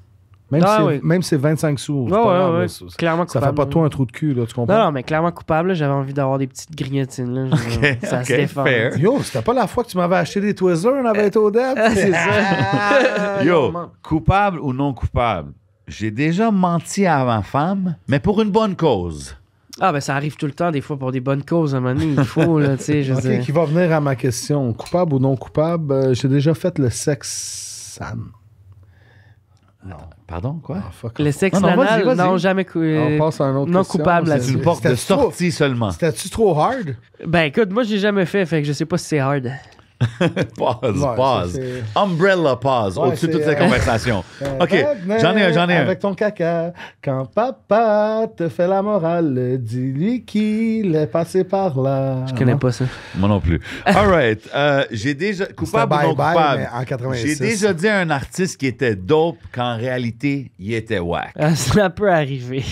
Même si c'est 25 sous. c'est Ouais, pas ouais, grave, ouais. là. Clairement Ça coupable. fait pas de toi un trou de cul, là, tu comprends? Non, mais clairement coupable, là, j'avais envie d'avoir des petites grignotines. Là, ça se défend. fair. Yo, c'était pas la fois que tu m'avais acheté des Twizzlers, on avait été au Deb? C'est ça. Yo, coupable ou non coupable? J'ai déjà menti à ma femme, mais pour une bonne cause. Ah, ben ça arrive tout le temps, des fois, pour des bonnes causes. À un moment donné, il faut, là, tu sais, je veux OK, dire. qui va venir à ma question. Coupable ou non coupable? J'ai déjà fait le sexe sale. Pardon, quoi? Ah, fuck. Le sexe Non, non, anal, vas-y. non, jamais. On passe à un autre non question. coupable C'est- C'est là-dessus. une porte de C'était-tu trop- sortie seulement. C'était-tu trop hard? Ben écoute, moi, j'ai jamais fait que je sais pas si c'est hard. Pause, Ouais, pause. ça, c'est- Umbrella pause, Ouais, au-dessus de c'est, toute cette conversation. OK, j'en ai un. Avec ton caca, quand papa te fait la morale, dis-lui qu'il est passé par là. Je connais pas ça. Moi non plus. All right. J'ai déjà... Coupable ou non bye-bye, coupable? mais en 86. J'ai déjà dit à un artiste qui était dope qu'en réalité, il était whack. Ça peut arriver.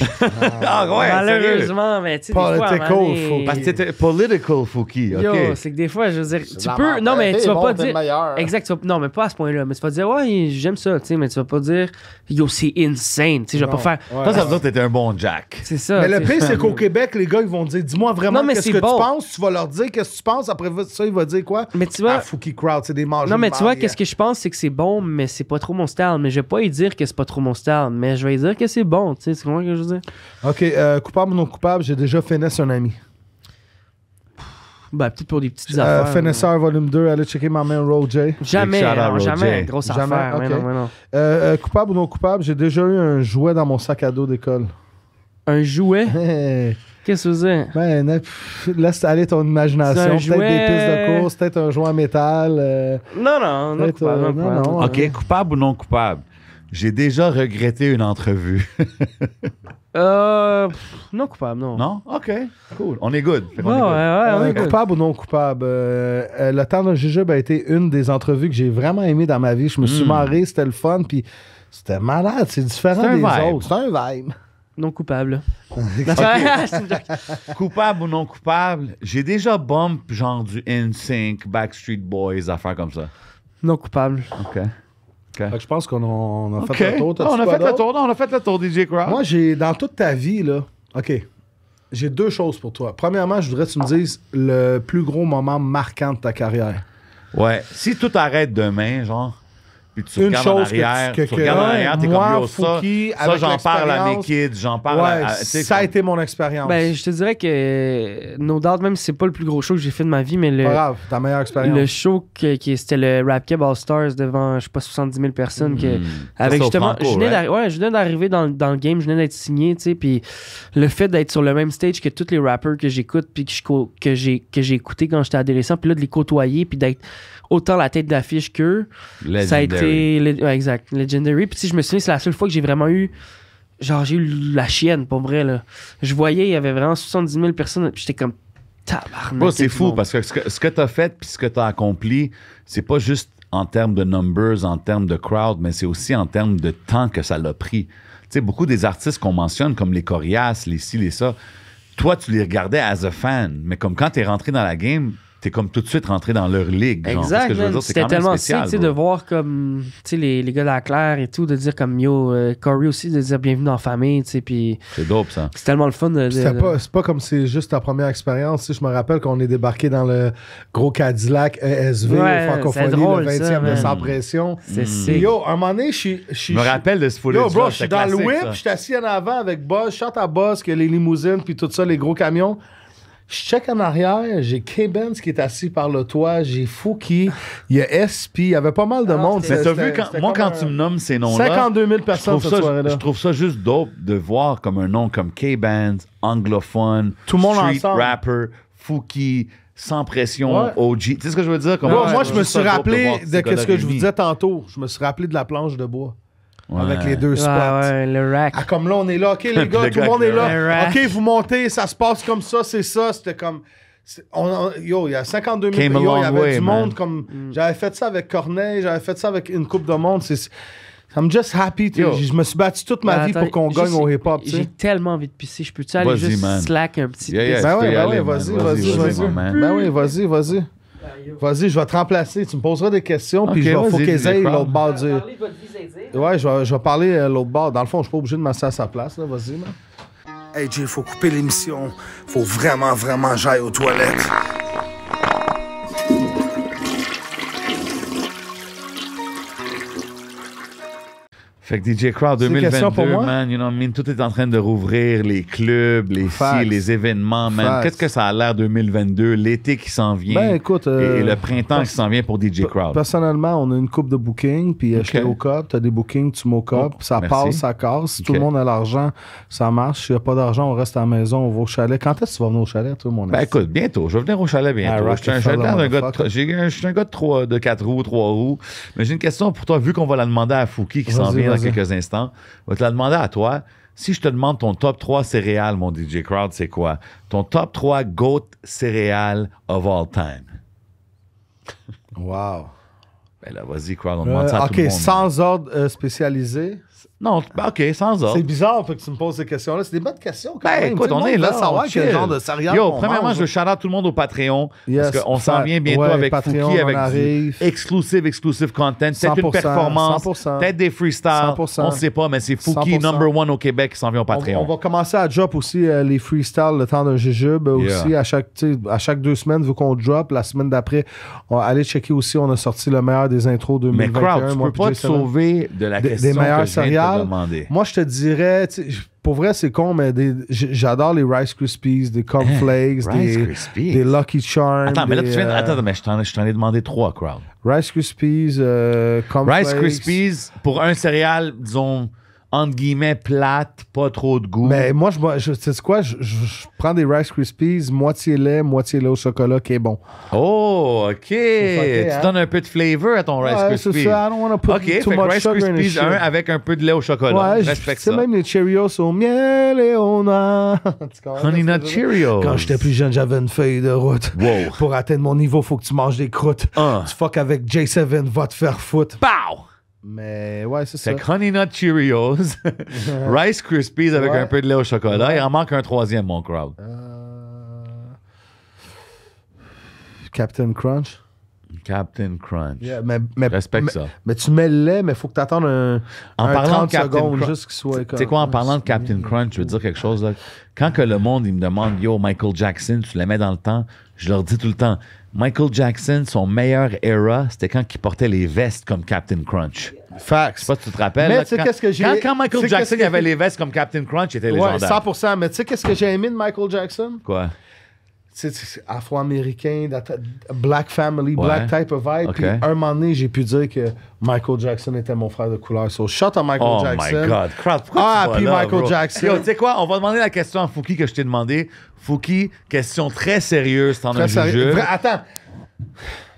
Ah ouais, sérieux? Malheureusement, mais tu sais, des fois, à un Political, moment donné- faut- Parce que c'était political, Fouki, OK? Yo, c'est que des fois, je veux dire, tu peux. Non, mais tu vas pas dire. Exact, non, mais pas à ce point-là. Mais tu vas dire, ouais, j'aime ça, tu sais, mais tu vas pas dire, yo, c'est insane, tu sais, je vais pas faire. Ça veut dire que t'étais un bon Jack. C'est ça. Mais le tu sais. pire, c'est qu'au Québec, les gars, ils vont dire, dis-moi vraiment Non, mais qu'est-ce c'est que bon. tu penses. Tu vas leur dire qu'est-ce que tu penses. Après ça, il va dire quoi? Mais tu vois. Ah, Fouki Crowd, c'est des mangeurs. Non, mais tu vois, qu'est-ce que je pense, c'est que c'est bon, mais c'est pas trop mon style. Mais je vais pas y dire que c'est pas trop mon style, mais je vais y dire que c'est bon, tu sais, c'est comment que je veux dire? OK, coupable ou non coupable, j'ai déjà finesse un ami. Ben, peut-être pour des petites affaires. Finesseur volume 2, allez checker ma main Roger. Jamais, Big shout out, alors, jamais, Roger. grosse Jamais, affaire. ok. Mais non, mais non. Coupable ou non coupable, j'ai déjà eu un jouet dans mon sac à dos d'école. Un jouet? Hey. Qu'est-ce que c'est? Ben, laisse aller ton imagination. C'est un Peut-être jouet. des pistes de course, peut-être un jouet en métal. Non, non, non, Peut-être, coupable, non, non, coupable. non. OK, coupable ou non coupable? J'ai déjà regretté une entrevue. Non coupable, non. Non? OK, cool. On est good. Fait qu'on Ouais, est good. on est good. Coupable ou non coupable? Le temps d'un jujube a été une des entrevues que j'ai vraiment aimé dans ma vie. Je me suis marré, c'était le fun, puis c'était malade. C'est différent C'est un des vibe. autres. C'est un vibe. Non coupable. Coupable ou non coupable? J'ai déjà bump genre du NSYNC, Backstreet Boys, affaires comme ça. Non coupable. OK. Fait que je pense qu'on a OK. fait le tour. T'as-tu on a quoi fait le d'autre? tour. Non, on a fait le tour, DJ Crowd. Moi, dans toute ta vie, là, OK, j'ai deux choses pour toi. Premièrement, je voudrais que tu me dises le plus gros moment marquant de ta carrière. Ouais. Si tout arrête demain, genre, puis tu Une regardes en chose que tu- arrière, que- tu regardes en que arrière, t'es moi, comme yo, ça, Fouki, ça avec j'en parle à mes l'expérience, kids, j'en parle Ouais, à... tu sais, ça a comme- été mon expérience. Ben, je te dirais que No Doubt, même si c'est pas le plus gros show que j'ai fait de ma vie, mais Pas grave, ta meilleure expérience. le show c'était le Rap Cab All Stars devant, je sais pas, 70 000 personnes. Ça, Avec c'est au justement, Franco, je venais right? je venais d'arriver dans le game, je venais d'être signé, tu sais, puis le fait d'être sur le même stage que tous les rappers que j'écoute, puis que j'ai écouté quand j'étais adolescent, puis là de les côtoyer, puis d'être autant la tête d'affiche qu'eux, ça a été ouais, exact, legendary. Puis tu sais, je me souviens, c'est la seule fois que j'ai vraiment eu, genre j'ai eu la chienne, pour vrai, là. Je voyais, il y avait vraiment 70 000 personnes, puis j'étais comme tabarnak. Bro, c'est quel fou monde. parce que ce que t'as fait puis ce que t'as accompli, c'est pas juste en termes de numbers, en termes de crowd, mais c'est aussi en termes de temps que ça l'a pris. Tu sais, beaucoup des artistes qu'on mentionne, comme les Corias, les ci, les ça, toi, tu les regardais as a fan, mais comme quand t'es rentré dans la game, t'es comme tout de suite rentré dans leur ligue. Genre. Exact, Ce que je veux man. dire, c'est C'était quand même tellement spécial, sick, tu sais, bro. de voir comme, tu sais, les gars de la Claire et tout, de dire comme yo, Corey aussi, de dire bienvenue dans la famille, tu sais, puis C'est dope, ça. c'est tellement le fun de. C'est pas comme c'est juste ta première expérience. Tu sais, je me rappelle qu'on est débarqué dans le gros Cadillac ESV Ouais, au Francophonie, c'est drôle, le 20e ça, de man. Sans Pression. C'est Et sick. yo, un moment donné, je Je me rappelle de ce footage. Yo, bro, je suis dans le whip, je suis assis en avant avec Buzz, je chante à Buzz, que les limousines, puis tout ça, les gros camions. Je check en arrière, j'ai K-Benz qui est assis par le toit, j'ai Fouki, il y a SP, il y avait pas mal de monde. Mais t'as vu, C'était moi, comme quand tu me nommes ces noms-là, 52 000 je personnes trouve, cette soirée-là. je trouve ça juste dope de voir comme un nom comme K-Bands, anglophone, Tout le monde street ensemble. rapper, Fouki, sans pression, Ouais. OG. Tu sais ce que je veux dire? Comme Moi, ouais, moi, je me juste suis ça dope rappelé voir de ces ce que je vous réunis. disais tantôt. Je me suis rappelé de la planche de bois. Ouais. Avec les deux Ouais, spots. ouais, le rack. Ah, comme là, on est là. OK, les Le gars, tout le gars monde avec est le là. rack. OK, vous montez, ça se passe comme ça, c'est ça. C'était comme... Yo, il y a 52 000 Came a yo, il y long avait way, du man. monde comme... J'avais fait ça avec Corneille, j'avais fait ça avec une coupe de monde. I'm just happy. Yo. Je me suis battu toute ma vie Attends, pour qu'on gagne juste- au hip-hop. tu J'ai sais. tellement envie de pisser. Je peux-tu aller Vas-y, juste man. slack un petit Yeah, yeah. piss? Ben tu peux oui, y ben aller, oui, man. vas-y, Vas-y, vas-y. man. Ben oui, vas-y. Vas-y, je vais te remplacer. Tu me poseras des questions, puis Ok, il faut vas-y, qu'ils dis-les aillent quoi. l'autre bord du... Ouais, je vais parler l'autre bord. Dans le fond, je suis pas obligé de m'asseoir à sa place. Là. Vas-y, man. Hey Jay, faut couper l'émission. Faut vraiment j'aille aux toilettes. Fait que DJ Crowd C'est une question pour 2022, moi? man, you know what I mean? Tout est en train de rouvrir, les clubs, les événements, man. Facts. Qu'est-ce que ça a l'air 2022, l'été qui s'en vient Ben, écoute, et le printemps qui s'en vient pour DJ Crowd? Personnellement, on a une coupe de booking, puis j'étais au COP, t'as des bookings, tu m'au COP, ça merci. passe, ça casse. Si tout Ok. le monde a l'argent, ça marche. S'il n'y a pas d'argent, on reste à la maison, on va au chalet. Quand est-ce que tu vas venir au chalet, toi, mon Ben ami? écoute, bientôt. Je vais venir au chalet bientôt. Ah, Je suis un gars Rockefeller, je suis un gars de 4 roues, 3 roues. Mais j'ai une question pour toi, vu qu'on va la demander à Fouki qui s'en Vas-y, vient dans vas-y. quelques instants. On va te la demander à toi. Si je te demande ton top 3 céréales, mon DJ Crowd, c'est quoi? Ton top 3 GOAT céréales of all time. Wow. Ben là, vas-y, Crowd, on demande ça à tout OK, le monde. sans ordre spécialisé. Non, ben, OK, sans ordre. C'est bizarre que tu me poses ces questions-là. C'est des bonnes questions quand Ben, même. écoute, Tu sais, on le est monde là. veut savoir on quel chill. genre de céréales Yo, qu'on premièrement, mange. je veux shout-out tout le monde au Patreon. Yes, parce qu'on s'en vient bientôt ouais, avec Patreon, Fouki, on avec arrive. du exclusive content. Peut-être une 100%, performance, 100%, peut-être des freestyles. 100%, On sait pas, mais c'est Fouki 100%. number one au Québec qui s'en vient au On Patreon. va commencer à drop aussi les freestyles le temps d'un jujube aussi à chaque 2 semaines vu qu'on drop la semaine d'après on va aller checker aussi on a sorti le meilleur des intros 2021 Mais Crowd, tu moi, peux pas puis te Jay Seven. sauver de la Des question meilleurs que je viens de te céréales. demander. Moi je te dirais tu sais, pour vrai c'est con mais j'adore les Rice Krispies des Cornflakes Rice des Krispies? Lucky Charms Attends, mais là, tu viens... des, Attends, mais je t'en ai demandé 3, Crowd. Rice Krispies Cornflakes Rice Krispies, pour un céréal, disons, entre guillemets, plate, pas trop de goût. mais moi tu sais quoi je prends des Rice Krispies moitié lait au chocolat qui est bon. Oh, OK. fucké, Tu hein? donnes un peu de flavor à ton Rice Ouais, Krispies. c'est ça. I don't wanna put OK, fait too que much Rice sugar in the Krispies, shit. un avec un peu de lait au chocolat. Ouais, Je respecte c'est ça. même les Cheerios au miel et au noix. Tu comprends Honey ce que Nut je veux dire? Cheerios. Quand j'étais plus jeune, j'avais une feuille de route. Wow. Pour atteindre mon niveau, faut que tu manges des croûtes. Ah. Tu fuck avec J7, va te faire foutre. Pow! Mais ouais, c'est ça. Fait que Honey Nut Cheerios, Rice Krispies avec Ouais. un peu de lait au chocolat. Il en manque un troisième, mon crowd. Captain Crunch. Captain Crunch. Yeah, Respecte ça. Mais tu mets le lait, mais faut que tu attendes un parlant 30 de Captain secondes Crunch, juste qu'il soit Tu sais quoi, en parlant de Captain Crunch, je veux dire quelque chose. Là. Quand que le monde il me demande, yo, Michael Jackson, tu le mets dans le temps, je leur dis tout le temps, Michael Jackson, son meilleur era, c'était quand il portait les vestes comme Captain Crunch. Facts. Je sais pas si tu te rappelles. Mais là, tu sais quand, qu'est-ce que j'ai- quand Michael tu sais Jackson qu'est-ce il avait que- les vestes comme Captain Crunch, il était Ouais, légendaire. 100%. Mais tu sais qu'est-ce que j'ai aimé de Michael Jackson? Quoi? C'est afro-américain, black family, Ouais. black type of vibe. Ok. Puis un moment donné, j'ai pu dire que Michael Jackson était mon frère de couleur. So, shout à Michael Oh Jackson. my God. Crowd, pourquoi Ah, tu vas puis là, Michael bro? Jackson. Yo, tu sais quoi? On va demander la question à Fouki que je t'ai demandé. Fouki, question très sérieuse, t'en as un Très sérieux. jujube. Attends.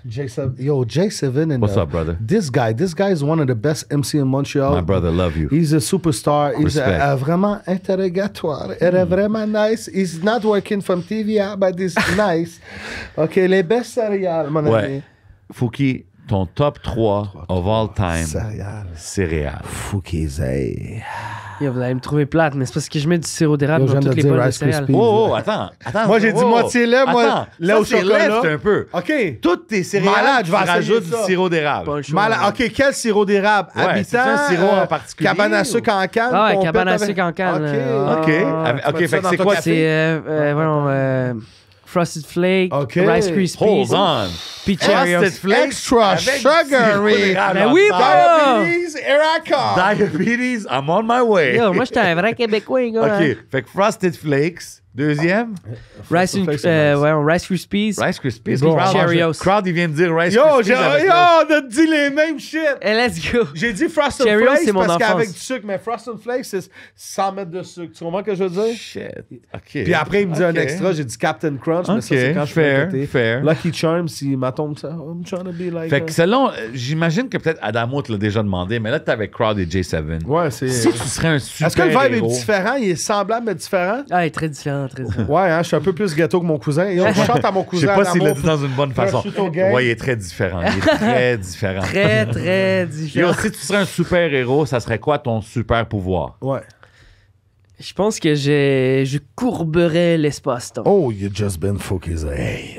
J7. Yo, J7 and What's up, brother? This guy is one of the best MC in Montreal. My brother, love you. He's a superstar. He's Respect. vraiment interrogatoire. Il est vraiment nice. He's not working from TVA, but he's nice. OK, les best céréales, mon ami. Ouais. Fouki, ton top 3 of all time céréales. Fouki-zay. Yo, vous allez me trouver plate, mais c'est parce que je mets du sirop d'érable Yo, je dans viens toutes de les dire bols de Rice céréales. Krispies. Oh, attends. Moi, j'ai dit moitié lait, moi, Attends, lait ça, au c'est chocolat. left un peu. OK. Toutes tes céréales, Malade, je vais tu essayer rajoutes ça. du sirop d'érable. Pas le choix. Malade. OK, quel sirop d'érable? Ouais, Habitant, c'est un sirop en particulier, cabane à ou- sucre en canne? Ah ouais, qu'on cabane pète à avec- sucre en canne. OK. OK. Ah. OK, Tu mets fait ça que dans c'est ton quoi? café? C'est, voyons, Frosted Flake, OK. Rice Krispies, Hold on. puis Frosted Cheerios. Flakes Extra avec du sugary. sirop d'érable Ben en oui, dedans. bro! Diabetes, here I come. Diabetes, I'm on my way. Yo, moi, j'étais un vrai Québécois, gars. OK, fait que Frosted Flakes, deuxième. Rice, Flakes, c'est nice. Rice Krispies. Rice Krispies. Bon, Crowd, Cheerios. Crowd, il vient de dire Rice Yo, Krispies. avec le- on a dit les mêmes shit. Et let's go. J'ai dit Frosted Cheerios, Flakes c'est mon parce enfance. qu'avec du sucre, mais Frosted Flakes, c'est 100 mètres de sucre. Tu comprends ce que je veux dire? Shit. OK. Puis après, il me dit un OK. extra, j'ai dit Captain Crunch, mais ça, c'est OK, quand je fair, fais fair. Lucky Charms, s'il m'attend ça, I'm trying to be like... Fait que selon, j'imagine que peut-être Adamo te l'a déjà demandé, mais là, t'es avec Crowd et J7. Ouais, c'est... Si tu serais un super Est-ce que le vibe héros, est différent? Il est semblable, mais différent? Ah, il est très différent, très différent. Ouais, hein, je suis un peu plus gâteau que mon cousin. Yo, je chante à mon je cousin. sais pas s'il l'a Adamo, dit dans une bonne façon. Prosciutto gang. Ouais, il est très différent. Il est très différent. Très, très Yo, différent. si tu serais un super héros, ça serait quoi ton super pouvoir? Ouais. Je pense que je courberais l'espace-temps. Oh, you just been Fouki Zay.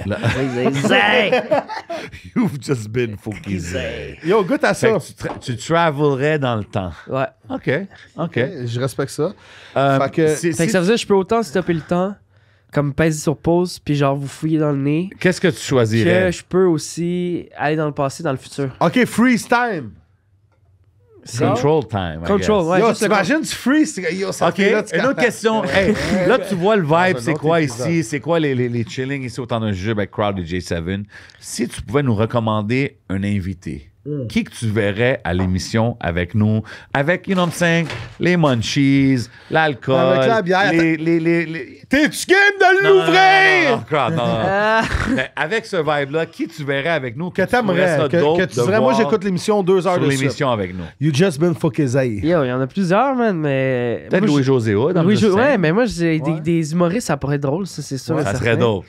You've just been Fouki Zay. Yo, goûte à ça. Tu travelerais dans le temps. Ouais. OK. Je respecte ça. Fait que- Fait que ça veut dire que je peux autant stopper le temps, comme peser sur pause, puis genre vous fouiller dans le nez, Qu'est-ce que tu que choisirais? je peux aussi aller dans le passé, dans le futur. OK, freeze time. Control time. I Control, guess. ouais. Yo, juste le t'imagines, tu freeze. Yo, ça OK, fait là, tu une autre question. Hey, là, tu vois le vibe, Dans un c'est autre quoi épisode. ici? C'est quoi les chilling ici au temps d'un jeu avec Crowd et J7? Si tu pouvais nous recommander un invité, qui que tu verrais à l'émission avec nous? Avec, you know what I'm saying, les munchies, l'alcool. Avec la bière. T'es-tu game de l'ouvrir? Non, Crowd, non. Ah, Mais avec ce vibe-là, qui tu verrais avec nous? Que t'aimerais. trouverais ça Que dope tu de dirais, moi, voir j'écoute l'émission 2 heures sur de suite. l'émission avec nous. You just been Fouki Zay. yo, il y en a plusieurs, man, mais. Peut-être moi, Louis-José Hood. I'm Louis just ouais, saying. mais moi, des humoristes, ça pourrait être drôle, ça, c'est sûr. et Ça certain. serait dope.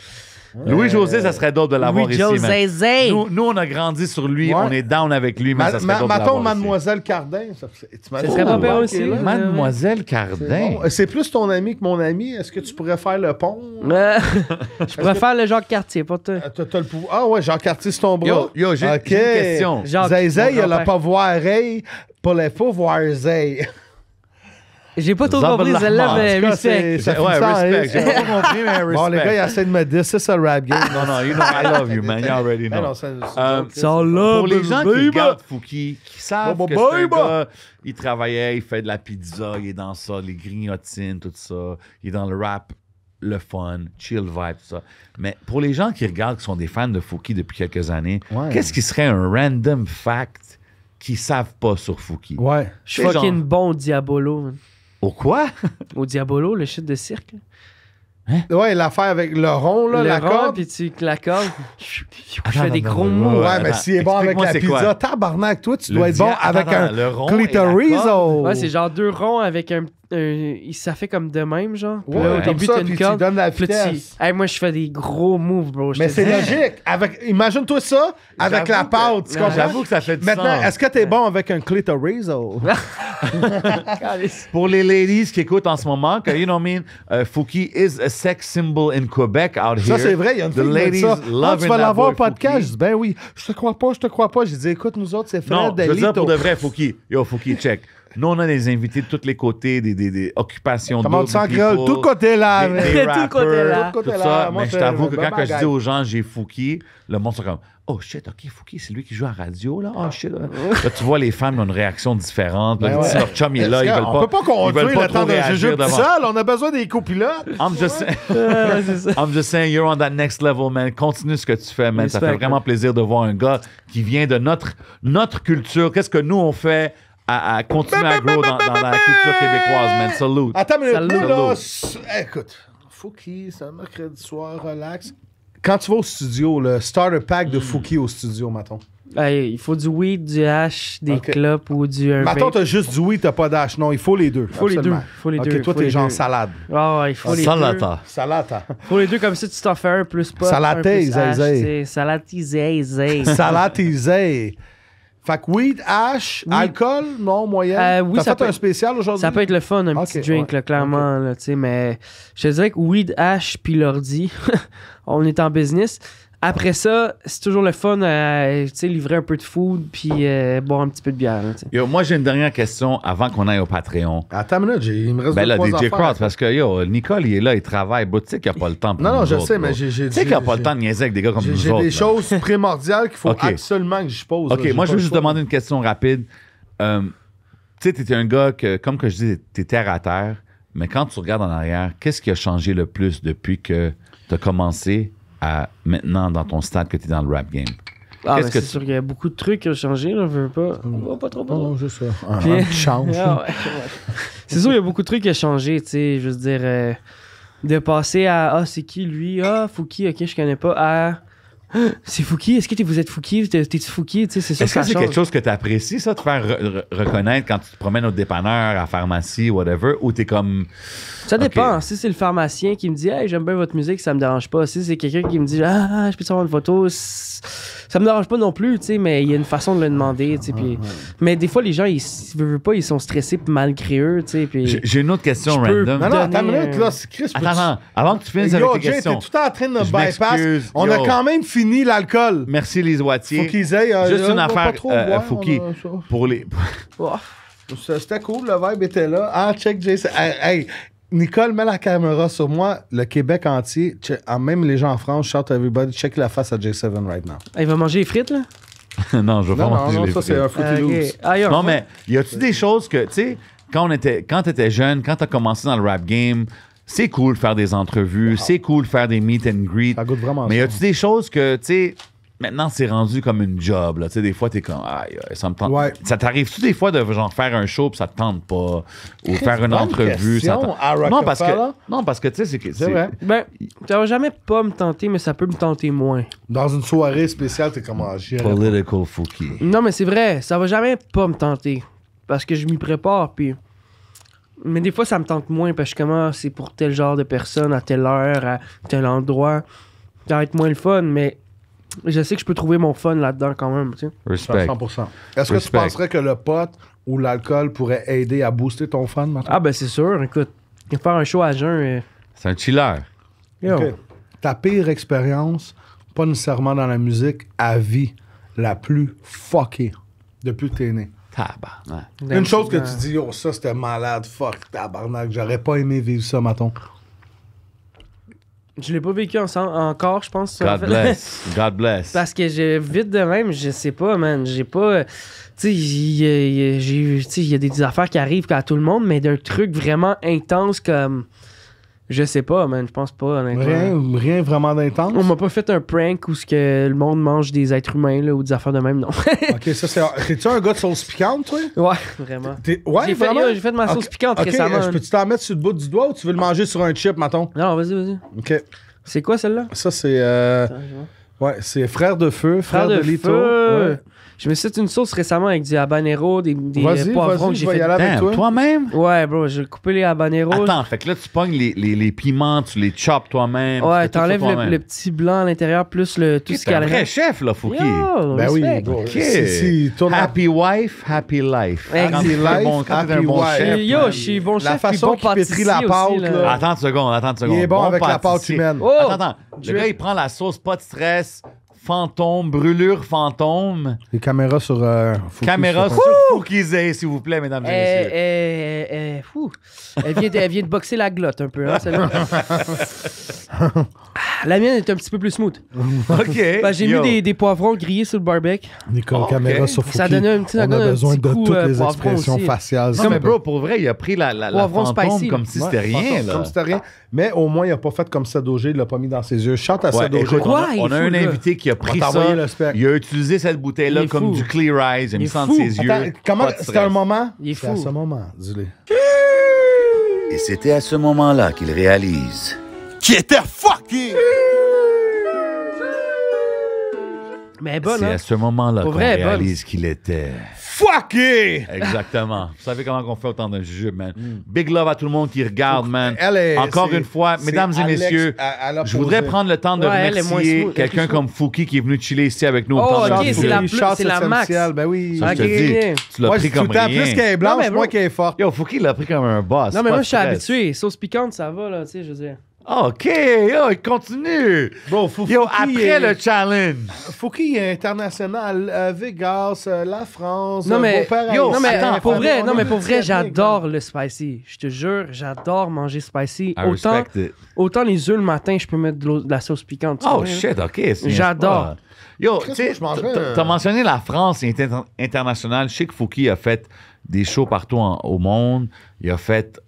Louis-José, ça serait dope de l'avoir ici. Louis-José man. Zay. Nous, on a grandi sur lui, Ouais. on est down avec lui, mais ça serait dope de Mettons l'avoir ici. Mademoiselle Cardin. Ça serait pas pire aussi, là. Mademoiselle Cardin. Bon. C'est plus ton ami que mon ami. Est-ce que tu pourrais faire le pont? Je préfère le Jacques Cartier, pas toi. T'as le pouvoir. Ah ouais, Jean Cartier, c'est ton bras. Yo, j'ai OK. une question. Jacques, Zay Zay, mon il a le grand-père. pouvoir pour les pouvoirs Zay. J'ai pas trop compris Zabala- celle-là, En mais tout cas, respect. Ça Ouais, finit ça en respect. hit. J'ai pas compris, mais respect. Bon, les gars, ils essaient de me dire, c'est ça le rap game. Non, you know, I love you, man. You already Eh know. non, c'est Ça là, Pour les gens qui baby. regardent Fouki, qui savent Bah, que bah, c'est un bah. gars, il travaillait, il fait de la pizza, il est dans ça, les grignotines, tout ça. Il est dans le rap, le fun, chill vibe, tout ça. Mais pour les gens qui regardent, qui sont des fans de Fouki depuis quelques années, Ouais. qu'est-ce qui serait un random fact qu'ils savent pas sur Fouki? Ouais. Je suis C'est fucking genre- bon au Diabolo, man. Au quoi? Au Diabolo, le shit de cirque. là. Ouais, l'affaire avec le rond, là, Le la rond, corde. puis tu l'accordes. Je Attends, fais des attends, gros attends, mots. Ouais, attends, mais s'il est bon avec explique-moi la c'est pizza, quoi? tabarnak, toi, tu Le dois être bon dia- avec attends, un le rond et la clitorizo. Ouais, c'est genre deux ronds avec un. Ça fait comme de même, genre. Puis là, au comme début, ça, t'as puis une tu corde. donnes la Puis là, vitesse. Hey, moi, je fais des gros moves, bro. je Mais te c'est dis. logique. Imagine-toi ça avec la pâte. Tu comprends? J'avoue que ça fait du Maintenant, sens. est-ce que t'es bon avec un clitorizo? Pour les ladies qui écoutent en ce moment, que, you know what I mean, Fouki is a sex symbol in Quebec out here. Ça, c'est vrai, il y a une The fille qui m'a dit ça. ladies love Tu vas that l'avoir au boy podcast. Fouki. Je dis, ben oui, je te crois pas. J'ai dit, écoute, nous autres, c'est frère Non, de je veux dire Lito. pour de vrai, Fouki. Yo, Fouki, check. Nous, on a des invités de tous les côtés, des occupations Comment doubles, tu sens people, créole? Tout côté là. des mais- Tout rappers, côté là. tout Tout côté ça. là. Moi, Mais je c'est t'avoue que le quand je bagaille. dis aux gens, j'ai Fouki, le monde sont comme, oh shit, ok, Fouki, c'est lui qui joue à la radio, là. Oh shit. Là, tu vois, les femmes ont une réaction différente. Là, Ben si ouais. leur chum est là, ils veulent pas. On peut pas ils veulent conduire pas le trop temps d'un réagir jujube tout devant. seul. On a besoin des copilotes. I'm just saying. Ouais, c'est ça. I'm just saying, you're on that next level, man. Continue ce que tu fais, man. Ça fait Respect, vraiment plaisir de voir un gars qui vient de notre culture. Qu'est-ce que nous, on fait à continuer à grow dans la culture québécoise, man. Salute. Attends, mais Salut. moi, là, écoute, Fouki, c'est un mercredi soir, relax. Quand tu vas au studio, le starter pack de Fouki au studio, mettons. Hey, il faut du weed, du hash, des Ok. clopes ou du. Mettons, vape. t'as juste du weed, t'as pas d'âge. Non, il faut les deux. Faut les absolument. deux, faut les Ok, deux, toi, faut t'es les genre deux. salade. Ah ouais, il faut les deux. Salata. Salade, Faut les deux, comme ça, tu t'en fais un plus pas. Salaté, zay. Salatisé, zay. Salatisé. Fait que weed, hash, Oui. alcool, non, moyen. Oui, T'as ça fait peut un être- spécial aujourd'hui? Ça peut être le fun, un Ok, petit drink, ouais, là, clairement, là, tu sais, mais je te dirais que weed, hash, puis l'ordi, on est en business. Après ça, c'est toujours le fun à tu sais, livrer un peu de food puis boire un petit peu de bière. Là, tu sais. Yo, moi, j'ai une dernière question avant qu'on aille au Patreon. Attends une minute, il me reste Ben là, deux, DJ trois affaires. Cross, parce que yo, Nicole, il est là, il travaille. Bro, tu sais qu'il n'y a pas le temps pour Non, nous je autres, sais, bro. mais j'ai Tu sais qu'il n'y a pas le j'ai- temps de niaiser avec des gars comme nous J'ai autres. des là. choses primordiales qu'il faut Ok. absolument que je pose. OK, là. J'ai moi, pas je veux le juste choix. demander une question rapide. Tu sais, t'étais un gars que, comme que je dis, t'es terre à terre, mais quand tu regardes en arrière, qu'est-ce qui a changé le plus depuis que t'as commencé à maintenant dans ton stade que t'es dans le rap game? Ah, Qu'est-ce ben, que c'est sûr qu'il y a beaucoup de trucs qui ont changé. Là, on veut pas. On va pas trop. Non, non, juste ça. Puis- Un petit change. Ah, ouais, ouais. C'est sûr, il y a beaucoup de trucs qui ont changé, tu sais. Je veux dire, de passer à c'est qui lui? Fouki, ok, je connais pas. À C'est Fouki, est-ce que vous êtes Fouki? T'es-tu Fouki? C'est sûr Est-ce que ça c'est change. quelque chose que tu apprécies, ça, de faire reconnaître quand tu te promènes au dépanneur, à la pharmacie, whatever, ou t'es comme... Ça dépend. Ok. Si c'est le pharmacien qui me dit hey, j'aime bien votre musique, ça me dérange pas. Si c'est quelqu'un qui me dit ah, je peux te avoir une photo, ça me dérange pas non plus, tu sais, mais il y a une façon de le demander, tu sais. Puis... Mais des fois, les gens, ils veulent pas, ils sont stressés malgré eux, tu sais. Puis... J'ai une autre question Je peux- random. Non, non, attends une Donner, minute, là. C'est Chris. Attends, avant que tu finisses Yo, avec tes Jay, questions. t'es tout en train de nous Je bypass. m'excuse. On Yo. a quand même fini l'alcool. Merci, Lise Wattier. Faut qu'ils aillent. Juste une pas affaire, trop boire, Fouki, on a ça. pour les... Oh. C'était cool, le vibe était là. Ah, check Jason. Hey, Nicole, mets la caméra sur moi. Le Québec entier, même les gens en France, shout everybody, check la face à J7 right now. Il va manger les frites, là? non, je vais pas Non, manger non, les ça c'est un frites. Fruity Loops. Ah, yo, Non, mais y a-tu des choses que, tu sais, quand t'étais jeune, quand t'as commencé dans le rap game, c'est cool faire des entrevues, c'est cool faire des meet and greet. Ça goûte vraiment Mais y ça. a-tu des choses que, tu sais, maintenant c'est rendu comme une job, là. Tu sais, des fois t'es comme, aïe, ça me tente. Ouais. Ça t'arrive-tu des fois de genre faire un show pis ça te tente pas? Ou faire une bonne entrevue? Ça question, te- à Rockefeller. non, parce que, tu sais, c'est que. C'est vrai. Ben, ça va jamais pas me tenter, mais ça peut me tenter moins. Dans une soirée spéciale, t'es comme j'irais. Political Fouki. Non, mais c'est vrai, ça va jamais pas me tenter. Parce que je m'y prépare, puis... Mais des fois, ça me tente moins, parce que comment c'est pour tel genre de personne, à telle heure, à tel endroit. Ça va être moins le fun, mais je sais que je peux trouver mon fun là-dedans quand même, tu sais. Respect. 100%. Est-ce que tu Respect. penserais que le pot ou l'alcool pourrait aider à booster ton fun maintenant? Ah, ben c'est sûr, écoute. Faire un show à jeun, C'est un chiller. yo. Ok. Ta pire expérience, pas nécessairement dans la musique, à vie, la plus fuckée depuis que t'es né. Tabarnak. Une chose que tu dis, oh, ça c'était malade, fuck, tabarnak, j'aurais pas aimé vivre ça, mettons. Je l'ai pas vécu encore, je pense. ça, en God fait. bless. God bless. Parce que vite de même, je sais pas, man. J'ai pas. Tu sais, il y a des affaires qui arrivent à tout le monde, mais d'un truc vraiment intense comme. Je sais pas, man. Je pense pas, honnêtement. Rien vraiment d'intense. On m'a pas fait un prank où ce que le monde mange des êtres humains là, ou des affaires de même, non. Ok, ça c'est. T'es-tu un gars de sauce piquante, toi? Ouais, vraiment. Ouais, J'ai fait, vraiment? yo, j'ai fait ma sauce Ok, piquante ok, récemment. je peux-tu t'en mettre sur le bout du doigt ou tu veux le manger sur un chip, mettons? Non, vas-y. Ok. C'est quoi celle-là? Ça c'est. Ouais, c'est Frère de Feu, Frère de Lito. feu. Ouais. Je me suis fait une sauce récemment avec du habanero, des Vas-y, poivrons que je j'ai vais y fait. aller avec Damn, toi. toi-même? Ouais, bro, j'ai coupé les habaneros. Attends, fait que là, tu pognes les piments, tu les choppes toi-même. Ouais, tu fais tout ça t'enlèves toi-même. le petit blanc à l'intérieur plus le tout Ok, ce t'es qu'il y a un à vrai l'intérieur. chef, là, Fouki. Yo, Ben oui, respect. bro. Ok. Si tourne Happy wife, happy life. Happy Quand t'es un life, bon- quand t'es un happy bon wife. chef. Yo, man. je suis bon La chef puis façon bon qu'il pétrit pâtissier la aussi, pâte, là. Attends une seconde. Il est bon avec la pâte pâtissier. humaine. Oh! Attends. Le gars, il prend la sauce, pas de stress, fantôme, brûlure fantôme. Les caméras sur. Fouki, Caméra sur- sur Foukizé, s'il vous plaît, mesdames et messieurs. Fou. Elle vient de boxer la glotte un peu, hein, celle-là. La mienne est un petit peu plus smooth. OK. Ben, j'ai Yo. mis des poivrons grillés sur le barbecue. Nicole, Ok. caméra sur Fouki. Ça donne un petit- ça On donne a un besoin petit de coup, toutes les poivron expressions aussi. faciales. Non, mais bro, pour vrai, il a pris la Poivron fantôme spicy. comme si Ouais, c'était rien, là. Comme si c'était rien. Mais au moins, il a pas fait comme Sadogé, il l'a pas mis dans ses yeux. Chante à Ouais, Sadogé. écoute, Quoi? on Il a est un fou, le gars. invité qui a pris va ça. t'envoyer le spec. Il a utilisé cette bouteille-là Il est comme fou. du Clear Eyes. Il a Il mis est ça fou. entre ses yeux. Attends, comment Pas de c'était stress. un moment? Il est C'est à fou. ce moment, dis-le. Et c'était à ce moment-là qu'il réalise. Qui était fucké! Mais elle est bonne, C'est hein? à ce moment-là Pour qu'on vrai, bonne. réalise qu'il était. Fucké! Exactement. Vous savez comment on fait autant de jujubes, man. Big love à tout le monde qui regarde, man. Elle est- Encore c'est- une fois, c'est mesdames et Alex, messieurs, elle a je voudrais posé. prendre le temps de Ouais, elle est moins remercier smooth, quelqu'un elle est comme Fouki qui est venu chiller ici avec nous. au Oh, temps de ok, jujubes. c'est la plus- Charles, c'est la max. essentiel, ben oui. Ça, je te Ok, dis, ok. tu l'as Moi, pris je dis tout comme le temps, plus rien. qu'elle est blanche, Non, mais moins bro- qu'elle est forte. Yo, Fouki l'a pris comme un boss. Non, mais pas moi, de je suis stress. habitué. Sauce piquante, ça va, là, tu sais, je veux dire. OK, yo, il continue. Bro, Yo, Fouki après est- le challenge. Fouki est international, Vegas, la France, Non, mais, beau-père yo, non, mais haïtien, pour vrai, on non, est mais pour vrai, multi-ethnique, j'adore le spicy. Je te jure, j'adore manger spicy. I Autant, respect it. autant les œufs le matin, je peux mettre de la sauce piquante. tu Oh vois, shit, OK. c'est J'adore. pas- Yo, Chris, tu sais, moi, je mangerais t'as mentionné la France et internationale. Je sais que Fouki a fait des shows partout au monde. Il a fait...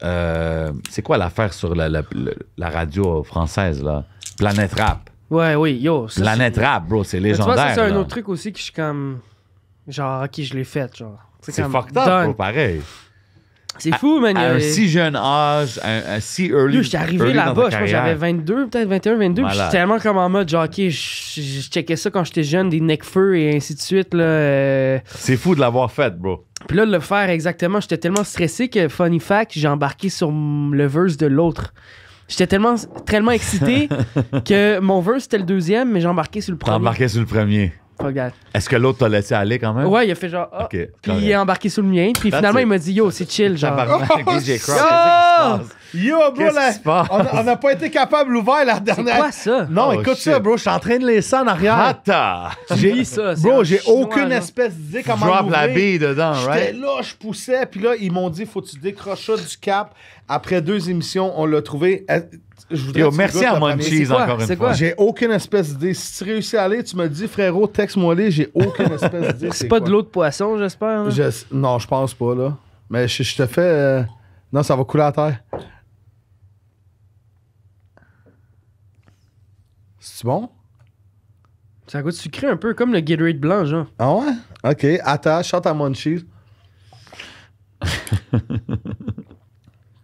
c'est quoi l'affaire sur la radio française, là? Planète Rap. Ouais, oui, yo. ça, Planète Rap, bro, c'est Mais tu légendaire. vois, ça, c'est un là. autre truc aussi que je suis comme. Genre, ok, je l'ai fait, genre. C'est comme fucked up, done. bro, pareil. C'est fou, man. À un si jeune âge, un si early. J'étais arrivé early dans là-bas, ta je pense que j'avais carrière. 22, peut-être 21, 22. Puis Malade. j'étais tellement comme en mode, genre, ok, je checkais ça quand j'étais jeune, des Necfeu et ainsi de suite. Là, C'est fou de l'avoir fait, bro. Puis là, de le faire exactement, j'étais tellement stressé que, funny fact, j'ai embarqué sur le verse de l'autre. J'étais tellement excité que mon verse c'était le deuxième, mais j'ai embarqué sur le T'as premier. embarqué sur le premier. Fuck that. Est-ce que l'autre t'a laissé aller quand même? Ouais, il a fait genre, ah. Ok, Puis correct. il est embarqué sur le mien. Puis That's finalement, it. il m'a dit, yo, c'est chill, genre. Tabarnak, DJ Crowd, qu'est-ce qui se Ah! passe? Yo, bro, Qu'est-ce là, qui se passe? on n'a pas été capable d'ouvrir la C'est dernière. quoi ça? Non, Oh, écoute shit. ça, bro. Je suis en train de laisser en arrière. Attends! J'ai lu ça. c'est Bro, en j'ai chinois, aucune genre. espèce d'idée comment Drop la l'ouvrir. bille dedans, J'étais right? là, je poussais, puis là, ils m'ont dit, faut que tu décroches ça du cap. Après 2 émissions, on l'a trouvé. Je voudrais Yo, que tu merci goûtes à le premier. Munchies C'est quoi? encore une C'est fois. quoi? J'ai aucune espèce d'idée. Si tu réussis à aller, tu me dis, frérot, texte-moi aller. J'ai aucune espèce d'idée. C'est pas de l'eau de poisson, j'espère. là? Non, je pense pas, là. Mais je te fais. Non, ça va couler à terre. C'est bon? Ça goûte sucré un peu, comme le Gatorade blanc, genre. Ah ouais? Ok, attends, chante à Munchies.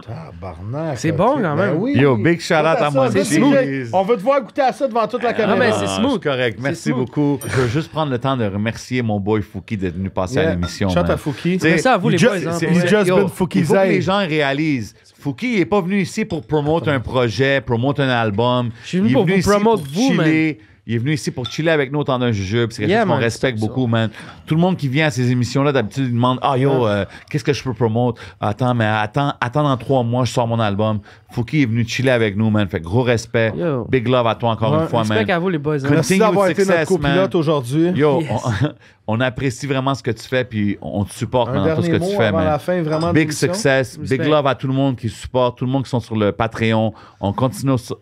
Tabarnak. C'est ok. bon, quand même. Ben oui. Yo, big shout out à Goûte ça, Munchies. vas-y, on veut te voir goûter à ça devant toute la caméra. mais c'est smooth. Correct, merci smooth. beaucoup. Je veux juste prendre le temps de remercier mon boy Fouki d'être venu passer à l'émission. Chante man. à Fouki. T'sais, Merci à vous, les you boys. just- hein, c'est- pour you vrai. just Yo, been Fouki il faut que Zay. les gens réalisent. Fouki, il est pas venu ici pour promouvoir un projet, promouvoir un album. Je suis venu Il est pour vous ici promouvoir pour vous, chiller. Il est venu ici pour chiller avec nous au temps d'un jujube. C'est quelque Yeah, chose qu'on man, respecte c'est ça. beaucoup, man. Tout le monde qui vient à ces émissions-là, d'habitude, il demande « Ah, yo, qu'est-ce que je peux promouvoir? Attends, dans 3 mois, je sors mon album. » Fouki est venu chiller avec nous, man. Fait que gros respect. Yo. Big love à toi encore une fois, Respect man. à vous, les boys. hein. Merci Continue d'avoir with été notre success, man. copilote aujourd'hui. Yo, Yes. on apprécie vraiment ce que tu fais, puis on te supporte Un dans tout ce que dernier tu mot fais, avant man. la fin, vraiment, de Big l'émission. success, Respect. big love à tout le monde qui supporte, tout le monde qui sont sur le Patreon. On continue ça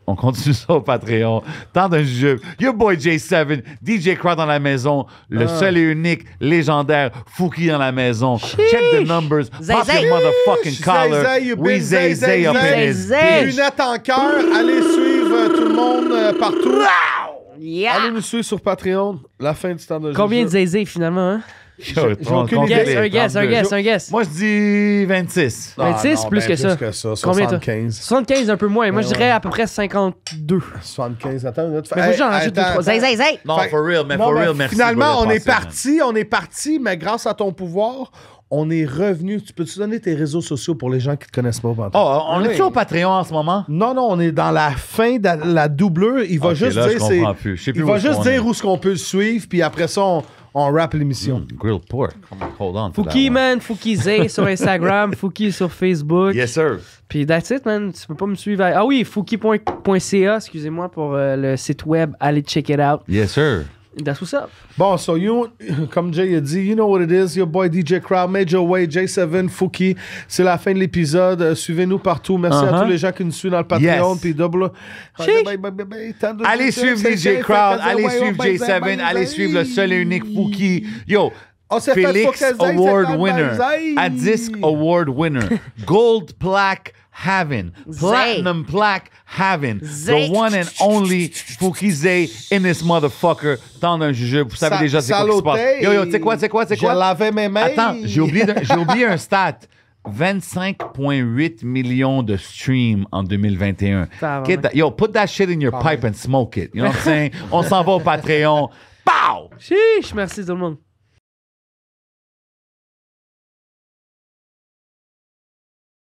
au Patreon. Tant d'un jeu. Your boy J7, DJ Crowd dans la maison, le seul et unique, légendaire Fouki dans la maison. Check the numbers. Pop Zay, your motherfucking Zay, collar. Zay, you We been Zay Zay up in Zay, his Zay. bitch. Lunettes en cœur. Allez suivre tout le monde partout. Yeah! Allez nous suivre sur Patreon. La fin du temps de Combien de jeu. zézés, finalement? Hein? Yo, aucune on idée. compte Guess, un les guess, un 32. guess, un guess. Moi, je dis 26. 26, plus que ça. Combien, toi? 75. 75, un peu moins. Moi, je dirais à peu près 52. 75. Attends une minute. Mais faut que j'en rajoute 2-3. Zay, zay, zay! Non, Fait- for real, mais Non, for mais real, merci. finalement, pour on le est passer, man. parti, mais grâce à ton pouvoir, on est revenu. Tu peux-tu donner tes réseaux sociaux pour les gens qui te connaissent pas? Pantoute? Oh, on Oui. est-tu au Patreon en ce moment? Non, on est dans la fin de la doublure. Il va Ok, juste là, je dire, c'est, comprends plus. Je sais plus il où va est-ce juste qu'on dire est. où est-ce qu'on peut le suivre, puis après ça, on rappe l'émission. Grilled pork. Hold on. to that Fouki, one. man. Fouki Zay sur Instagram. Fouki sur Facebook. Yes, sir. Puis that's it, man. Tu peux pas me suivre. Ah oui, fouki.ca, excusez-moi pour le site web. Allez check it out. Yes, sir. That's what's up. Bon, so comme Jay a dit, you know what it is, your boy DJ Crowd, Major Way, J7, Fouki. C'est la fin de l'épisode. Suivez-nous partout. Merci à tous les gens qui nous suivent dans le Patreon. Yes. Puis double. Allez suivre DJ Crowd, allez suivre J7, allez suivre le seul et unique Fouki. Yo, On s'est fait Félix focaliser, c'est Award dans le winner, banzai. à Disc Award winner, Gold plaque having, Platinum plaque having, Zay. the one and only Fouki Zay in this motherfucker. Tant d'un jujube, vous savez déjà c'est quoi qui se passe. Yo, tu sais quoi? Je lavais mes mains. Attends, j'ai oublié un stat. 25,8 millions de streams en 2021. Yo, put that shit in your pipe and smoke it. You know what I'm saying? On s'en va au Patreon. Pow! Chiche, merci tout le monde.